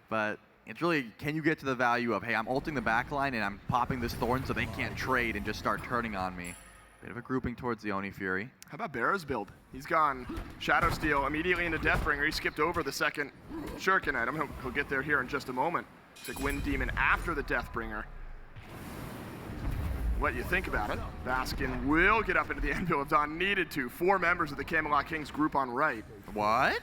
but it's really, can you get to the value of, hey, I'm ulting the backline and I'm popping this Thorn so they can't trade and just start turning on me. Bit of a grouping towards the Oni Fury. How about BaRRa's build? He's gone Shadow Steel immediately into Deathbringer. He skipped over the second Shuriken item. He'll get there here in just a moment. Took Wind Demon after the Deathbringer. What you think about it? Baskin will get up into the Anvil of Dawn. Needed to. 4 members of the Camelot Kings group on right. What?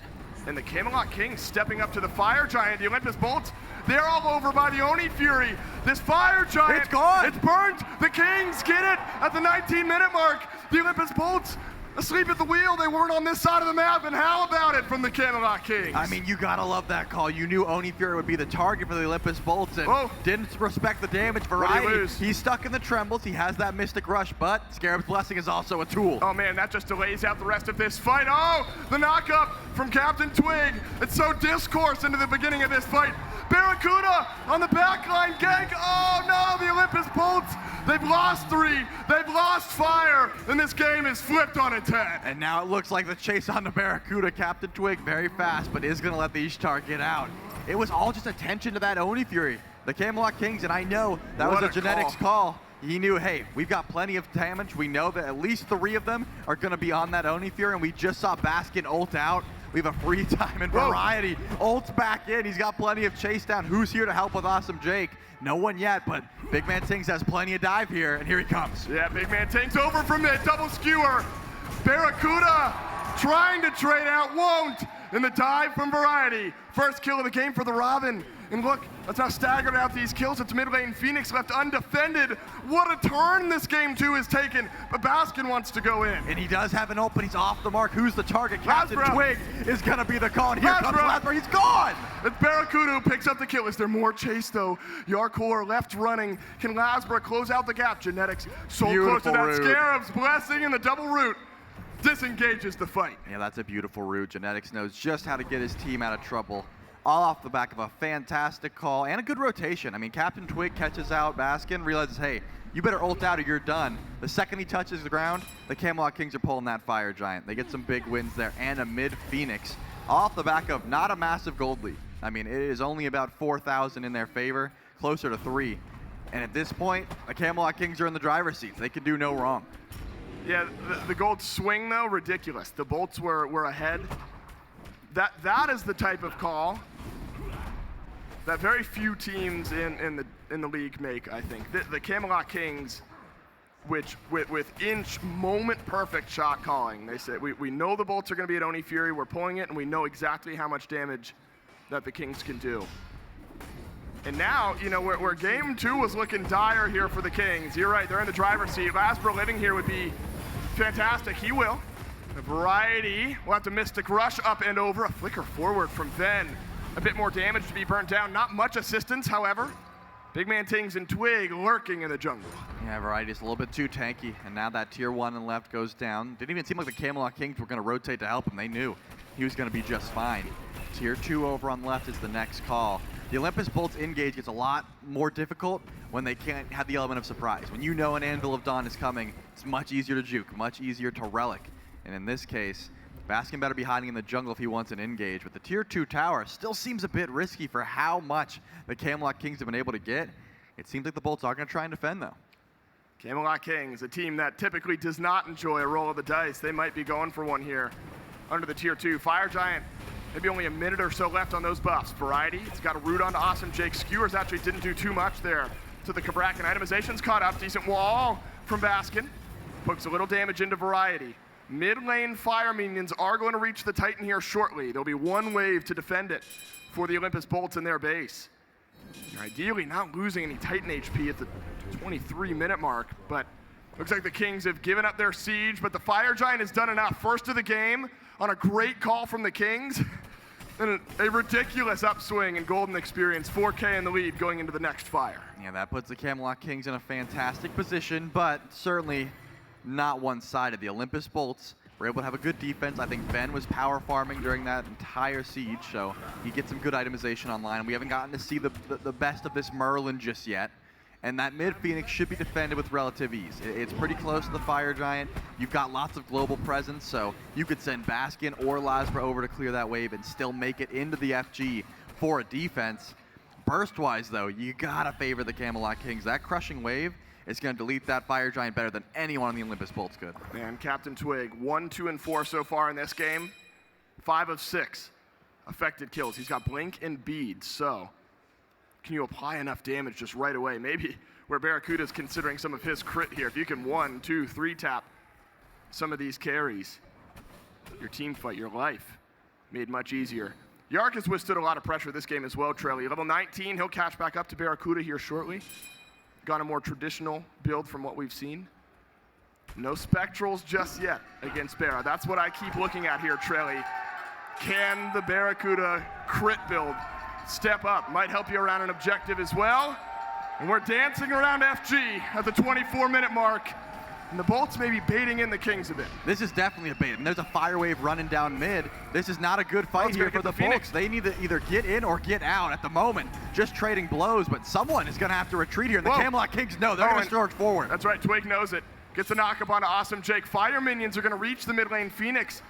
And the Camelot Kings stepping up to the Fire Giant, the Olympus Bolts. They're all over by the Oni Fury. This Fire Giant, it's gone. It's burnt. The Kings get it at the 19-minute mark. The Olympus Bolts asleep at the wheel. They weren't on this side of the map, and how about it from the Camelot Kings? I mean, you gotta love that call. You knew Oni Fury would be the target for the Olympus Bolts, and didn't respect the damage. Variety, he's stuck in the Trembles. He has that Mystic Rush, but Scarab's Blessing is also a tool. Oh man, that just delays out the rest of this fight. Oh, the knockup from CaptainTwig. It's so discourse into the beginning of this fight. BaRRaCCuDDa on the backline gank. Oh no, the Olympus Bolts. They've lost 3. They've lost fire, and this game is flipped on its head. And now it looks like the chase on the BaRRaCCuDDa. CaptainTwig very fast, but is going to let the Ishtar get out. It was all just attention to that Oni Fury. The Camelot Kings, and I know that was a Genetics call. He knew, hey, we've got plenty of damage. We know that at least 3 of them are going to be on that Oni Fury, and we just saw Baskin ult out We have a free time and variety. Ult's back in. He's got plenty of chase down. Who's here to help with Awesome Jake? No one yet, but BigManTingz has plenty of dive here, and here he comes. Yeah, BigManTingz over from mid, double skewer. BaRRaCCuDDa trying to trade out, won't. In the dive from Variety. First kill of the game for the Robin. And look, that's how staggered out these kills. It's mid lane Phoenix left undefended. What a turn this game 2 is taken. But Baskin wants to go in. And he does have an ult, but he's off the mark. Who's the target? CaptainTwig is going to be the call. And here comes LASBRA. He's gone. It's BaRRaCCuDDa who picks up the kill. Is there more chase, though? Jarcorrr left running. Can LASBRA close out the gap? Genetics so close to that. Root. Scarab's blessing and the double root disengages the fight. Yeah, that's a beautiful route. Genetics knows just how to get his team out of trouble. All off the back of a fantastic call and a good rotation. I mean, CaptainTwig catches out Baskin, realizes, hey, you better ult out or you're done. The second he touches the ground, the Camelot Kings are pulling that Fire Giant. They get some big wins there and a mid Phoenix. Off the back of not a massive gold lead. I mean, it is only about 4,000 in their favor, closer to 3. And at this point, the Camelot Kings are in the driver's seat. They can do no wrong. Yeah, the gold swing, though, ridiculous. The Bolts were ahead. That is the type of call that very few teams in the league make, I think. The Camelot Kings, which with inch moment perfect shot calling, they said we know the Bolts are going to be at Oni Fury, we're pulling it, and we know exactly how much damage that the Kings can do. And now, you know, where game 2 was looking dire here for the Kings, you're right, they're in the driver's seat. LASBRA living here would be fantastic. He will. The Variety will have to Mystic Rush up and over. A flicker forward from Ven. A bit more damage to be burnt down. Not much assistance, however. BigManTingz and Twig lurking in the jungle. Yeah, Variety's a little bit too tanky, and now that tier 1 and left goes down. Didn't even seem like the Camelot Kings were going to rotate to help him. They knew he was going to be just fine. Tier 2 over on left is the next call. The Olympus Bolts engage gets a lot more difficult when they can't have the element of surprise. When you know an Anvil of Dawn is coming, it's much easier to juke, much easier to relic. And in this case, Baskin better be hiding in the jungle if he wants an engage. But the tier 2 tower still seems a bit risky for how much the Camelot Kings have been able to get. It seems like the Bolts are going to try and defend, though. Camelot Kings, a team that typically does not enjoy a roll of the dice. They might be going for one here under the tier 2. Fire Giant, maybe only a minute or so left on those buffs. Variety, it's got a root onto Awesome Jake. Skewers actually didn't do too much there to the Cabrakan. Itemization's caught up. Decent wall from Baskin. Pokes a little damage into Variety. Mid lane fire minions are going to reach the Titan here shortly. There'll be one wave to defend it for the Olympus Bolts in their base. You're ideally not losing any Titan HP at the 23-minute mark, but looks like the Kings have given up their siege, but the Fire Giant has done enough. First of the game on a great call from the Kings, and a ridiculous upswing in golden experience. 4K in the lead going into the next fire. Yeah, that puts the Camelot Kings in a fantastic position, but certainly not one-sided. The Olympus Bolts were able to have a good defense. I think Ben was power farming during that entire siege, so he gets some good itemization online. We haven't gotten to see the best of this Merlin just yet. And that mid Phoenix should be defended with relative ease. It's pretty close to the Fire Giant. You've got lots of global presence, so you could send Baskin or LASBRA over to clear that wave and still make it into the FG for a defense. Burst-wise, though, you gotta favor the Camelot Kings. That crushing wave is going to delete that Fire Giant better than anyone on the Olympus Bolts could. And CaptainTwig, 1, 2, and 4 so far in this game. 5 of 6 affected kills. He's got Blink and Bead, so can you apply enough damage just right away? Maybe where BaRRaCCuDDa is considering some of his crit here. If you can 1, 2, 3 tap some of these carries, your team fight, your life, made much easier. Yark has withstood a lot of pressure this game as well, Trelly. Level 19, he'll catch back up to BaRRaCCuDDa here shortly. Got a more traditional build from what we've seen. No Spectrals just yet against BaRRa. That's what I keep looking at here, Trelly. Can the BaRRaCCuDDa crit build step up? Might help you around an objective as well. And we're dancing around FG at the 24-minute mark. And the Bolts may be baiting in the Kings a bit. This is definitely a bait. And there's a fire wave running down mid. This is not a good fight here for the Bolts. They need to either get in or get out at the moment. Just trading blows, but someone is going to have to retreat here. And the Camelot Kings know they're going to charge forward. That's right, Twig knows it. Gets a knock up onto Awesome Jake. Fire minions are going to reach the mid lane Phoenix.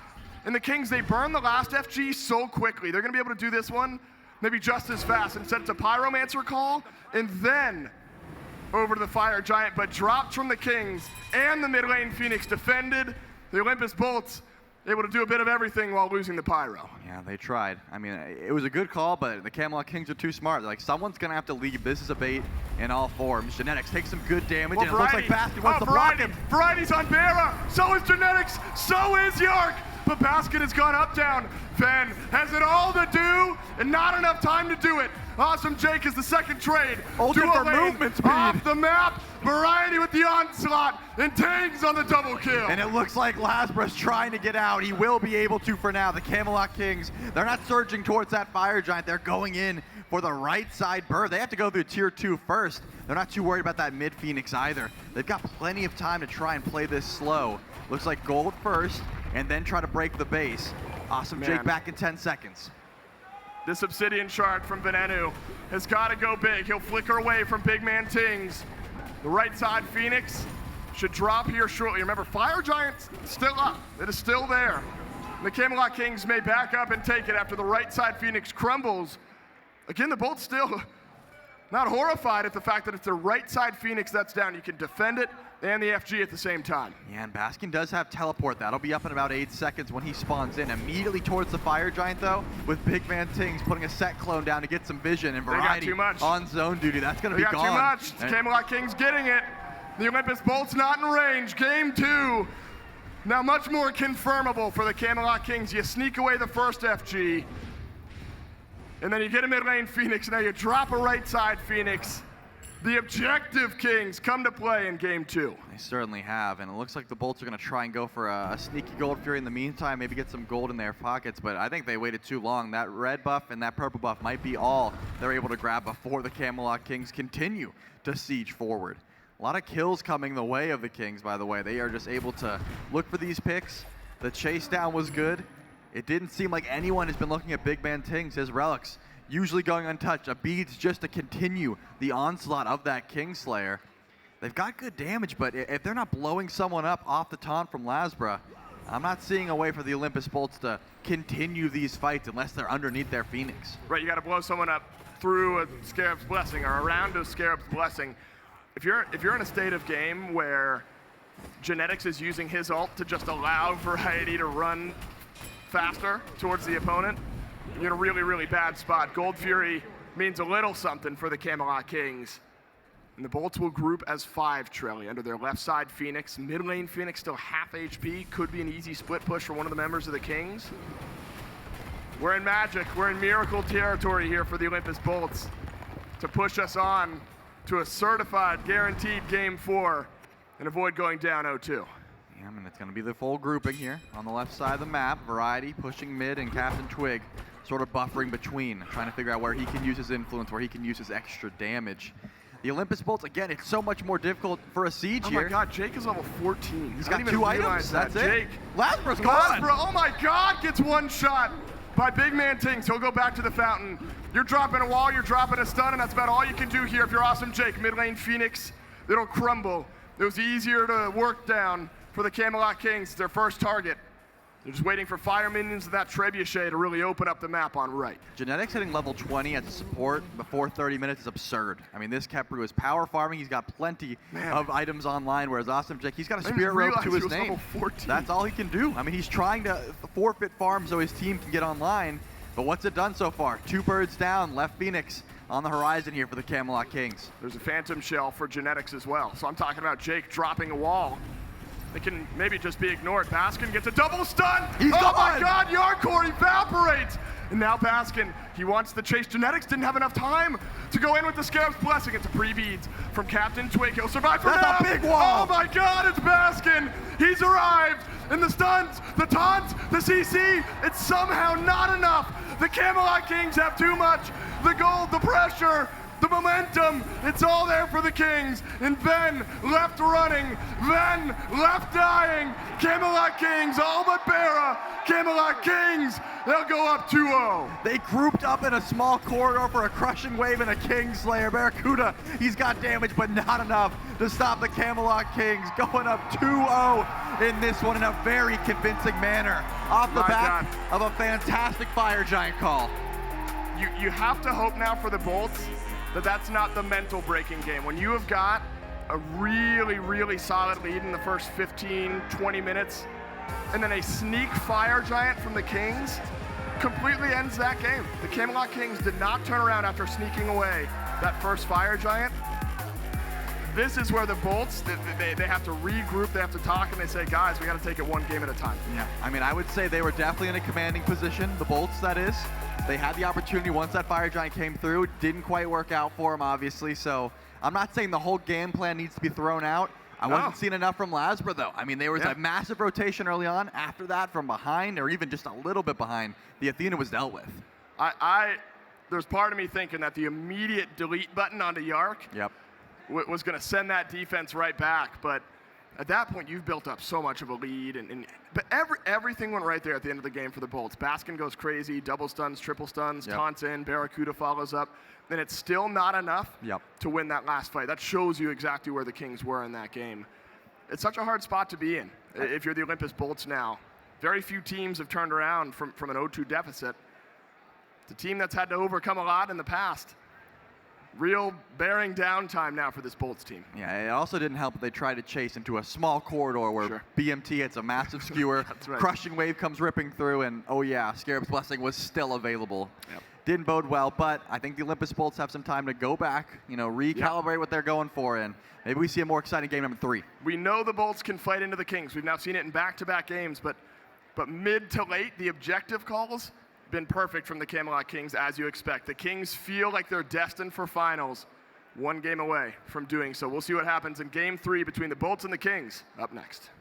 And the Kings, they burn the last FG so quickly. They're going to be able to do this one maybe just as fast. Instead, it's a Pyromancer call, and then over to the Fire Giant, but dropped from the Kings and the mid lane Phoenix defended. The Olympus Bolts able to do a bit of everything while losing the pyro. Yeah, they tried. I mean, it was a good call, but the Camelot Kings are too smart. Like, someone's going to have to leave. This is a bait in all forms. Genetics takes some good damage, and it looks like Baskin wants to block him. Variety's on BaRRaCCuDDa. So is Genetics. So is Jarcorrr. But Baskin has gone up, down. Ven has it all to do, and not enough time to do it. Awesome Jake is the second trade. Ultimate for movement speed. Off the map. Variety with the onslaught, and Tingz on the double kill. And it looks like LASBRA's trying to get out. He will be able to for now. The Camelot Kings, they're not surging towards that fire giant. They're going in for the right side burr. They have to go through tier 2 first. They're not too worried about that mid Phoenix either. They've got plenty of time to try and play this slow. Looks like gold first, and then try to break the base. Awesome Jake back in 10 seconds. This Obsidian Shard from Venenu has got to go big. He'll flicker away from BigManTingz. The right side Phoenix should drop here shortly. Remember, Fire Giant's still up. It is still there. The Camelot Kings may back up and take it after the right side Phoenix crumbles. Again, the Bolts still not horrified at the fact that it's the right side Phoenix that's down. You can defend it and the FG at the same time. Yeah, and Baskin does have teleport. That'll be up in about 8 seconds when he spawns in. Immediately towards the Fire Giant, though, with BigManTingz putting a set clone down to get some vision, and Variety on zone duty. That's going to be gone. They got too much. Camelot Kings getting it. The Olympus Bolts not in range. Game 2. Now much more confirmable for the Camelot Kings. You sneak away the first FG, and then you get a mid lane Phoenix. Now you drop a right side Phoenix. The objective Kings come to play in game 2. They certainly have, and it looks like the Bolts are going to try and go for a sneaky Gold Fury in the meantime, maybe get some gold in their pockets, but I think they waited too long. That red buff and that purple buff might be all they're able to grab before the Camelot Kings continue to siege forward. A lot of kills coming the way of the Kings, by the way. They are just able to look for these picks. The chase down was good. It didn't seem like anyone has been looking at BigManTingz. His relics usually going untouched. A beads just to continue the onslaught of that Kingslayer. They've got good damage, but if they're not blowing someone up off the taunt from LASBRA, I'm not seeing a way for the Olympus Bolts to continue these fights unless they're underneath their Phoenix. Right, you got to blow someone up through a Scarab's Blessing or around a Scarab's Blessing. If you're in a state of game where Genetics is using his ult to just allow Variety to run faster towards the opponent, you're in a really, really bad spot. Gold Fury means a little something for the Camelot Kings. And the Bolts will group as 5, Trelly, under their left side Phoenix. Mid lane Phoenix still half HP. Could be an easy split push for one of the members of the Kings. We're in magic. We're in miracle territory here for the Olympus Bolts to push us on to a certified, guaranteed game 4 and avoid going down 0-2. Yeah, I mean, it's going to be the full grouping here on the left side of the map. Variety pushing mid, and CaptainTwig sort of buffering between, trying to figure out where he can use his influence, where he can use his extra damage. The Olympus Bolts, again, it's so much more difficult for a siege here. Oh my god, Jake is level 14. He's got 2 items, that's it. Jake. LASBRA's gone. LASBRA, oh my god, gets one shot by BigManTingz. He'll go back to the fountain. You're dropping a wall, you're dropping a stun, and that's about all you can do here if you're Awesome Jake. Mid lane Phoenix, it'll crumble. It was easier to work down for the Camelot Kings, their first target. They're just waiting for fire minions of that trebuchet to really open up the map on right. Genetics hitting level 20 as a support before 30 minutes is absurd. I mean, this Khepri is power farming. He's got plenty of items online, whereas Awesome Jake, he's got a spirit rope to his name. Level 14. That's all he can do. I mean, he's trying to forfeit farm so his team can get online, but what's it done so far? 2 birds down, left Phoenix on the horizon here for the Camelot Kings. There's a Phantom Shell for Genetics as well. So I'm talking about Jake dropping a wall. It can maybe just be ignored. Baskin gets a double stun. He's oh gone. My god, Jarcorrr evaporates. And now Baskin, he wants the chase. Genetics didn't have enough time to go in with the Scarab's Blessing. It's a pre-beads from CaptainTwig. He'll survive for now. That's a big wall. Oh my god, it's Baskin. He's arrived. And the stuns, the taunts, the CC, it's somehow not enough. The Camelot Kings have too much. The gold, the pressure, the momentum, it's all there for the Kings. And Ven left running, Ven left dying. Camelot Kings, all but BaRRaCCuDDa. Camelot Kings, they'll go up 2-0. They grouped up in a small corridor for a crushing wave and a Kingslayer. BaRRaCCuDDa, he's got damage, but not enough to stop the Camelot Kings. Going up 2-0 in this one in a very convincing manner. Off the back of a fantastic Fire Giant call. You have to hope now for the Bolts that that's not the mental breaking game. When you have got a really, really solid lead in the first 15, 20 minutes, and then a sneak fire giant from the Kings completely ends that game. The Camelot Kings did not turn around after sneaking away that first fire giant. This is where the Bolts, they have to regroup, they have to talk, and they say, guys, we got to take it one game at a time. Yeah, I mean, I would say they were definitely in a commanding position, the Bolts, that is. They had the opportunity once that fire giant came through. Didn't quite work out for them, obviously, so I'm not saying the whole game plan needs to be thrown out. I wasn't seeing enough from LASBRA, though. I mean, there was a massive rotation early on. After that, from behind, or even just a little bit behind, the Athena was dealt with. There's part of me thinking that the immediate delete button onto Yark was going to send that defense right back, but at that point, you've built up so much of a lead, but everything went right there at the end of the game for the Bolts. Baskin goes crazy, double stuns, triple stuns, taunts in, BaRRaCCuDDa follows up, and it's still not enough to win that last fight. That shows you exactly where the Kings were in that game. It's such a hard spot to be in if you're the Olympus Bolts now. Very few teams have turned around from an 0-2 deficit. It's a team that's had to overcome a lot in the past. Real bearing down time now for this Bolts team. Yeah, it also didn't help that they tried to chase into a small corridor where BMT hits a massive skewer, crushing wave comes ripping through, and oh yeah, Scarab's Blessing was still available. Didn't bode well, but I think the Olympus Bolts have some time to go back, recalibrate what they're going for, and maybe we see a more exciting game number 3. We know the Bolts can fight into the Kings. We've now seen it in back-to-back games, but mid to late, the objective calls been perfect from the Camelot Kings, as you expect. The Kings feel like they're destined for finals, one game away from doing so. We'll see what happens in game 3 between the Bolts and the Kings up next.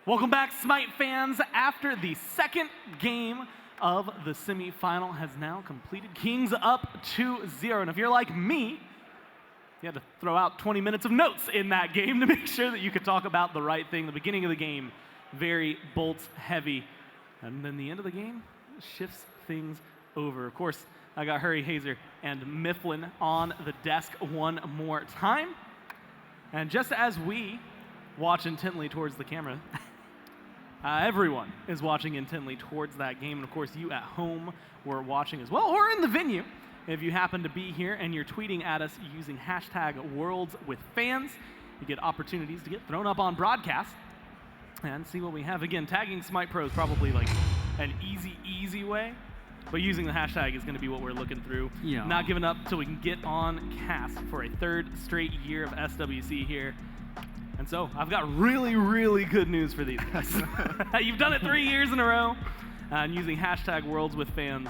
Welcome back, SMITE fans. After the second game of the semifinal has now completed, Kings up 2-0. And if you're like me, you had to throw out 20 minutes of notes in that game to make sure that you could talk about the right thing. The beginning of the game, very Bolts heavy. And then the end of the game shifts things over. Of course, I got Hurry, Hazer, and Mifflin on the desk one more time. And just as we watch intently towards the camera, everyone is watching intently towards that game. And of course, you at home were watching as well, or in the venue. If you happen to be here and you're tweeting at us using #WorldsWithFans, you get opportunities to get thrown up on broadcast and see what we have. Again, tagging SMITE Pro is probably like an easy way, but using the hashtag is going to be what we're looking through. Yeah. Not giving up until we can get on cast for a third straight year of SWC here. And so I've got really good news for these guys. You've done it 3 years in a row, and using #WorldsWithFans,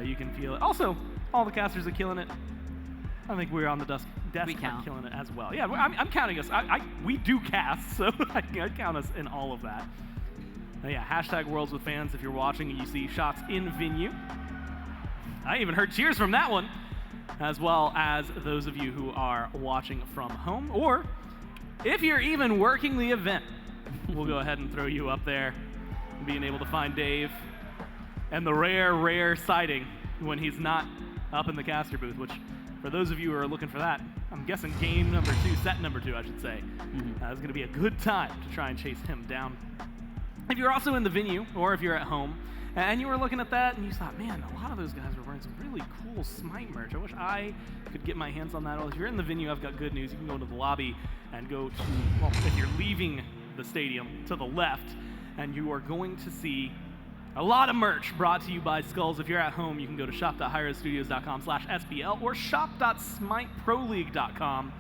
you can feel it. Also, all the casters are killing it. I think we're on the desk killing it as well. Yeah, I'm counting us. We do cast, so I count us in all of that. Yeah, #WorldsWithFans if you're watching and you see shots in venue. I even heard cheers from that one, as well as those of you who are watching from home, or if you're even working the event, we'll go ahead and throw you up there. Being able to find Dave, and the rare sighting when he's not up in the caster booth, which for those of you who are looking for that, I'm guessing game number 2, set number 2, I should say, is going to be a good time to try and chase him down. If you're also in the venue, or if you're at home, and you were looking at that and you thought, man, a lot of those guys were wearing some really cool SMITE merch. I wish I could get my hands on that. Well, if you're in the venue, I've got good news. You can go to the lobby and go to, well, if you're leaving the stadium, to the left, and you are going to see a lot of merch brought to you by Skulls. If you're at home, you can go to shop.hi-rezstudios.com/SPL or shop.smiteproleague.com.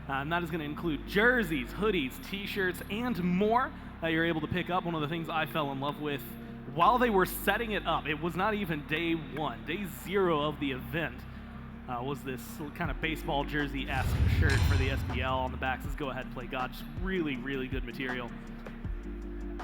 And that is going to include jerseys, hoodies, t-shirts, and more that you're able to pick up. One of the things I fell in love with while they were setting it up, it was not even day 1, day 0 of the event, was this kind of baseball jersey-esque shirt for the SPL. On the back says, "Go ahead, play God." Just really good material.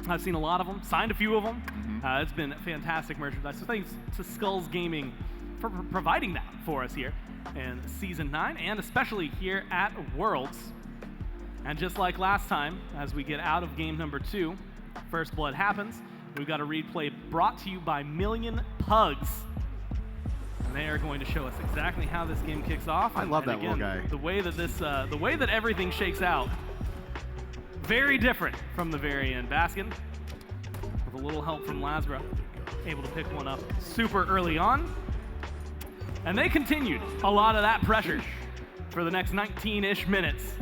I've seen a lot of them, signed a few of them. It's been fantastic merchandise. So thanks to Skulls Gaming for providing that for us here in Season 9, and especially here at Worlds. And just like last time, as we get out of game number 2, First Blood happens. We've got a replay brought to you by Million Pugs. And they are going to show us exactly how this game kicks off. I love that again, little guy. The way that the way that everything shakes out, very different from the very end. Baskin, with a little help from LASBRA, able to pick one up super early on. And they continued a lot of that pressure for the next 19-ish minutes.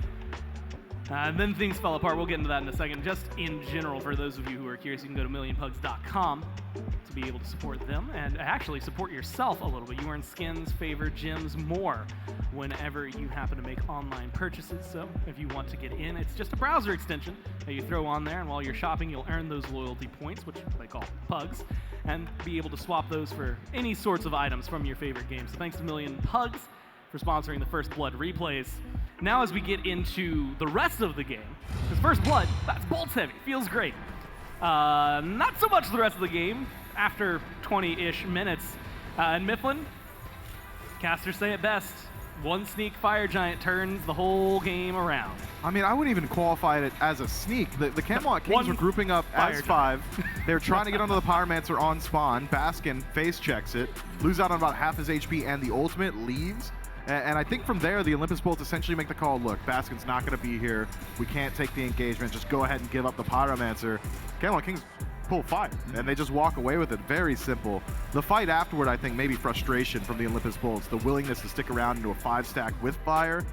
And then things fell apart. We'll get into that in a second. Just in general, for those of you who are curious, you can go to millionpugs.com to be able to support them and actually support yourself a little bit. You earn skins, favor, gems, more whenever you happen to make online purchases. So if you want to get in, it's just a browser extension that you throw on there, and while you're shopping, you'll earn those loyalty points, which they call pugs, and be able to swap those for any sorts of items from your favorite games. So thanks to Million Pugs for sponsoring the First Blood replays. Now as we get into the rest of the game, because First Blood, that's Bolts heavy, feels great. Not so much the rest of the game after 20-ish minutes. And Mifflin, casters say it best, one sneak Fire Giant turns the whole game around. I mean, I wouldn't even qualify it as a sneak. The Camelot Kings were grouping up as 5. They were trying to get onto the Pyromancer on spawn. Baskin face checks it, lose out on about half his HP, and the ultimate leaves. And I think from there, the Olympus Bolts essentially make the call, look, Baskin's not going to be here. We can't take the engagement. Just go ahead and give up the Pyromancer. Camelot Kings pull fire, and they just walk away with it. Very simple. The fight afterward, I think, maybe frustration from the Olympus Bolts. The willingness to stick around into a 5-stack with fire,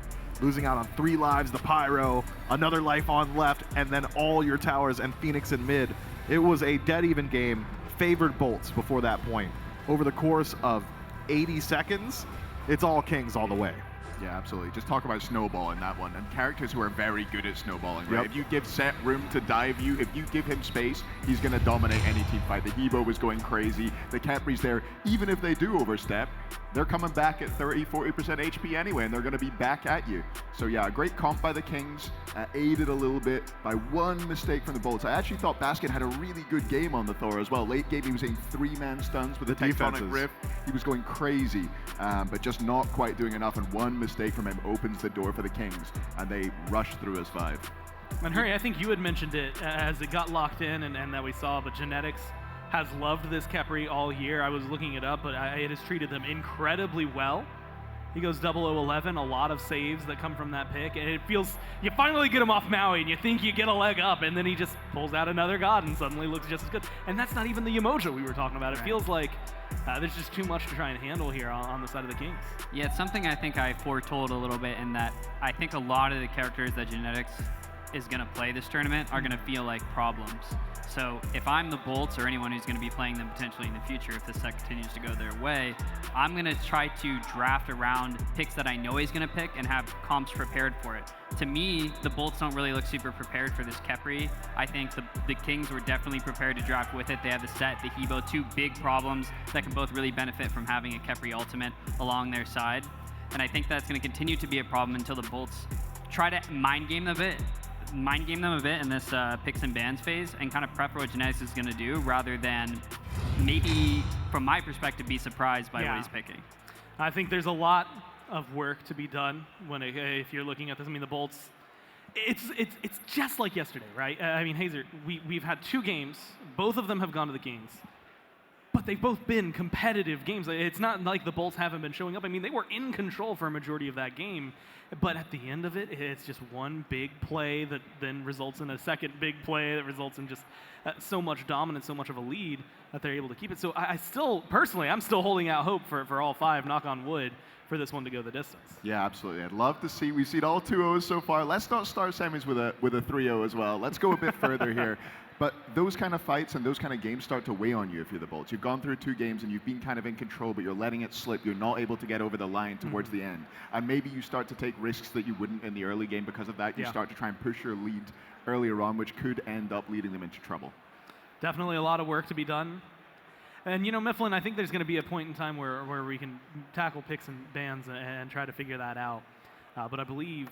losing out on 3 lives, the Pyro, another life on left, and then all your towers and Phoenix in mid. It was a dead-even game. Favored Bolts before that point. Over the course of 80 seconds, it's all Kings all the way. Yeah, absolutely. Just talk about snowballing that one, and characters who are very good at snowballing, right? Yep. If you give Set room to dive you, if you give him space, he's going to dominate any team fight. The Hebo was going crazy. The Khepri's there. Even if they do overstep, they're coming back at 30, 40% HP anyway, and they're going to be back at you. So yeah, a great comp by the Kings, aided a little bit by one mistake from the Bolts. I actually thought Baskin had a really good game on the Thor as well. Late game, he was hitting 3-man stuns with the Tectonic Rift. He was going crazy, but just not quite doing enough, and one mistake from him opens the door for the Kings, and they rush through as 5. And Hurry, I think you had mentioned it as it got locked in and that we saw, but Genetics has loved this Khepri all year. I was looking it up, but it has treated them incredibly well. He goes 0011, a lot of saves that come from that pick, and it feels, you finally get him off Maui, and you think you get a leg up, and then he just pulls out another god and suddenly looks just as good. And that's not even the Yemoja we were talking about. It feels like there's just too much to try and handle here on the side of the Kings. Yeah, it's something I think I foretold a little bit in that I think a lot of the characters that Genetics is going to play this tournament are going to feel like problems. So if I'm the Bolts or anyone who's going to be playing them potentially in the future, if this set continues to go their way, I'm going to try to draft around picks that I know he's going to pick and have comps prepared for it. To me, the Bolts don't really look super prepared for this Khepri. I think the Kings were definitely prepared to draft with it. They have the Set, the Hebo, 2 big problems that can both really benefit from having a Khepri ultimate along their side. And I think that's going to continue to be a problem until the Bolts try to mind game them a bit in this picks and bans phase and kind of prep for what Genetics is going to do rather than maybe, from my perspective, be surprised by what he's picking. I think there's a lot of work to be done if you're looking at this. I mean, the Bolts, it's just like yesterday, right? I mean, Hazer, we've had 2 games. Both of them have gone to the Kings. But they've both been competitive games. It's not like the Bolts haven't been showing up. I mean, they were in control for a majority of that game. But at the end of it, it's just one big play that then results in a second big play that results in just so much dominance, so much of a lead that they're able to keep it. So I still, personally, I'm still holding out hope for all 5, knock on wood, for this one to go the distance. Yeah, absolutely. I'd love to see, we've seen all 2-0s so far. Let's not start semis with a 3-0 as well. Let's go a bit further here. But those kind of fights and those kind of games start to weigh on you if you're the Bolts. You've gone through 2 games and you've been kind of in control, but you're letting it slip. You're not able to get over the line towards the end. And maybe you start to take risks that you wouldn't in the early game because of that. You start to try and push your lead earlier on, which could end up leading them into trouble. Definitely a lot of work to be done. And, you know, Mifflin, I think there's going to be a point in time where we can tackle picks and bans and try to figure that out. But I believe,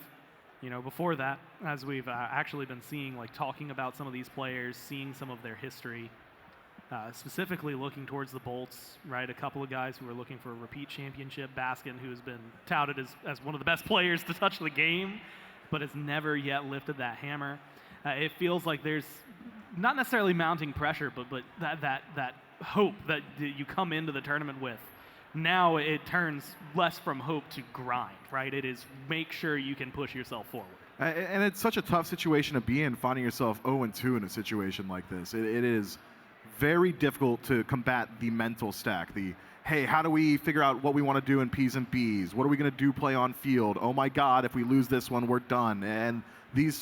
you know, before that, as we've actually been seeing, like talking about some of these players, seeing some of their history, specifically looking towards the Bolts, right? A couple of guys who are looking for a repeat championship. Baskin, who has been touted as one of the best players to touch the game, but has never yet lifted that hammer. It feels like there's not necessarily mounting pressure, but that hope that you come into the tournament with. Now it turns less from hope to grind, right? It is make sure you can push yourself forward. And it's such a tough situation to be in, finding yourself 0-2 in a situation like this. It is very difficult to combat the mental stack. Hey, how do we figure out what we want to do in P's and B's? What are we going to do play on field? Oh my God, if we lose this one, we're done. And these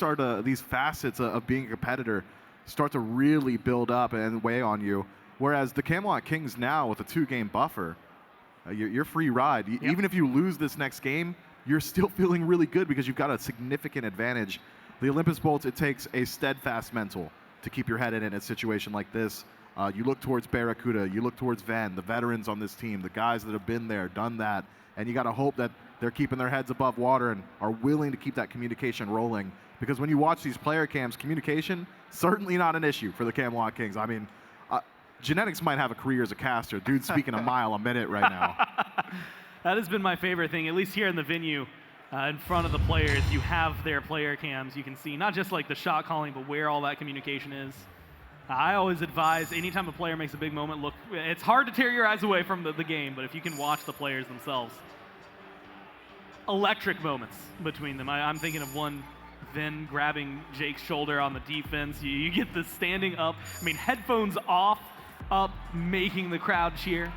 facets of being a competitor start to really build up and weigh on you. Whereas the Camelot Kings now, with a 2-game buffer, you're free ride. Even if you lose this next game, you're still feeling really good because you've got a significant advantage. The Olympus Bolts, it takes a steadfast mental to keep your head in a situation like this. You look towards BaRRaCCuDDa, you look towards Ven, the veterans on this team, the guys that have been there, done that, and you got to hope that they're keeping their heads above water and are willing to keep that communication rolling. Because when you watch these player cams, communication, certainly not an issue for the Camelot Kings. I mean, Genetics might have a career as a caster. Dude's speaking a mile a minute right now. That has been my favorite thing, at least here in the venue. In front of the players, you have their player cams. You can see not just like the shot calling, but where all that communication is. I always advise anytime a player makes a big moment, look, it's hard to tear your eyes away from the game, but if you can watch the players themselves. Electric moments between them. I'm thinking of one, Ven grabbing Jake's shoulder on the defense. You get the standing up, I mean, headphones off, up, making the crowd cheer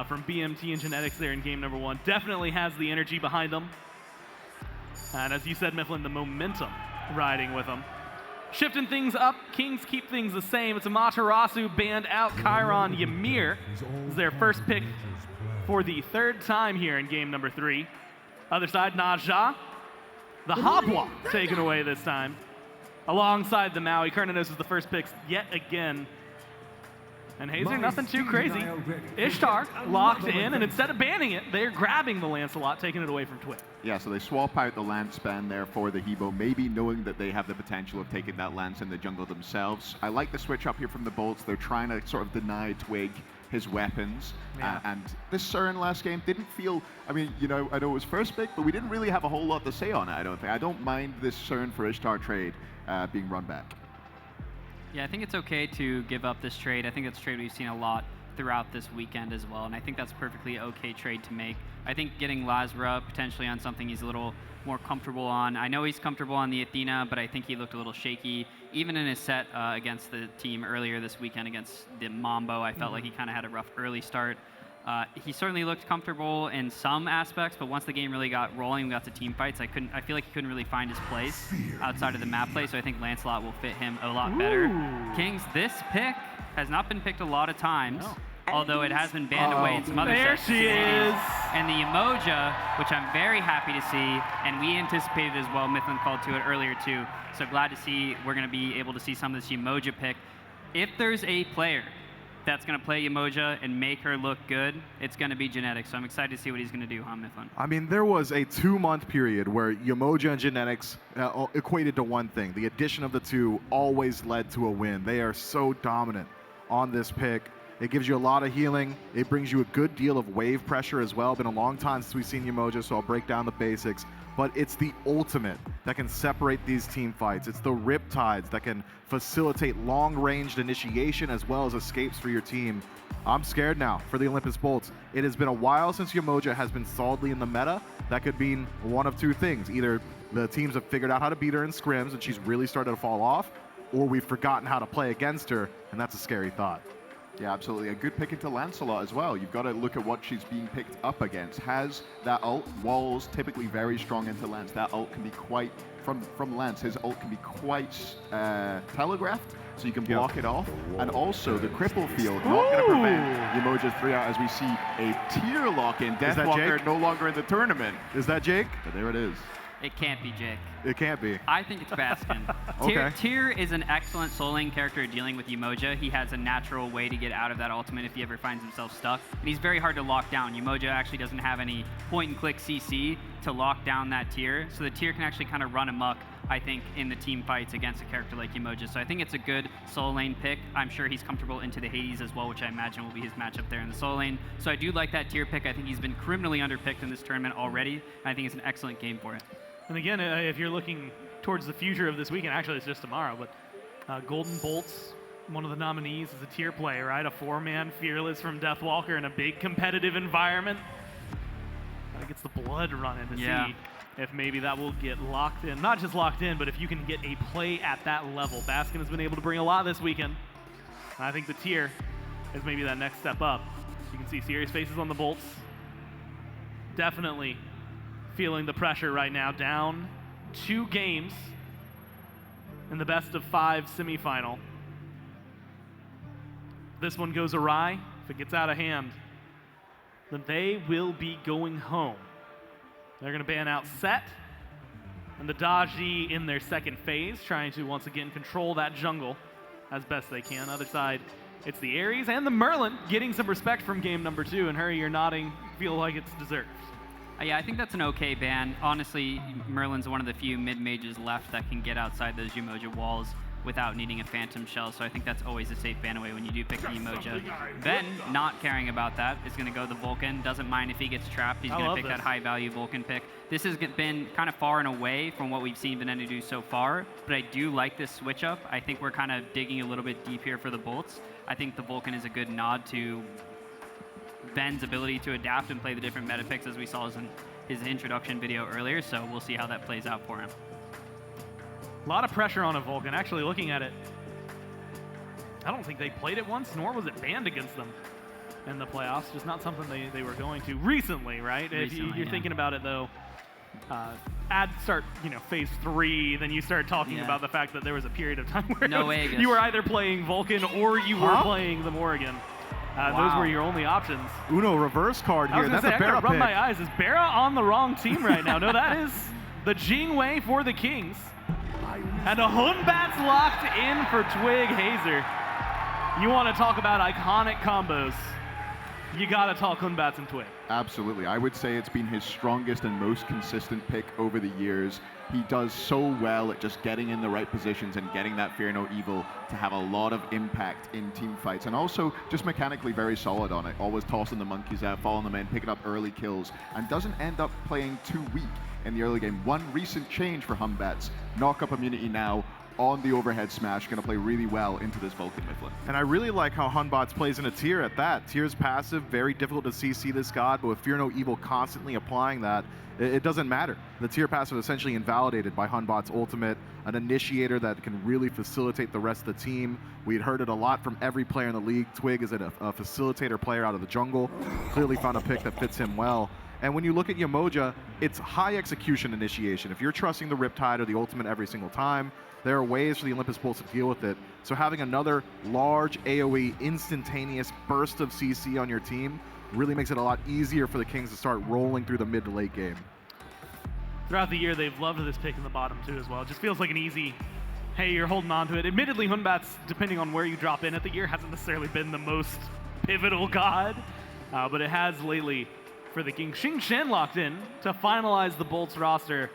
from BMT and Genetics there in game number 1. Definitely has the energy behind them. And as you said, Mifflin, the momentum riding with them. Shifting things up, Kings keep things the same. It's Amaterasu banned out. Chiron Ymir is their first pick for the 3rd time here in game number 3. Other side, Naja. The Hopwa taken away this time. Alongside the Maui. Cernunnos is the first picks yet again. And Hazer, nothing too crazy. Ishtar locked in, and instead of banning it, they're grabbing the Lancelot, taking it away from Twig. Yeah, so they swap out the Lance ban there for the Hebo, maybe knowing that they have the potential of taking that Lance in the jungle themselves. I like the switch up here from the Bolts. They're trying to sort of deny Twig his weapons. Yeah. And this Cern last game didn't feel, I mean, you know, I know it was first pick, but we didn't really have a whole lot to say on it, I don't think. I don't mind this Cern for Ishtar trade being run back. Yeah, I think it's okay to give up this trade. I think that's a trade we've seen a lot throughout this weekend as well, and I think that's a perfectly okay trade to make. I think getting LASBRA potentially on something he's a little more comfortable on. I know he's comfortable on the Athena, but I think he looked a little shaky. Even in his set against the team earlier this weekend against the Mambo, I felt like he kind of had a rough early start. He certainly looked comfortable in some aspects, but once the game really got rolling, we got to team fights, I feel like he couldn't really find his place outside of the map play, so I think Lancelot will fit him a lot better. Kings, this pick has not been picked a lot of times, although it has been banned away in some other sets. There she is! And the Yemoja, which I'm very happy to see, and we anticipated as well, Mythlin called to it earlier too, so glad to see we're going to be able to see some of this Yemoja pick. If there's a player that's going to play Yemoja and make her look good, it's going to be Genetics. So I'm excited to see what he's going to do, Mythlin? I mean, there was a 2-month period where Yemoja and Genetics equated to one thing. The addition of the two always led to a win. They are so dominant on this pick. It gives you a lot of healing. It brings you a good deal of wave pressure as well. Been a long time since we've seen Yemoja, so I'll break down the basics. But it's the ultimate that can separate these team fights. It's the Riptides that can facilitate long-ranged initiation as well as escapes for your team. I'm scared now for the Olympus Bolts. It has been a while since Yemoja has been solidly in the meta. That could mean one of two things. Either the teams have figured out how to beat her in scrims and she's really started to fall off, or we've forgotten how to play against her, and that's a scary thought. Yeah, absolutely. A good pick into Lancelot as well. You've got to look at what she's being picked up against. Has that ult, walls typically very strong into Lance. That ult can be quite, from Lance, his ult can be quite telegraphed, so you can block it off. And also the cripple field, not going to prevent Yemoja's 3-out as we see a tier lock in. Deathwalker no longer in the tournament. Is that Jake? But there it is. It can't be Jake. It can't be. I think it's Baskin. Okay. Tyr is an excellent soul lane character dealing with Yemoja. He has a natural way to get out of that ultimate if he ever finds himself stuck. And he's very hard to lock down. Yemoja actually doesn't have any point-and-click CC to lock down that Tyr. So the Tyr can actually kind of run amok, I think, in the team fights against a character like Yemoja. So I think it's a good soul lane pick. I'm sure he's comfortable into the Hades as well, which I imagine will be his matchup there in the soul lane. So I do like that Tyr pick. I think he's been criminally underpicked in this tournament already. And I think it's an excellent game for it. And again, if you're looking towards the future of this weekend, actually it's just tomorrow, but Golden Bolts, one of the nominees, is a tier play, right? A 4-man fearless from Deathwalker in a big competitive environment. That gets the blood running to see if maybe that will get locked in. Not just locked in, but if you can get a play at that level. Baskin has been able to bring a lot this weekend. And I think the tier is maybe that next step up. You can see serious faces on the Bolts. Definitely feeling the pressure right now, down 2 games in the best-of-5 semifinal. This one goes awry. If it gets out of hand, then they will be going home. They're going to ban out Set and the Daji in their second phase, trying to once again control that jungle as best they can. Other side, it's the Ares and the Merlin getting some respect from game number 2, and Hurry, you're nodding, feel like it's deserved. Yeah, I think that's an okay ban. Honestly, Merlin's one of the few mid-mages left that can get outside those Yemoja walls without needing a Phantom Shell, so I think that's always a safe ban away when you do pick the Yemoja. Ben, not caring about that, is going to go the Vulcan. Doesn't mind if he gets trapped. He's going to pick that high-value Vulcan pick. This has been kind of far and away from what we've seen Venenu do so far, but I do like this switch-up. I think we're kind of digging a little bit deep here for the Bolts. I think the Vulcan is a good nod to Ben's ability to adapt and play the different meta picks as we saw in his introduction video earlier, so we'll see how that plays out for him. A lot of pressure on a Vulcan. Actually, looking at it, I don't think they played it once, nor was it banned against them in the playoffs. Just not something they were going to recently, right? Recently, if you're thinking about it, though, start phase 3, then you start talking about the fact that there was a period of time where you were either playing Vulcan or you were playing the Morrigan. Those were your only options. Uno reverse card I was here. gonna That's say, a I gotta BaRRaCC rub pick. my eyes. Is BaRRaCC on the wrong team right now? No, that is the Jing way for the Kings. And a Batz locked in for Twig Hazer. You want to talk about iconic combos. You gotta talk Batz and Twig. Absolutely. I would say it's been his strongest and most consistent pick over the years. He does so well at just getting in the right positions and getting that Fear No Evil to have a lot of impact in team fights, and also just mechanically very solid on it. Always tossing the monkeys out, following them in, picking up early kills, and doesn't end up playing too weak in the early game. One recent change for Batz, knock-up immunity now on the overhead smash, going to play really well into this Vulcan Mifflin. And I really like how Batz plays in a tier at that. Tier's passive, very difficult to CC this god, but with Fear No Evil constantly applying that, it doesn't matter. The tier passive is essentially invalidated by Batz ultimate, an initiator that can really facilitate the rest of the team. We had heard it a lot from every player in the league. Twig is a facilitator player out of the jungle, clearly found a pick that fits him well. And when you look at Yemoja, it's high execution initiation. If you're trusting the Riptide or the ultimate every single time, there are ways for the Olympus Bolts to deal with it. So having another large AoE instantaneous burst of CC on your team really makes it a lot easier for the Kings to start rolling through the mid to late game. Throughout the year, they've loved this pick in the bottom too as well. It just feels like an easy, hey, you're holding on to it. Admittedly, Batz, depending on where you drop in at the year, hasn't necessarily been the most pivotal god, but it has lately for the King. Xing locked in to finalize the Bolts roster.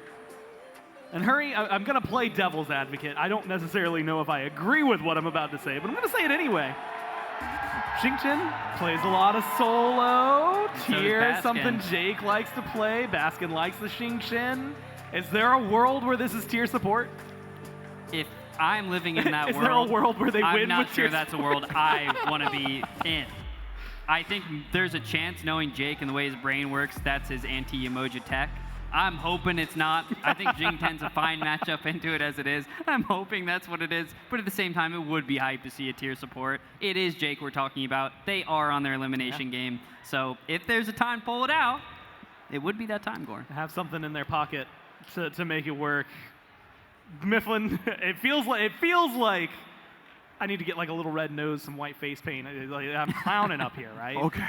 And hurry, I'm going to play devil's advocate. I don't necessarily know if I agree with what I'm about to say, but I'm going to say it anyway. Xing plays a lot of solo. Tier, something Jake likes to play. Baskin likes the Xing. Is there a world where this is tier support? If I'm living in that Is world, there a world where they I'm win not with sure tier that's a world I want to be in. I think there's a chance, knowing Jake and the way his brain works, that's his anti-Yemoja tech. I'm hoping it's not. I think Jing tends a fine matchup into it as it is. I'm hoping that's what it is. But at the same time, it would be hype to see a tier support. It is Jake we're talking about. They are on their elimination game. So if there's a time to pull it out, it would be that time, Gore. Have something in their pocket to make it work. Mifflin, it feels like I need to get like a little red nose, some white face paint. I'm clowning up here, right? Okay.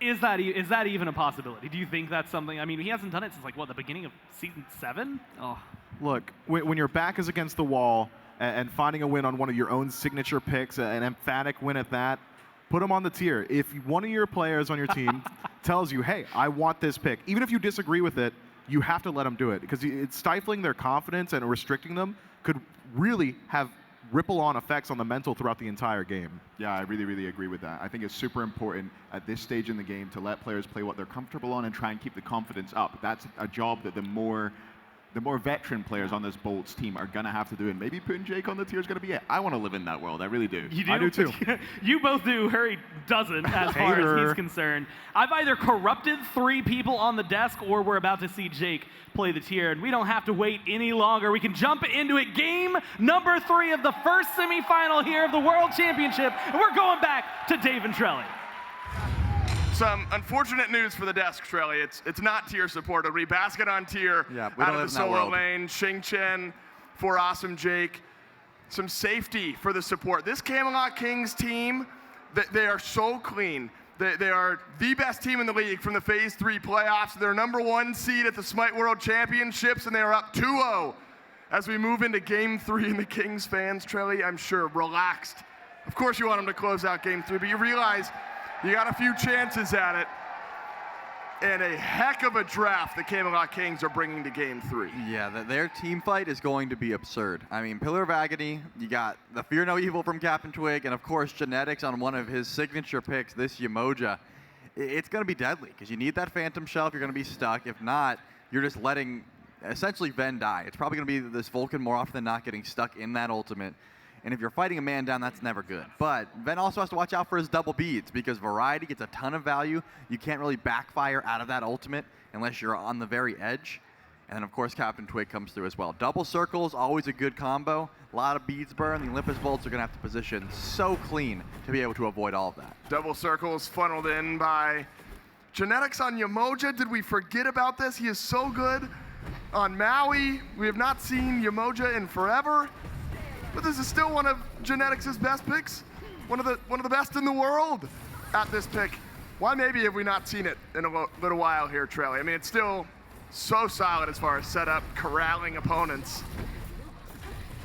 Is that even a possibility? Do you think that's something? I mean, he hasn't done it since like what, the beginning of season 7? Oh, look, when your back is against the wall and finding a win on one of your own signature picks, an emphatic win at that, put him on the tier. If one of your players on your team tells you, hey, I want this pick, even if you disagree with it, you have to let them do it, because it's stifling their confidence and restricting them could really have ripple-on effects on the mental throughout the entire game. Yeah, I really, really agree with that. I think it's super important at this stage in the game to let players play what they're comfortable on and try and keep the confidence up. That's a job that the more veteran players on this Bolts team are going to have to do, and maybe putting Jake on the tier is going to be it. I want to live in that world. I really do. You do? I do too. You both do. Hurry doesn't, as far as he's concerned. I've either corrupted 3 people on the desk, or we're about to see Jake play the tier, and we don't have to wait any longer. We can jump into it. Game number 3 of the first semifinal here of the World Championship, and we're going back to Dave and Trelly. Some unfortunate news for the desk, Trelly. It's not tier support. It'll be Baskin on tier out of the solo lane. Xing for Awesome Jake. Some safety for the support. This Camelot Kings team, they are so clean. They are the best team in the league from the Phase 3 playoffs. They're #1 seed at the SMITE World Championships, and they are up 2-0 as we move into Game 3. And the Kings fans, Trelly, I'm sure, relaxed. Of course you want them to close out Game 3, but you realize you got a few chances at it, and a heck of a draft the Camelot Kings are bringing to Game 3. Yeah, their team fight is going to be absurd. I mean, Pillar of Agony, you got the Fear No Evil from CaptainTwig, and of course, Genetics on one of his signature picks, this Yemoja. It's going to be deadly, because you need that Phantom Shell if you're going to be stuck. If not, you're just letting, essentially, Ven die. It's probably going to be this Vulcan more often than not getting stuck in that ultimate. And if you're fighting a man down, that's never good. But Ven also has to watch out for his double beads, because Variety gets a ton of value. You can't really backfire out of that ultimate unless you're on the very edge. And then, of course, CaptainTwig comes through as well. Double circles, always a good combo. A lot of beads burn. The Olympus Bolts are going to have to position so clean to be able to avoid all of that. Double circles funneled in by Genetics on Yemoja. Did we forget about this? He is so good on Maui. We have not seen Yemoja in forever. But this is still one of Genetics' best picks. one of the best in the world at this pick. Why maybe have we not seen it in a little while here, Trelly? I mean, it's still so solid as far as setup, corralling opponents.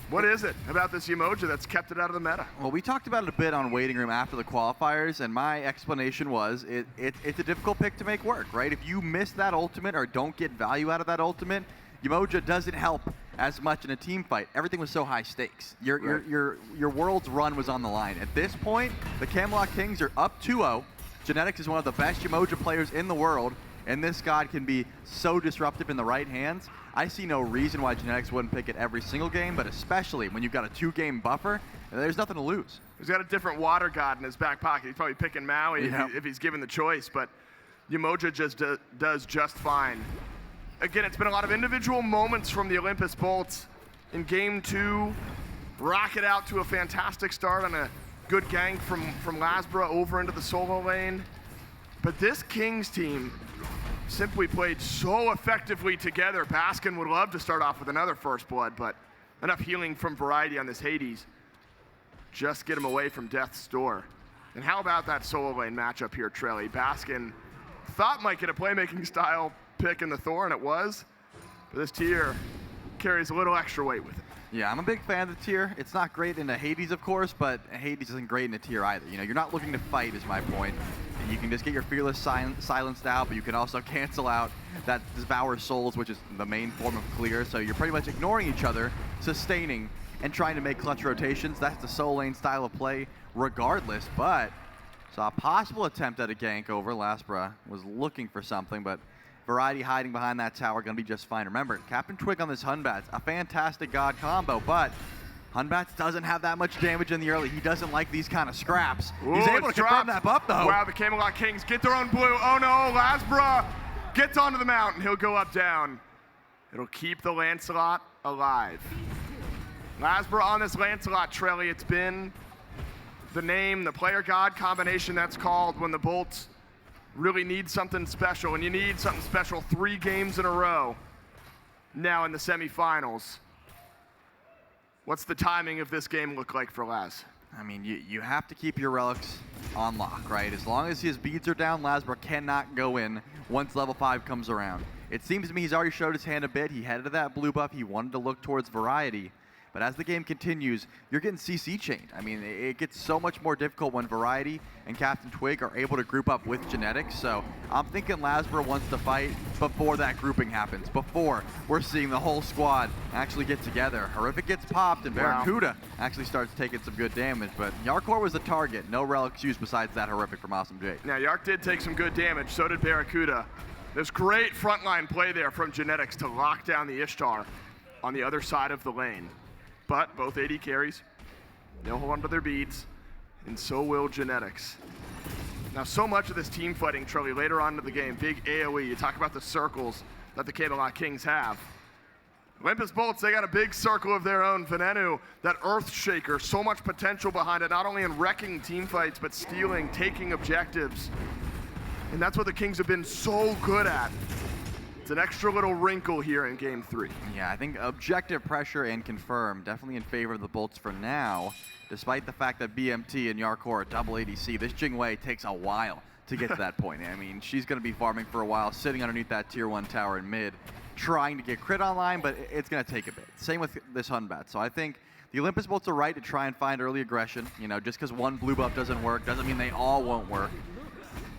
What is it about this Yemoja that's kept it out of the meta? Well, we talked about it a bit on Waiting Room after the qualifiers, and my explanation was it's a difficult pick to make work, right? If you miss that ultimate or don't get value out of that ultimate, Yemoja doesn't help as much in a team fight. Everything was so high stakes. Your world's run was on the line. At this point, the Camelot Kings are up 2-0. Genetics is one of the best Yemoja players in the world, and this god can be so disruptive in the right hands. I see no reason why Genetics wouldn't pick it every single game, but especially when you've got a 2-game buffer, there's nothing to lose. He's got a different water god in his back pocket. He's probably picking Maui if he's given the choice, but Yemoja just does just fine. Again, it's been a lot of individual moments from the Olympus Bolts. In game 2, rocket out to a fantastic start on a good gank from LASBRA over into the solo lane. But this Kings team simply played so effectively together. Baskin would love to start off with another first blood, but enough healing from Variety on this Hades. Just get him away from Death's Door. And how about that solo lane matchup here, Trelly? Baskin thought might get a playmaking style pick in the Thor, and it was. But this tier carries a little extra weight with it. Yeah, I'm a big fan of the tier. It's not great in the Hades, of course, but Hades isn't great in the tier either. You know, you're not looking to fight, is my point. You can just get your Fearless silenced out, but you can also cancel out that Devour Souls, which is the main form of clear. So you're pretty much ignoring each other, sustaining, and trying to make clutch rotations. That's the soul lane style of play regardless, but saw a possible attempt at a gank over. LASBRA was looking for something, but Variety hiding behind that tower, gonna be just fine. Remember, CaptainTwig on this Hunbatz, a fantastic god combo, but Hunbatz doesn't have that much damage in the early. He doesn't like these kind of scraps. He's able to confirm that buff, though. Wow, the Camelot Kings get their own blue. Oh no, LASBRA gets onto the mountain. He'll go up down. It'll keep the Lancelot alive. LASBRA on this Lancelot, Trelly. It's been the name, the player god combination that's called when the Bolts really need something special, and you need something special 3 games in a row now in the semifinals. What's the timing of this game look like for Laz? I mean, you have to keep your relics on lock, right? As long as his beads are down, LASBRA cannot go in once level 5 comes around. It seems to me he's already showed his hand a bit. He headed to that blue buff. He wanted to look towards Variety. But as the game continues, you're getting CC chained. I mean, it gets so much more difficult when Variety and CaptainTwig are able to group up with Genetics. So I'm thinking LASBRA wants to fight before that grouping happens, before we're seeing the whole squad actually get together. Horrific gets popped, and BaRRaCCuDDa actually starts taking some good damage. But Jarcorrr was the target. No relics used besides that Horrific from Awesome J. Now, Yark did take some good damage. So did BaRRaCCuDDa. There's great frontline play there from Genetics to lock down the Ishtar on the other side of the lane. But both AD carries, they'll hold on to their beads, and so will Genetics. Now, so much of this team fighting, Trelly, later on in the game, big AoE, you talk about the circles that the Camelot Kings have. Olympus Bolts, they got a big circle of their own. Venenu, that Earth Shaker, so much potential behind it, not only in wrecking team fights, but stealing, taking objectives. And that's what the Kings have been so good at. It's an extra little wrinkle here in game 3. Yeah, I think objective pressure and confirm definitely in favor of the Bolts for now, despite the fact that BMT and Jarcorrr are double ADC. This Jing takes a while to get to that point. I mean, she's going to be farming for a while, sitting underneath that tier 1 tower in mid, trying to get crit online, but it's going to take a bit. Same with this Hunbatz. So I think the Olympus Bolts are right to try and find early aggression. You know, just because one blue buff doesn't work doesn't mean they all won't work.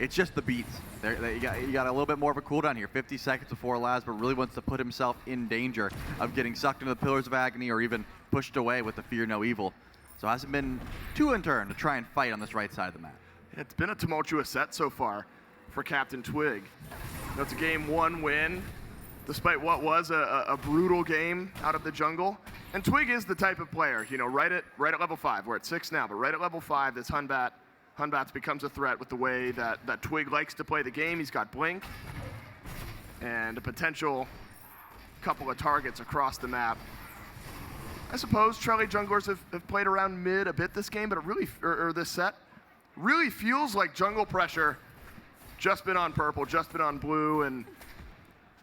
It's just the beats. You got a little bit more of a cooldown here. 50 seconds before LASBRA really wants to put himself in danger of getting sucked into the Pillars of Agony or even pushed away with the Fear No Evil. So it hasn't been too in turn to try and fight on this right side of the map. It's been a tumultuous set so far for CaptainTwig. It's a game 1 win, despite what was a brutal game out of the jungle. And Twig is the type of player, you know, right at level 5. We're at 6 now, but right at level 5, this Hunbatz becomes a threat with the way that Twig likes to play the game. He's got Blink and a potential couple of targets across the map. I suppose Trelly junglers have played around mid a bit this game, but it really, or this set, really feels like jungle pressure just been on purple, just been on blue, and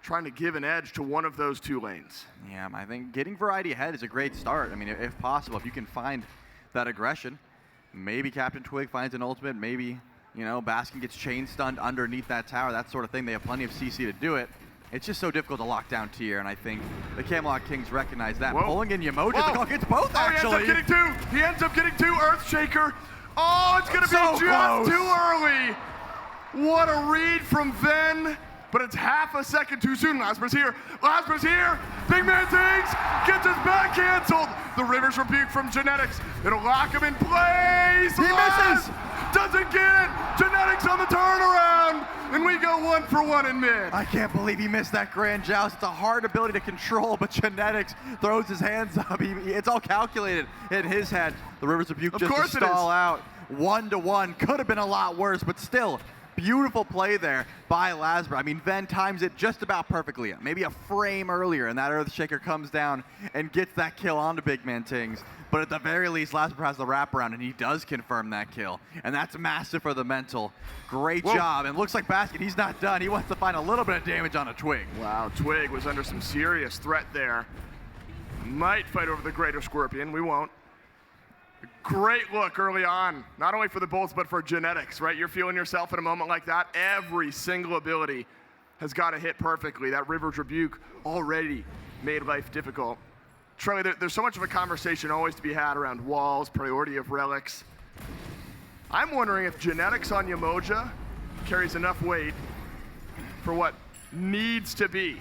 trying to give an edge to one of those 2 lanes. Yeah, I think getting Variety ahead is a great start. I mean, if possible, if you can find that aggression, Maybe CaptainTwig finds an ultimate. Maybe, you know, Baskin gets chain stunned underneath that tower, that sort of thing. They have plenty of CC to do it. It's just so difficult to lock down tier, and I think the Camelot Kings recognize that. Whoa. Pulling in Yemoja, the call gets both, Oh, actually. he ends up getting two. He ends up getting two. Earthshaker. Oh, it's going to be So just close. too early. What a read from Ven, but it's half a second too soon. LASBRA's here. LASBRA's here. BigManTingz gets his back canceled. The River's Rebuke from Genetics. It'll lock him in place. He misses. Doesn't get it. Genetics on the turnaround. And we go 1-for-1 in mid. I can't believe he missed that Grand Joust. It's a hard ability to control, but Genetics throws his hands up. It's all calculated in his head. The River's Rebuke Of just course to it is. stall out. 1-to-1. Could have been a lot worse, but still, beautiful play there by LASBRA. I mean, Ven times it just about perfectly. Maybe a frame earlier, and that Earthshaker comes down and gets that kill onto BigManTingz. But at the very least, LASBRA has the wraparound, and he does confirm that kill. And that's massive for the mental. Great job. And looks like Baskin, he's not done. He wants to find a little bit of damage on a Twig. Wow, Twig was under some serious threat there. Might fight over the Greater Scorpion. We won't. Great look early on, not only for the Bolts, but for Genetics, right? You're feeling yourself in a moment like that. Every single ability has got to hit perfectly. That River's Rebuke already made life difficult. Charlie, there's so much of a conversation always to be had around walls, priority of relics. I'm wondering if Genetics on Yemoja carries enough weight for what needs to be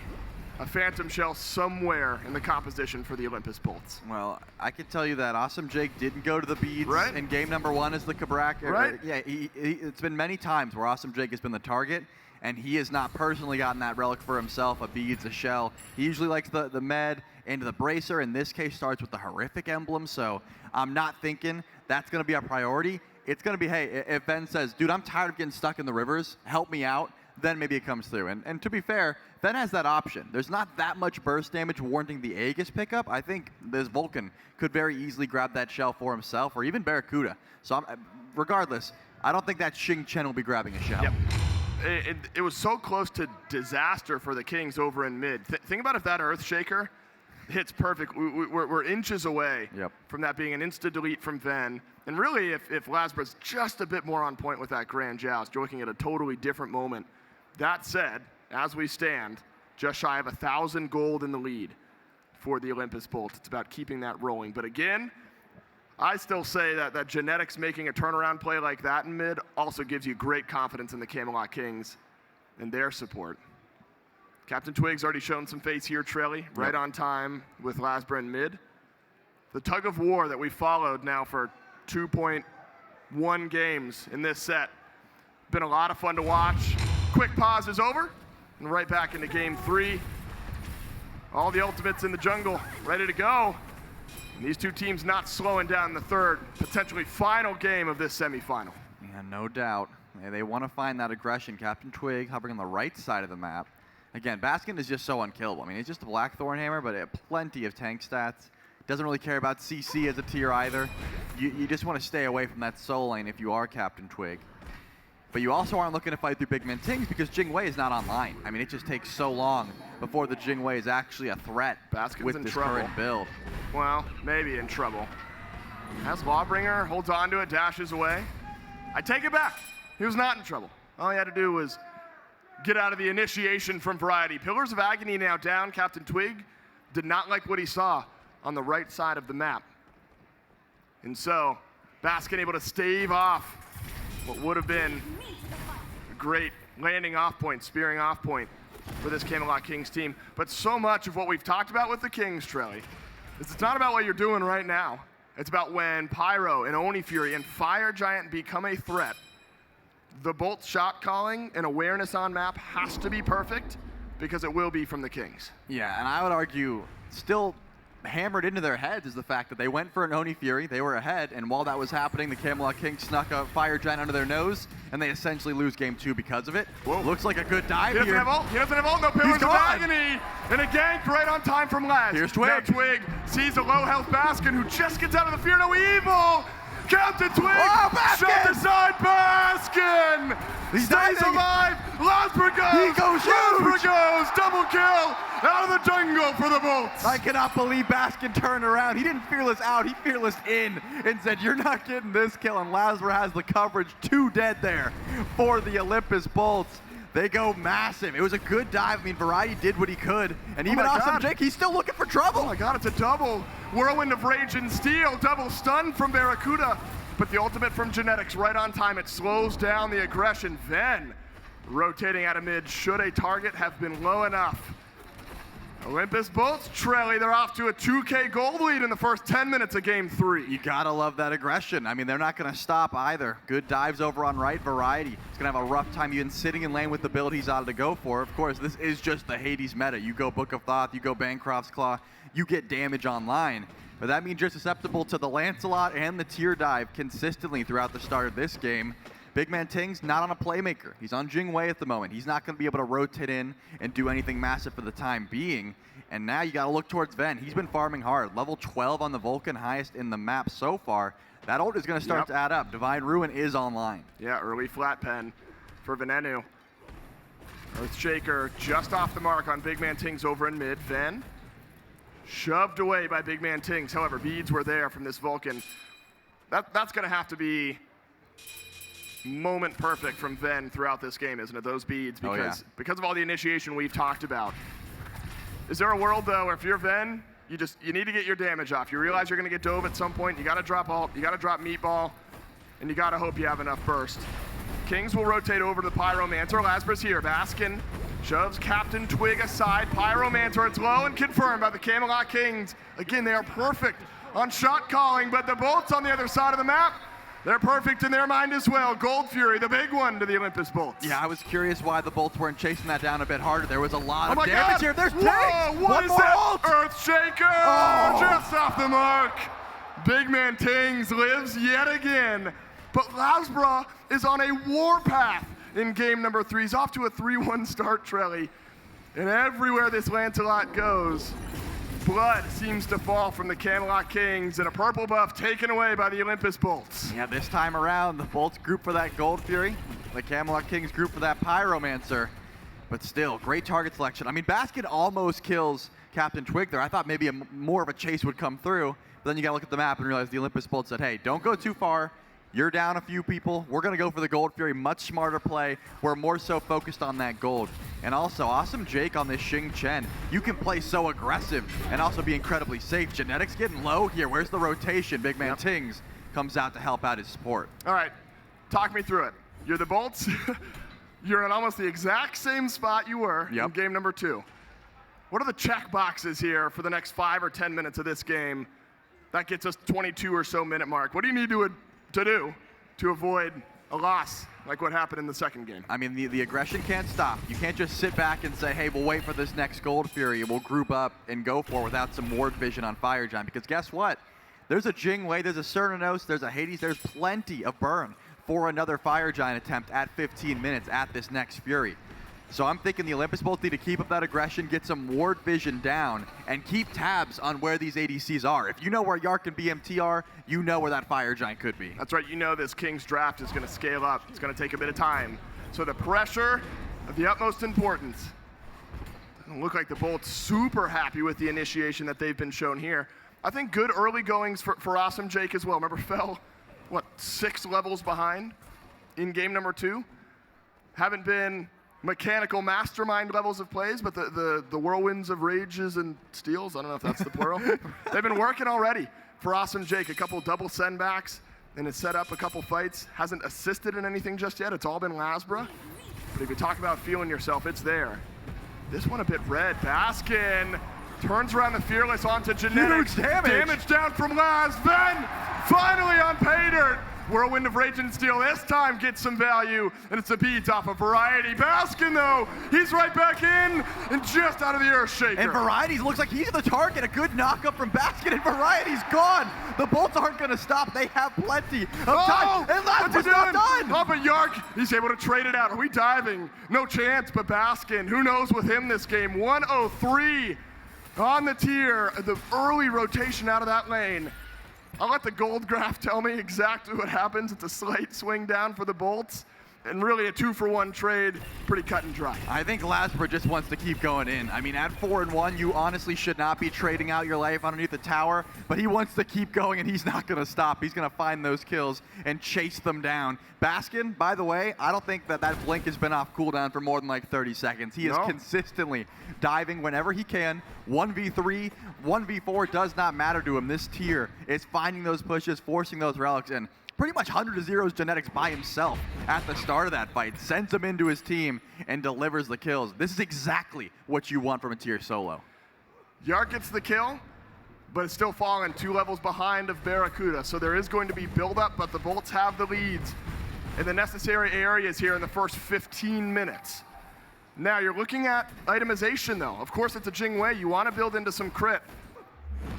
a Phantom Shell somewhere in the composition for the Olympus Bolts. Well, I can tell you that Awesome Jake didn't go to the beads in game number 1 as the Cabrakan. Right. Yeah, it's been many times where Awesome Jake has been the target, and he has not personally gotten that relic for himself, a beads, a shell. He usually likes the med into the bracer. In this case, starts with the horrific emblem, so I'm not thinking that's going to be a priority. It's going to be, hey, if Ben says, dude, I'm tired of getting stuck in the rivers, help me out, then maybe it comes through. And to be fair, Ben has that option. There's not that much burst damage warranting the Aegis pickup. I think this Vulcan could very easily grab that shell for himself, or even BaRRaCCuDDa. So regardless, I don't think that Xing Chen will be grabbing a shell. Yep. It was so close to disaster for the Kings over in mid. Think about if that Earthshaker hits perfect. We're inches away from that being an insta-delete from Ven. And really, if LASBRA's just a bit more on point with that Grand Joust, you're looking at a totally different moment. That said, as we stand, just shy of 1,000 gold in the lead for the Olympus Bolts. It's about keeping that rolling. But again, I still say that Genetics making a turnaround play like that in mid also gives you great confidence in the Camelot Kings and their support. CaptainTwig's already shown some face here, Trelly, right on time with LASBRA in mid. The tug of war that we followed now for 2.1 games in this set. Been a lot of fun to watch. Quick pause is over, and right back into game 3. All the ultimates in the jungle ready to go. And these two teams not slowing down in the third, potentially final game of this semifinal. Yeah, no doubt. They want to find that aggression. CaptainTwig hovering on the right side of the map. Again, Baskin is just so unkillable. I mean, he's just a Blackthorn Hammer, but plenty of tank stats. Doesn't really care about CC as a tier either. You just want to stay away from that soul lane if you are CaptainTwig. But you also aren't looking to fight through BigManTingz because Jing Wei is not online. I mean, it just takes so long before the Jing Wei is actually a threat with this current build. Well, maybe in trouble. As Lawbringer holds on to it, dashes away. I take it back. He was not in trouble. All he had to do was get out of the initiation from Variety. Pillars of Agony now down. CaptainTwig did not like what he saw on the right side of the map. And so, Baskin able to stave off what would have been a great landing off point, spearing off point for this Camelot Kings team. But so much of what we've talked about with the Kings, Trelly, is it's not about what you're doing right now. It's about when Pyro and Oni Fury and Fire Giant become a threat. The Bolt shot calling and awareness on map has to be perfect because it will be from the Kings. Yeah, and I would argue still hammered into their heads is the fact that they went for an Oni Fury, they were ahead, and while that was happening, the Camelot Kings snuck a Fire Giant under their nose, and they essentially lose game 2 because of it. Whoa. Looks like a good dive He here. doesn't have ult, he doesn't have ult, no Pillars of Agony, and a gank right on time from Laz. Here's Twig. Now Twig sees a low health Baskin who just gets out of the Fear No Evil, CaptainTwig shoved aside Baskin. He's Stays diving. alive. LASBRA goes. He goes LASBRA huge. goes. Double kill out of the jungle for the Bolts. I cannot believe Baskin turned around. He didn't fearless out, he fearless in and said, you're not getting this kill. And LASBRA has the coverage, 2 dead there for the Olympus Bolts. They go massive. It was a good dive. I mean, BaRRaCCuDDa did what he could. And even Awesome Jake, he's still looking for trouble. Oh my God, it's a double. Whirlwind of Rage and Steel. Double stun from BaRRaCCuDDa. But the ultimate from Genetics right on time. It slows down the aggression. Then, rotating out of mid, should a target have been low enough. Olympus Bolts trailing. They're off to a 2K gold lead in the first 10 minutes of game 3. You gotta love that aggression. I mean, they're not gonna stop either. Good dives over on right. BaRRaCCuDDa is gonna have a rough time even sitting in lane with the build he's ought to go for. Of course, this is just the Hades meta. You go Book of Thoth, you go Bancroft's Claw, you get damage online. But that means you're susceptible to the Lancelot and the tier dive consistently throughout the start of this game. BigManTingz not on a playmaker. He's on Jing Wei at the moment. He's not going to be able to rotate in and do anything massive for the time being. And now you got to look towards Ven. He's been farming hard. Level 12 on the Vulcan, highest in the map so far. That ult is going to start to add up. Divine Ruin is online. Yeah, early flat pen for Venenu. Earthshaker just off the mark on BigManTingz over in mid. Ven shoved away by BigManTingz. However, beads were there from this Vulcan. That's going to have to be moment perfect from Ven throughout this game, isn't it? Those beads, because of all the initiation we've talked about. Is there a world though where if you're Ven, you need to get your damage off. You realize you're going to get dove at some point. You got to drop ult, you got to drop meatball, and you got to hope you have enough burst. Kings will rotate over to the Pyromancer. LASBRA's here. Baskin shoves CaptainTwig aside. Pyromancer, it's low and confirmed by the Camelot Kings. Again, they are perfect on shot calling, but the Bolts on the other side of the map, they're perfect in their mind as well. Gold Fury, the big one to the Olympus Bolts. Yeah, I was curious why the Bolts weren't chasing that down a bit harder. There was a lot of my damage God. here. There's Whoa, tanks. what is more that? ult. Earthshaker, Oh. just off the mark. BigManTingz lives yet again, but LASBRA is on a warpath in game number 3. He's off to a 3-1 start, Trelly. And everywhere this Lancelot goes, blood seems to fall from the Camelot Kings, and a purple buff taken away by the Olympus Bolts. Yeah, this time around, the Bolts group for that Gold Fury, the Camelot Kings group for that Pyromancer. But still, great target selection. I mean, Baskin almost kills CaptainTwig there. I thought maybe more of a chase would come through, but then you gotta look at the map and realize the Olympus Bolts said, hey, don't go too far. You're down a few people. We're gonna go for the Gold Fury, much smarter play. We're more so focused on that gold. And also, Awesome Jake on this Xing Chen. You can play so aggressive and also be incredibly safe. Genetics getting low here. Where's the rotation? BigManTingz comes out to help out his support. All right, talk me through it. You're the Bolts. You're in almost the exact same spot you were in game number 2. What are the check boxes here for the next 5 or 10 minutes of this game? That gets us 22 or so minute mark. What do you need to do to avoid a loss like what happened in the second game? I mean, the aggression can't stop. You can't just sit back and say, hey, we'll wait for this next Gold Fury. We'll group up and go for it without some ward vision on Fire Giant. Because guess what? There's a Jing Wei, there's a Cernunnos, there's a Hades, there's plenty of burn for another Fire Giant attempt at 15 minutes at this next Fury. So I'm thinking the Olympus Bolts need to keep up that aggression, get some ward vision down, and keep tabs on where these ADCs are. If you know where Yark and BMT are, you know where that Fire Giant could be. That's right, you know this King's draft is going to scale up. It's going to take a bit of time. So the pressure of the utmost importance. Doesn't look like the Bolts super happy with the initiation that they've been shown here. I think good early goings for Awesome Jake as well. Remember, fell, 6 levels behind in game number 2? Haven't been mechanical mastermind levels of plays, but the whirlwinds of rages and steals, I don't know if that's the plural. They've been working already for Awesome Jake. A couple double sendbacks and has set up a couple fights. Hasn't assisted in anything just yet. It's all been LASBRA. But if you talk about feeling yourself, it's there. This one a bit red. Baskin turns around the Fearless onto Genetics. Huge damage. Damage down from Laz. Then finally on pay dirt. Whirlwind of Rage and Steel this time gets some value, and it's a beat off of BaRRaCCuDDa. Baskin, though, he's right back in and just out of the Earthshaker. And BaRRaCCuDDa looks like he's the target. A good knockup from Baskin, and BaRRaCCuDDa's gone. The Bolts aren't going to stop. They have plenty of time. And LASBRA's not done. Oh, but Yark, he's able to trade it out. Are we diving? No chance, but Baskin, who knows with him this game? 103 on the tier. The early rotation out of that lane. I'll let the gold graph tell me exactly what happens. It's a slight swing down for the Bolts. And really a 2-for-1 trade, pretty cut and dry. I think LASBRA just wants to keep going in. I mean, at 4-1, you honestly should not be trading out your life underneath the tower, but he wants to keep going, and he's not going to stop. He's going to find those kills and chase them down. Baskin, by the way, I don't think that blink has been off cooldown for more than like 30 seconds. He is consistently diving whenever he can. 1v3, 1v4 does not matter to him. This tier is finding those pushes, forcing those relics in. Pretty much 100-0 genetics by himself at the start of that fight, sends him into his team, and delivers the kills. This is exactly what you want from a tier solo. Yark gets the kill, but it's still falling 2 levels behind of BaRRaCCuDDa, so there is going to be build-up, but the Bolts have the leads in the necessary areas here in the first 15 minutes. Now, you're looking at itemization, though. Of course, it's a Jing way. You want to build into some crit.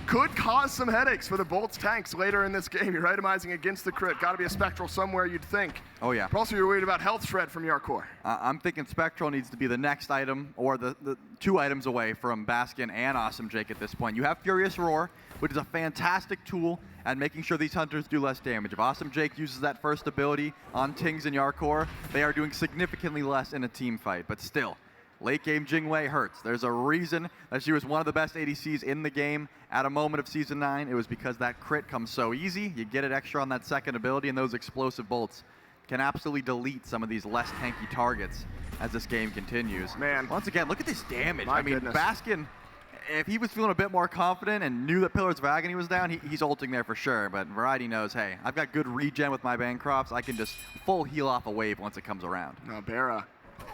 Could cause some headaches for the Bolts tanks later in this game. You're itemizing against the crit. Got to be a Spectral somewhere, you'd think. Oh, yeah. But also, you're worried about health shred from Jarcorrr. I'm thinking Spectral needs to be the next item, or the 2 items away from Baskin and Awesome Jake at this point. You have Furious Roar, which is a fantastic tool at making sure these hunters do less damage. If Awesome Jake uses that first ability on Tingz and Jarcorrr, they are doing significantly less in a team fight, but still. Late game Jingwei hurts. There's a reason that she was one of the best ADCs in the game at a moment of Season 9. It was because that crit comes so easy. You get it extra on that second ability, and those explosive bolts can absolutely delete some of these less tanky targets as this game continues. Man. Once again, look at this damage. My I mean, goodness. Baskin, if he was feeling a bit more confident and knew that Pillars of Agony was down, he's ulting there for sure. But Variety knows, hey, I've got good regen with my Bancrofts. I can just full heal off a wave once it comes around. No, BaRRA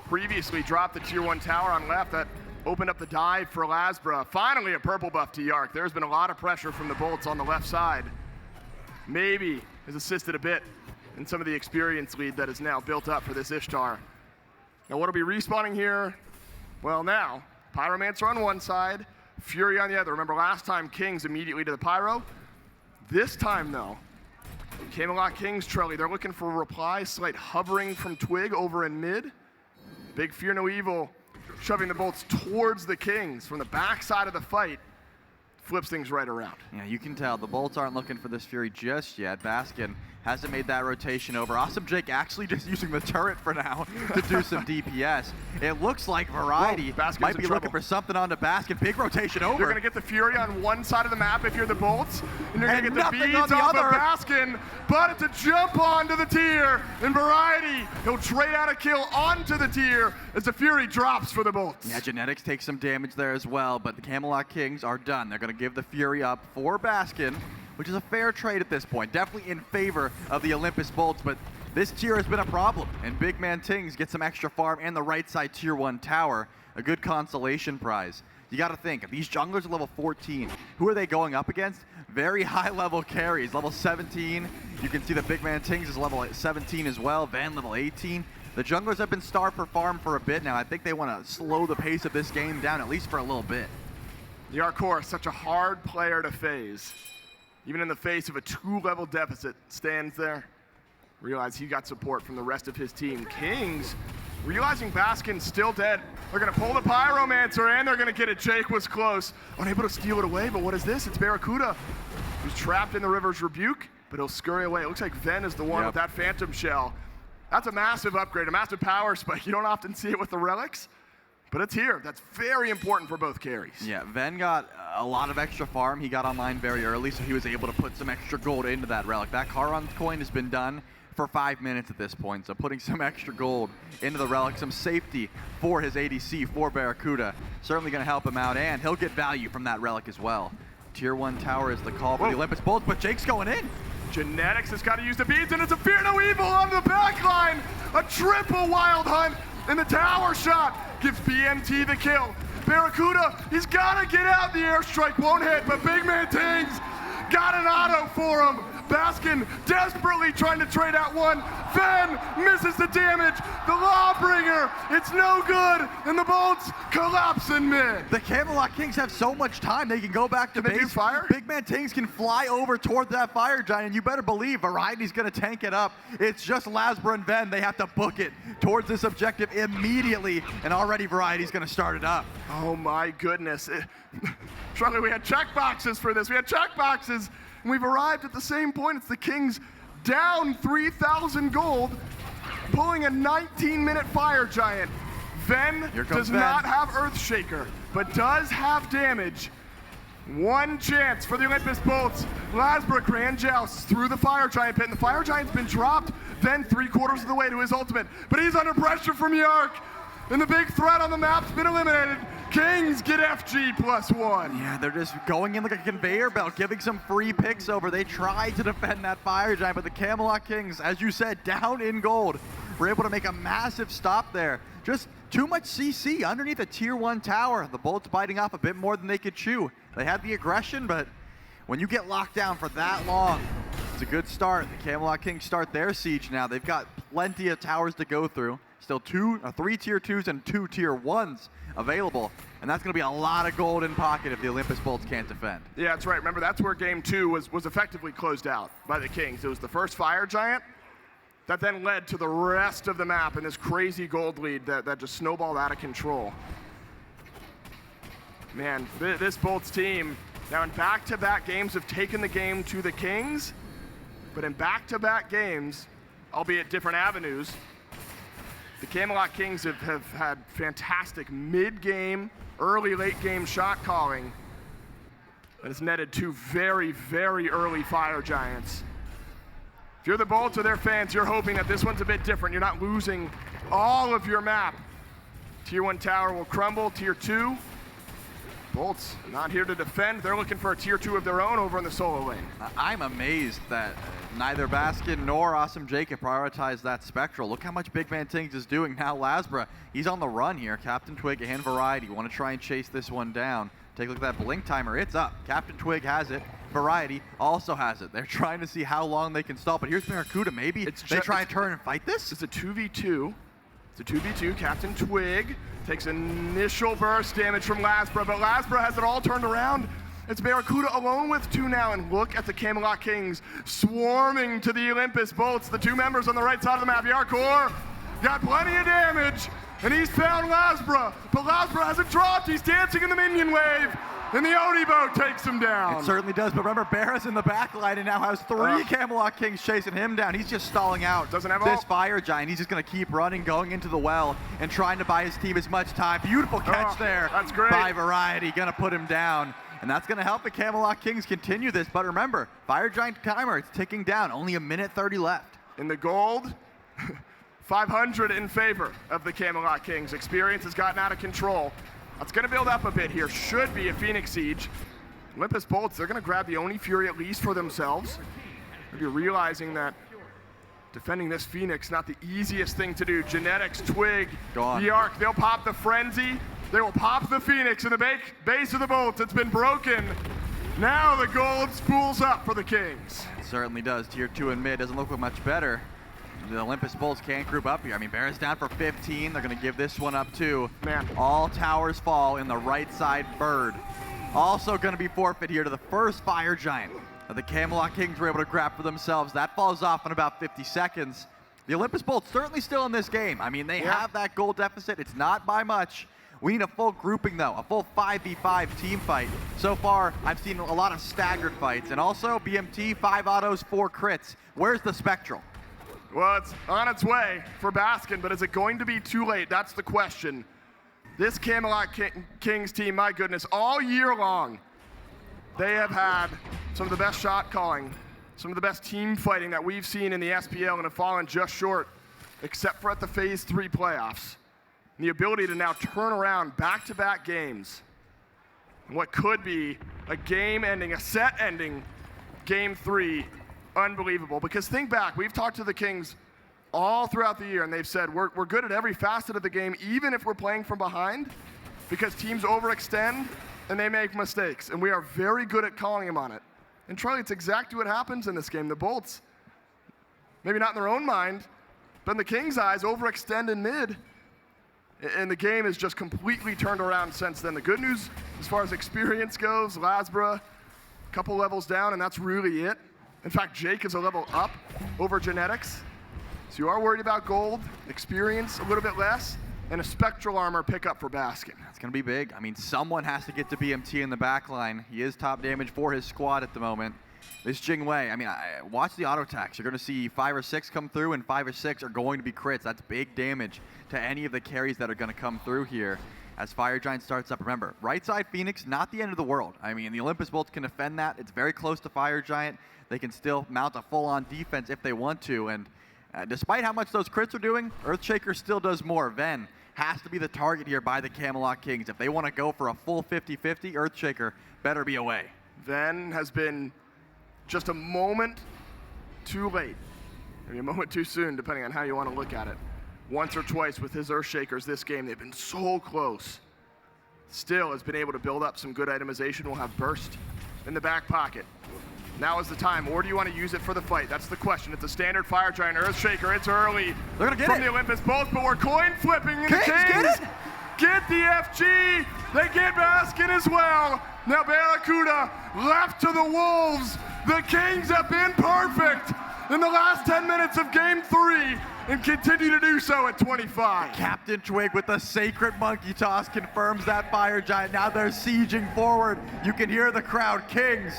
previously dropped the tier 1 tower on left. That opened up the dive for LASBRA. Finally a purple buff to Yark. There's been a lot of pressure from the Bolts on the left side. Maybe has assisted a bit in some of the experience lead that is now built up for this Ishtar. Now what'll be respawning here? Well now, Pyromancer on one side, Fury on the other. Remember last time Kings immediately to the Pyro? This time though, Camelot Kings, Trelly, they're looking for a reply. Slight hovering from Twig over in mid. Big Fear No Evil shoving the Bolts towards the Kings from the backside of the fight. Flips things right around. Yeah, you can tell the Bolts aren't looking for this Fury just yet. Baskin hasn't made that rotation over. Awesome Jake actually just using the turret for now to do some DPS. It looks like Variety might be looking for something onto Baskin. Big rotation over. You're going to get the Fury on one side of the map if you're the Bolts, and you're going to get the beads on the off other. of Baskin, but it's a jump onto the tier, and Variety, he'll trade out a kill onto the tier as the Fury drops for the Bolts. Yeah, Genetics takes some damage there as well, but the Camelot Kings are done. They're going to give the Fury up for Baskin, which is a fair trade at this point. Definitely in favor of the Olympus Bolts, but this tier has been a problem, and BigManTingz gets some extra farm and the right side tier 1 tower, a good consolation prize. You got to think, if these junglers are level 14, who are they going up against? Very high level carries, level 17. You can see that BigManTingz is level 17 as well, Van level 18. The junglers have been starved for farm for a bit now. I think they want to slow the pace of this game down, at least for a little bit. Jarcorrr, such a hard player to phase. Even in the face of a 2-level deficit, stands there. Realize he got support from the rest of his team. Kings, realizing Baskin's still dead. They're gonna pull the Pyromancer and they're gonna get it. Jake was close. Unable to steal it away, but what is this? It's BaRRaCCuDDa, who's trapped in the River's Rebuke, but he'll scurry away. It looks like Ven is the one with that Phantom Shell. That's a massive upgrade, a massive power spike. You don't often see it with the relics, but it's here. That's very important for both carries. Yeah, Ven got a lot of extra farm. He got online very early, so he was able to put some extra gold into that relic. That Charon coin has been done for 5 minutes at this point, so putting some extra gold into the relic, some safety for his ADC, for BaRRaCCuDDa, certainly going to help him out, and he'll get value from that relic as well. Tier 1 tower is the call for the Olympus Bolts, but Jake's going in. Genetics has got to use the beads, and it's a Fear No Evil on the back line. A triple Wild Hunt, and the tower shot gives BMT the kill. BaRRaCCuDDa, he's got to get out. The airstrike won't hit, but BigManTingz got an auto for him. Baskin desperately trying to trade out one. Ven misses the damage. The Lawbringer, it's no good, and the Bolts collapse in mid. The Camelot Kings have so much time. They can go back to base. Do fire? BigManTingz can fly over toward that fire giant, and you better believe Variety's going to tank it up. It's just LASBRA and Ven. They have to book it towards this objective immediately, and already Variety's going to start it up. Oh my goodness. Charlie, we had check boxes for this. We had check boxes. And we've arrived at the same point. It's the Kings down 3,000 gold, pulling a 19-minute Fire Giant. Ven does not have Earthshaker, but does have damage. One chance for the Olympus Bolts. LASBRA Grand Jousts through the Fire Giant pit, and the Fire Giant's been dropped, then 3/4 of the way to his ultimate. But he's under pressure from Yark, and the big threat on the map's been eliminated. Kings get FG +1. Yeah, they're just going in like a conveyor belt, giving some free picks over. They tried to defend that Fire Giant, but the Camelot Kings, as you said, down in gold, were able to make a massive stop there. Just too much CC underneath a tier 1 tower. The Bolts biting off a bit more than they could chew. They had the aggression, but when you get locked down for that long, it's a good start. The Camelot Kings start their siege now. They've got plenty of towers to go through. Still 3 tier 2s and 2 tier 1s available, and that's going to be a lot of gold in pocket if the Olympus Bolts can't defend. Yeah, that's right. Remember, that's where game 2 was effectively closed out by the Kings. It was the first Fire Giant that then led to the rest of the map and this crazy gold lead that just snowballed out of control. Man, this Bolts team, now in back-to-back games, have taken the game to the Kings, but in back-to-back games, albeit different avenues, the Camelot Kings have had fantastic mid-game, early, late-game shot calling that has netted 2 very, very early Fire Giants. If you're the Bolts or their fans, you're hoping that this one's a bit different. You're not losing all of your map. Tier 1 tower will crumble, tier 2. Bolts not here to defend. They're looking for a tier 2 of their own over in the solo lane. I'm amazed that neither Baskin nor Awesome Jake have prioritized that Spectral. Look how much BigManTingz is doing now. LASBRA, he's on the run here. CaptainTwig and Variety want to try and chase this one down. Take a look at that blink timer. It's up. CaptainTwig has it. Variety also has it. They're trying to see how long they can stall. But here's BaRRaCCuDDa. Maybe they try and turn and fight this? It's a 2v2. It's a 2v2. CaptainTwig takes initial burst damage from LASBRA, but LASBRA has it all turned around. It's BaRRaCCuDDa alone with 2 now, and look at the Camelot Kings swarming to the Olympus Bolts. The 2 members on the right side of the map. Jarcorrr got plenty of damage, and he's found LASBRA, but LASBRA hasn't dropped. He's dancing in the minion wave, and the Oni boat takes him down. It certainly does, but remember, BaRRa's in the back line and now has 3 Camelot Kings chasing him down. He's just stalling out. Doesn't have this Fire Giant. He's just going to keep running, going into the well, and trying to buy his team as much time. Beautiful catch there. That's great. By Variety, going to put him down. And that's going to help the Camelot Kings continue this. But remember, Fire Giant timer, it's ticking down. Only 1:30 left. In the gold, 500 in favor of the Camelot Kings. Experience has gotten out of control. That's going to build up a bit here. Should be a Phoenix Siege. Olympus Bolts, they're going to grab the Oni Fury at least for themselves. Maybe realizing that defending this Phoenix, not the easiest thing to do. Genetics, Twig, Yark, they'll pop the Frenzy. They will pop the Phoenix in the base of the Bolts. It's been broken. Now the gold spools up for the Kings. It certainly does. Tier 2 and mid doesn't look much better. The Olympus Bolts can't group up here. I mean, BaRRa's down for 15. They're going to give this one up too. Man. All towers fall in the right side bird. Also going to be forfeit here to the first Fire Giant that the Camelot Kings were able to grab for themselves. That falls off in about 50 seconds. The Olympus Bolts certainly still in this game. I mean, they have that gold deficit. It's not by much. We need a full grouping though, a full 5v5 team fight. So far, I've seen a lot of staggered fights. And also, BMT, 5 autos, 4 crits. Where's the Spectral? Well, it's on its way for Baskin, but is it going to be too late? That's the question. This Camelot Kings team, my goodness, all year long, they have had some of the best shot calling, some of the best team fighting that we've seen in the SPL and have fallen just short, except for at the Phase 3 playoffs. And the ability to now turn around back-to-back games in what could be a game-ending, a set-ending Game 3. Unbelievable, because think back, we've talked to the Kings all throughout the year, and they've said we're good at every facet of the game, even if we're playing from behind, because teams overextend and they make mistakes, and we are very good at calling them on it. And Charlie, it's exactly what happens in this game. The Bolts, maybe not in their own mind, but in the Kings' eyes, overextend in mid, and the game is just completely turned around since then. The good news, as far as experience goes, LASBRA, a couple levels down, and that's really it. In fact, Jake is a level up over Genetics. So you are worried about gold, experience a little bit less, and a Spectral armor pickup for Baskin. That's going to be big. I mean, someone has to get to BMT in the back line. He is top damage for his squad at the moment. This Jing Wei, I mean, watch the auto attacks. You're going to see 5 or 6 come through, and 5 or 6 are going to be crits. That's big damage to any of the carries that are going to come through here as Fire Giant starts up. Remember, right side Phoenix, not the end of the world. I mean, the Olympus Bolts can defend that. It's very close to Fire Giant. They can still mount a full-on defense if they want to, and despite how much those crits are doing, Earthshaker still does more. Ven has to be the target here by the Camelot Kings. If they want to go for a full 50-50, Earthshaker better be away. Ven has been just a moment too late, maybe a moment too soon, depending on how you want to look at it. Once or twice with his Earthshakers this game, they've been so close. Still has been able to build up some good itemization. We'll have Burst in the back pocket. Now is the time, or do you want to use it for the fight? That's the question. It's a standard Fire Giant Earthshaker. It's early from the Olympus Bolts, but we're coin flipping in the Kings. Get the FG. They get Baskin as well. Now BaRRaCCuDDa left to the Wolves. The Kings have been perfect in the last 10 minutes of Game 3 and continue to do so at 25. CaptainTwig with the sacred monkey toss confirms that Fire Giant. Now they're sieging forward. You can hear the crowd. Kings,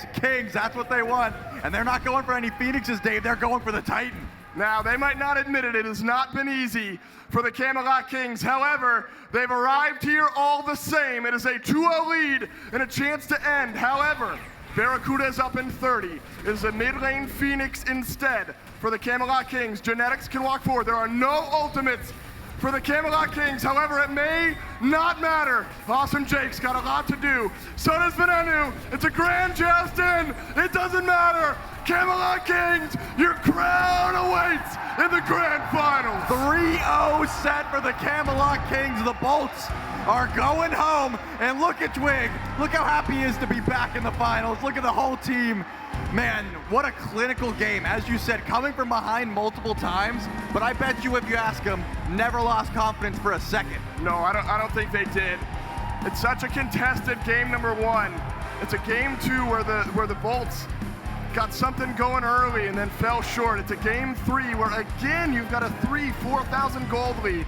that's what they want. And they're not going for any Phoenixes, Dave. They're going for the Titan. Now, they might not admit it. It has not been easy for the Camelot Kings. However, they've arrived here all the same. It is a 2-0 lead and a chance to end. However, BaRRaCCuDDa is up in 30. It is a mid lane Phoenix instead for the Camelot Kings. Genetics can walk forward. There are no ultimates for the Camelot Kings. However, it may not matter. Awesome Jake's got a lot to do. So does Venenu. It's a grand joust in. It doesn't matter. Camelot Kings, your crown awaits in the grand finals. 3-0 set for the Camelot Kings. The Bolts are going home. And look at Twig. Look how happy he is to be back in the finals. Look at the whole team. Man, what a clinical game. As you said, coming from behind multiple times, but I bet you if you ask him, never lost confidence for a second. No, I don't think they did. It's such a contested game number 1. It's a game 2 where the Bolts got something going early and then fell short. It's a game 3 where again you've got a 4,000 gold lead.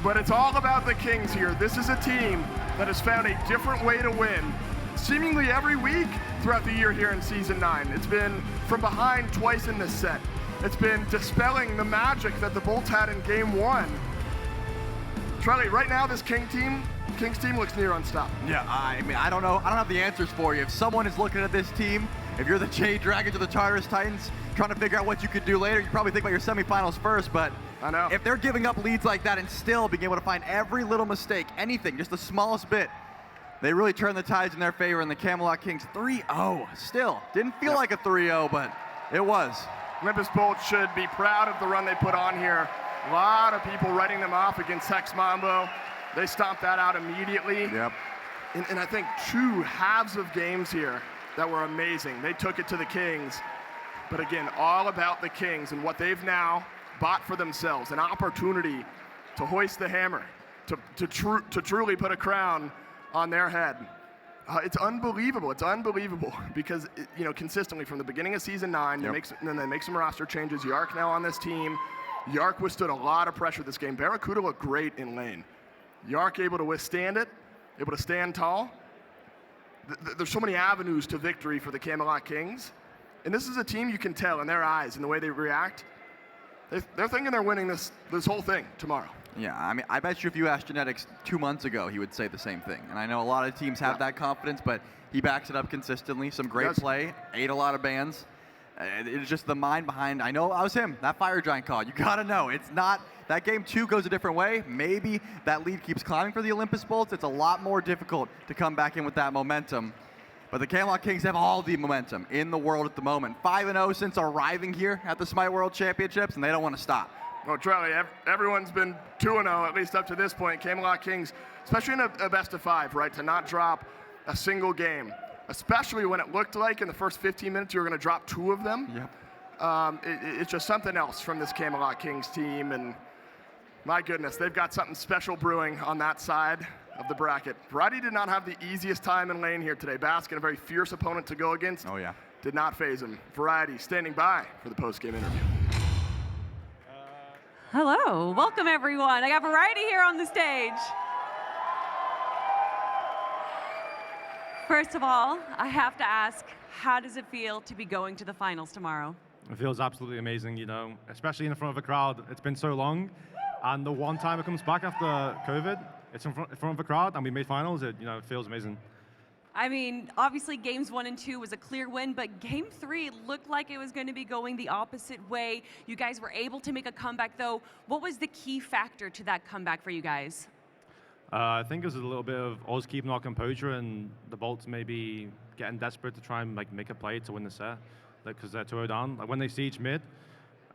But it's all about the Kings here. This is a team that has found a different way to win seemingly every week throughout the year here in Season 9. It's been from behind twice in this set. It's been dispelling the magic that the Bolts had in Game 1. Charlie, right now this Kings team looks near unstoppable. Yeah, I mean, I don't know. I don't have the answers for you. If someone is looking at this team, if you're the Jade Dragons or the Tartarus Titans, trying to figure out what you could do later, you probably think about your semifinals first, but I know. If they're giving up leads like that and still being able to find every little mistake, anything, just the smallest bit, they really turn the tides in their favor, and the Camelot Kings 3-0 still. Didn't feel like a 3-0, but it was. Olympus Bolts should be proud of the run they put on here. A lot of people writing them off against Hex Mambo. They stomped that out immediately. Yep. And I think 2 halves of games here that were amazing. They took it to the Kings. But again, all about the Kings and what they've now bought for themselves, an opportunity to hoist the hammer, to truly put a crown on their head. It's unbelievable. It's unbelievable because consistently from the beginning of Season 9, then they make some roster changes. Yark now on this team. Yark withstood a lot of pressure this game. BaRRaCCuDDa looked great in lane. Yark able to withstand it, able to stand tall. There's so many avenues to victory for the Camelot Kings. And this is a team you can tell in their eyes and the way they react. They're thinking they're winning this whole thing tomorrow. Yeah, I mean, I bet you if you asked Genetics 2 months ago, he would say the same thing. And I know a lot of teams have that confidence, but he backs it up consistently. Some great play, ate a lot of bans. It's just the mind behind, I know I was him, that Fire Giant call. You gotta know, it's not, that game 2 goes a different way. Maybe that lead keeps climbing for the Olympus Bolts. It's a lot more difficult to come back in with that momentum. But the Camelot Kings have all the momentum in the world at the moment. 5-0 since arriving here at the SMITE World Championships, and they don't want to stop. Well, Charlie, everyone's been 2-0, at least up to this point. Camelot Kings, especially in a best of 5, right, to not drop a single game, especially when it looked like in the first 15 minutes you were going to drop 2 of them. Yep. It's just something else from this Camelot Kings team, and my goodness, they've got something special brewing on that side of the bracket. BaRRaCCuDDa did not have the easiest time in lane here today. Baskin, a very fierce opponent to go against. Oh, yeah. Did not phase him. BaRRaCCuDDa standing by for the post-game interview. Hello, welcome everyone. I got BaRRaCCuDDa here on the stage. First of all, I have to ask, how does it feel to be going to the finals tomorrow? It feels absolutely amazing, you know, especially in front of a crowd. It's been so long, and the one time it comes back after COVID, it's in front of a crowd, and we made finals. It feels amazing. I mean, obviously games 1 and 2 was a clear win, but game 3 looked like it was going to be going the opposite way. You guys were able to make a comeback, though. What was the key factor to that comeback for you guys? I think it was a little bit of us keeping our composure and the Bolts maybe getting desperate to try and make a play to win the set, because they're 2-0 down. Like when they sieged mid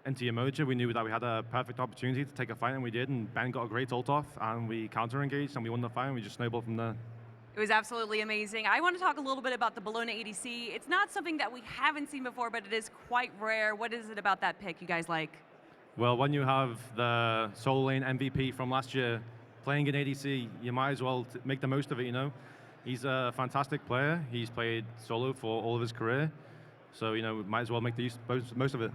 into Yemoja, we knew that we had a perfect opportunity to take a fight, and we did. And Ben got a great ult off, and we counter-engaged, and we won the fight, and we just snowballed from there. It was absolutely amazing. I want to talk a little bit about the Bologna ADC. It's not something that we haven't seen before, but it is quite rare. What is it about that pick you guys like? Well, when you have the solo lane MVP from last year playing in ADC, you might as well make the most of it, you know? He's a fantastic player. He's played solo for all of his career. So, might as well make the most of it.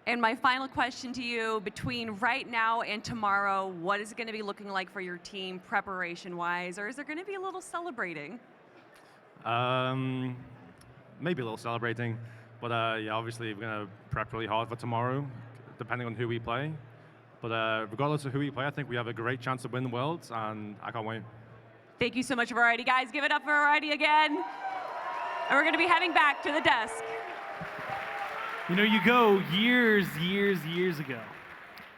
And my final question to you, between right now and tomorrow, what is it going to be looking like for your team preparation-wise, or is there going to be a little celebrating? Maybe a little celebrating, but yeah, obviously we're going to prep really hard for tomorrow, depending on who we play. But regardless of who we play, I think we have a great chance to win the Worlds, and I can't wait. Thank you so much, BaRRaCCuDDa. Guys, give it up for BaRRaCCuDDa again. And we're going to be heading back to the desk. You know, you go years ago,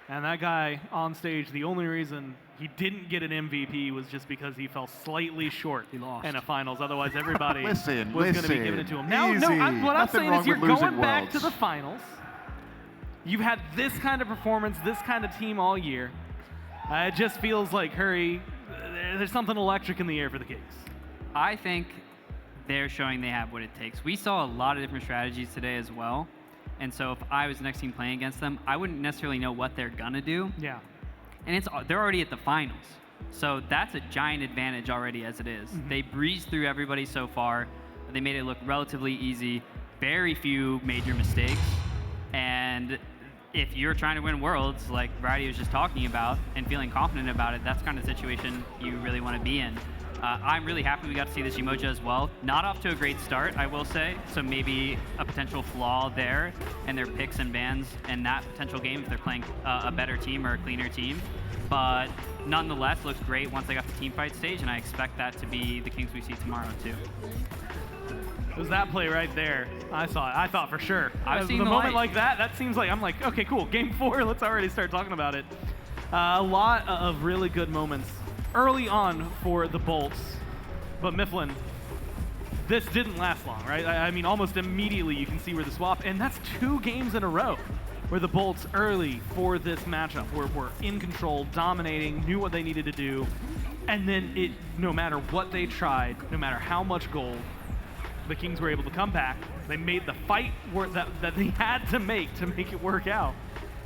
and that guy on stage, the only reason he didn't get an MVP was just because he fell slightly short in a finals. Otherwise, everybody was going to be giving it to him. Now, what I'm saying is you're going back to the finals. You've had this kind of performance, this kind of team all year. It just feels like, Hurry, there's something electric in the air for the Kings. I think they're showing they have what it takes. We saw a lot of different strategies today as well. And so if I was the next team playing against them, I wouldn't necessarily know what they're gonna do. Yeah. And they're already at the finals. So that's a giant advantage already as it is. Mm-hmm. They breezed through everybody so far. They made it look relatively easy. Very few major mistakes. And if you're trying to win Worlds, like BaRRaCCuDDa was just talking about, and feeling confident about it, that's the kind of situation you really want to be in. I'm really happy we got to see this Yemoja as well. Not off to a great start, I will say, so maybe a potential flaw there in their picks and bans in that potential game if they're playing a better team or a cleaner team. But nonetheless, looks great once they got the team fight stage, and I expect that to be the Kings we see tomorrow too. It was that play right there. I saw it. I thought for sure. I've seen the the moment light. like that seems like, I'm like, okay, cool, game 4, let's already start talking about it. A lot of really good moments early on for the Bolts, but Mifflin, this didn't last long, right? I mean, almost immediately you can see where the swap, and that's 2 games in a row where the Bolts early for this matchup were in control, dominating, knew what they needed to do, and then no matter what they tried, no matter how much gold, the Kings were able to come back. They made the fight that they had to make it work out,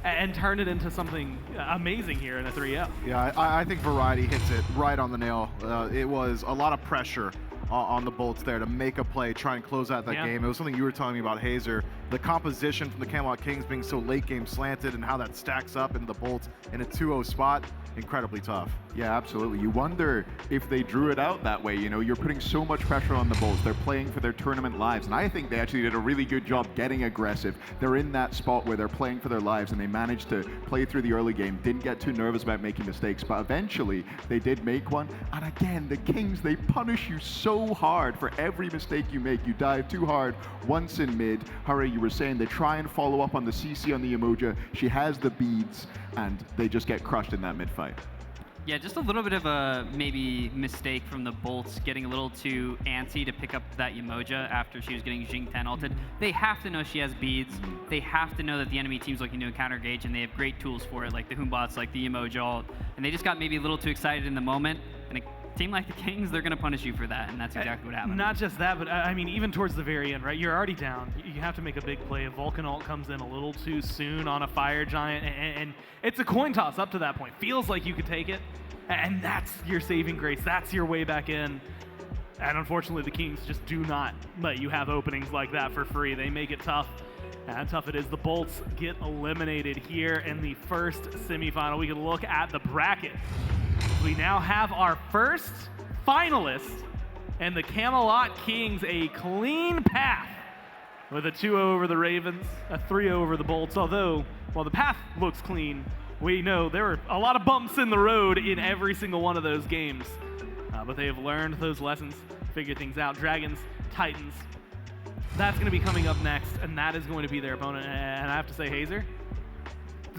and turn it into something amazing here in a 3-0. Yeah, I think BaRRaCCuDDa hits it right on the nail. It was a lot of pressure on the Bolts there to make a play, try and close out that game. It was something you were telling me about, Hazer. The composition from the Camelot Kings being so late game slanted and how that stacks up in the Bolts in a 2-0 spot, incredibly tough. Yeah, absolutely. You wonder if they drew it out that way. You know, you're putting so much pressure on the Bolts. They're playing for their tournament lives, and I think they actually did a really good job getting aggressive. They're in that spot where they're playing for their lives, and they managed to play through the early game, didn't get too nervous about making mistakes, but eventually they did make one. And again, the Kings, they punish you so hard for every mistake you make. You dive too hard once in mid. Hurry, you were saying they try and follow up on the CC on the Yemoja. She has the beads, and they just get crushed in that mid fight. Yeah, just a little bit of a maybe mistake from the Bolts, getting a little too antsy to pick up that Yemoja after she was getting Jing 10 ulted. They have to know she has beads. They have to know that the enemy team's looking to counter gauge, and they have great tools for it, like the Hoombots, like the Yemoja ult. And they just got maybe a little too excited in the moment. And a team like the Kings, they're going to punish you for that, and that's exactly what happened. Not just that, but I mean, even towards the very end, right? You're already down. You have to make a big play. A Vulcan ult comes in a little too soon on a Fire Giant, and it's a coin toss up to that point. Feels like you could take it, and that's your saving grace. That's your way back in. And unfortunately, the Kings just do not let you have openings like that for free. They make it tough. And tough it is. The Bolts get eliminated here in the first semifinal. We can look at the bracket. We now have our first finalist And the Camelot Kings a clean path with a 2-0 over the Ravens, a 3-0 over the Bolts. Although, while the path looks clean, we know there were a lot of bumps in the road in every single one of those games. But they have learned those lessons, figured things out. Dragons, Titans, that's going to be coming up next, and that is going to be their opponent. And I have to say, Hazer,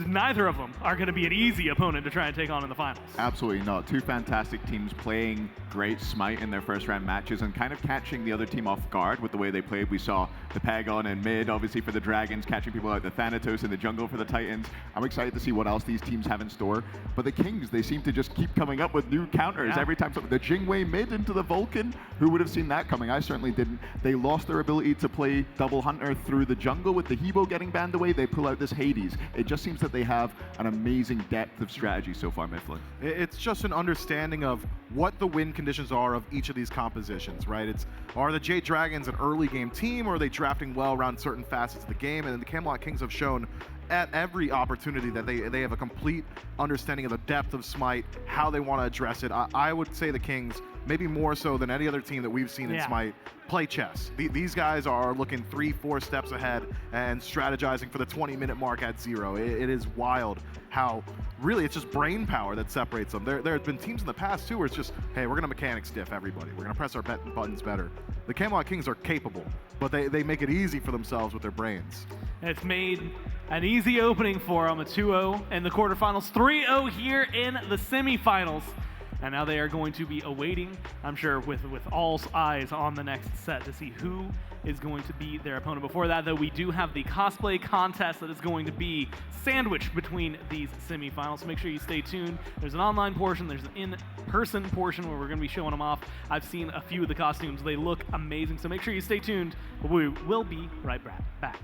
neither of them are going to be an easy opponent to try and take on in the finals. Absolutely not. Two fantastic teams playing great Smite in their first round matches and kind of catching the other team off guard with the way they played. We saw the Pagon in mid, obviously for the Dragons, catching people like the Thanatos in the jungle for the Titans. I'm excited to see what else these teams have in store. But the Kings, they seem to just keep coming up with new counters every time. The Jing mid into the Vulcan, who would have seen that coming? I certainly didn't. They lost their ability to play double hunter through the jungle with the Hebo getting banned away. They pull out this Hades. It just seems that they have an amazing depth of strategy so far mid-lane. It's just an understanding of what the win conditions are of each of these compositions, right? Are the Jade Dragons an early game team, or are they drafting well around certain facets of the game? And the Camelot Kings have shown at every opportunity that they have a complete understanding of the depth of Smite, how they want to address it. I would say the Kings, maybe more so than any other team that we've seen in Smite, play chess. These guys are looking 3-4 steps ahead and strategizing for the 20-minute mark at 0. It is wild how really it's just brain power that separates them. There have been teams in the past too where it's just, hey, we're going to mechanic stiff everybody. We're going to press our buttons better. The Camelot Kings are capable, but they make it easy for themselves with their brains. It's made an easy opening for them, a 2-0 in the quarterfinals, 3-0 here in the semifinals. And now they are going to be awaiting, I'm sure, with all eyes on the next set to see who is going to be their opponent. Before that, though, we do have the cosplay contest that is going to be sandwiched between these semifinals. So make sure you stay tuned. There's an online portion, there's an in-person portion where we're going to be showing them off. I've seen a few of the costumes. They look amazing, so make sure you stay tuned. We will be right back.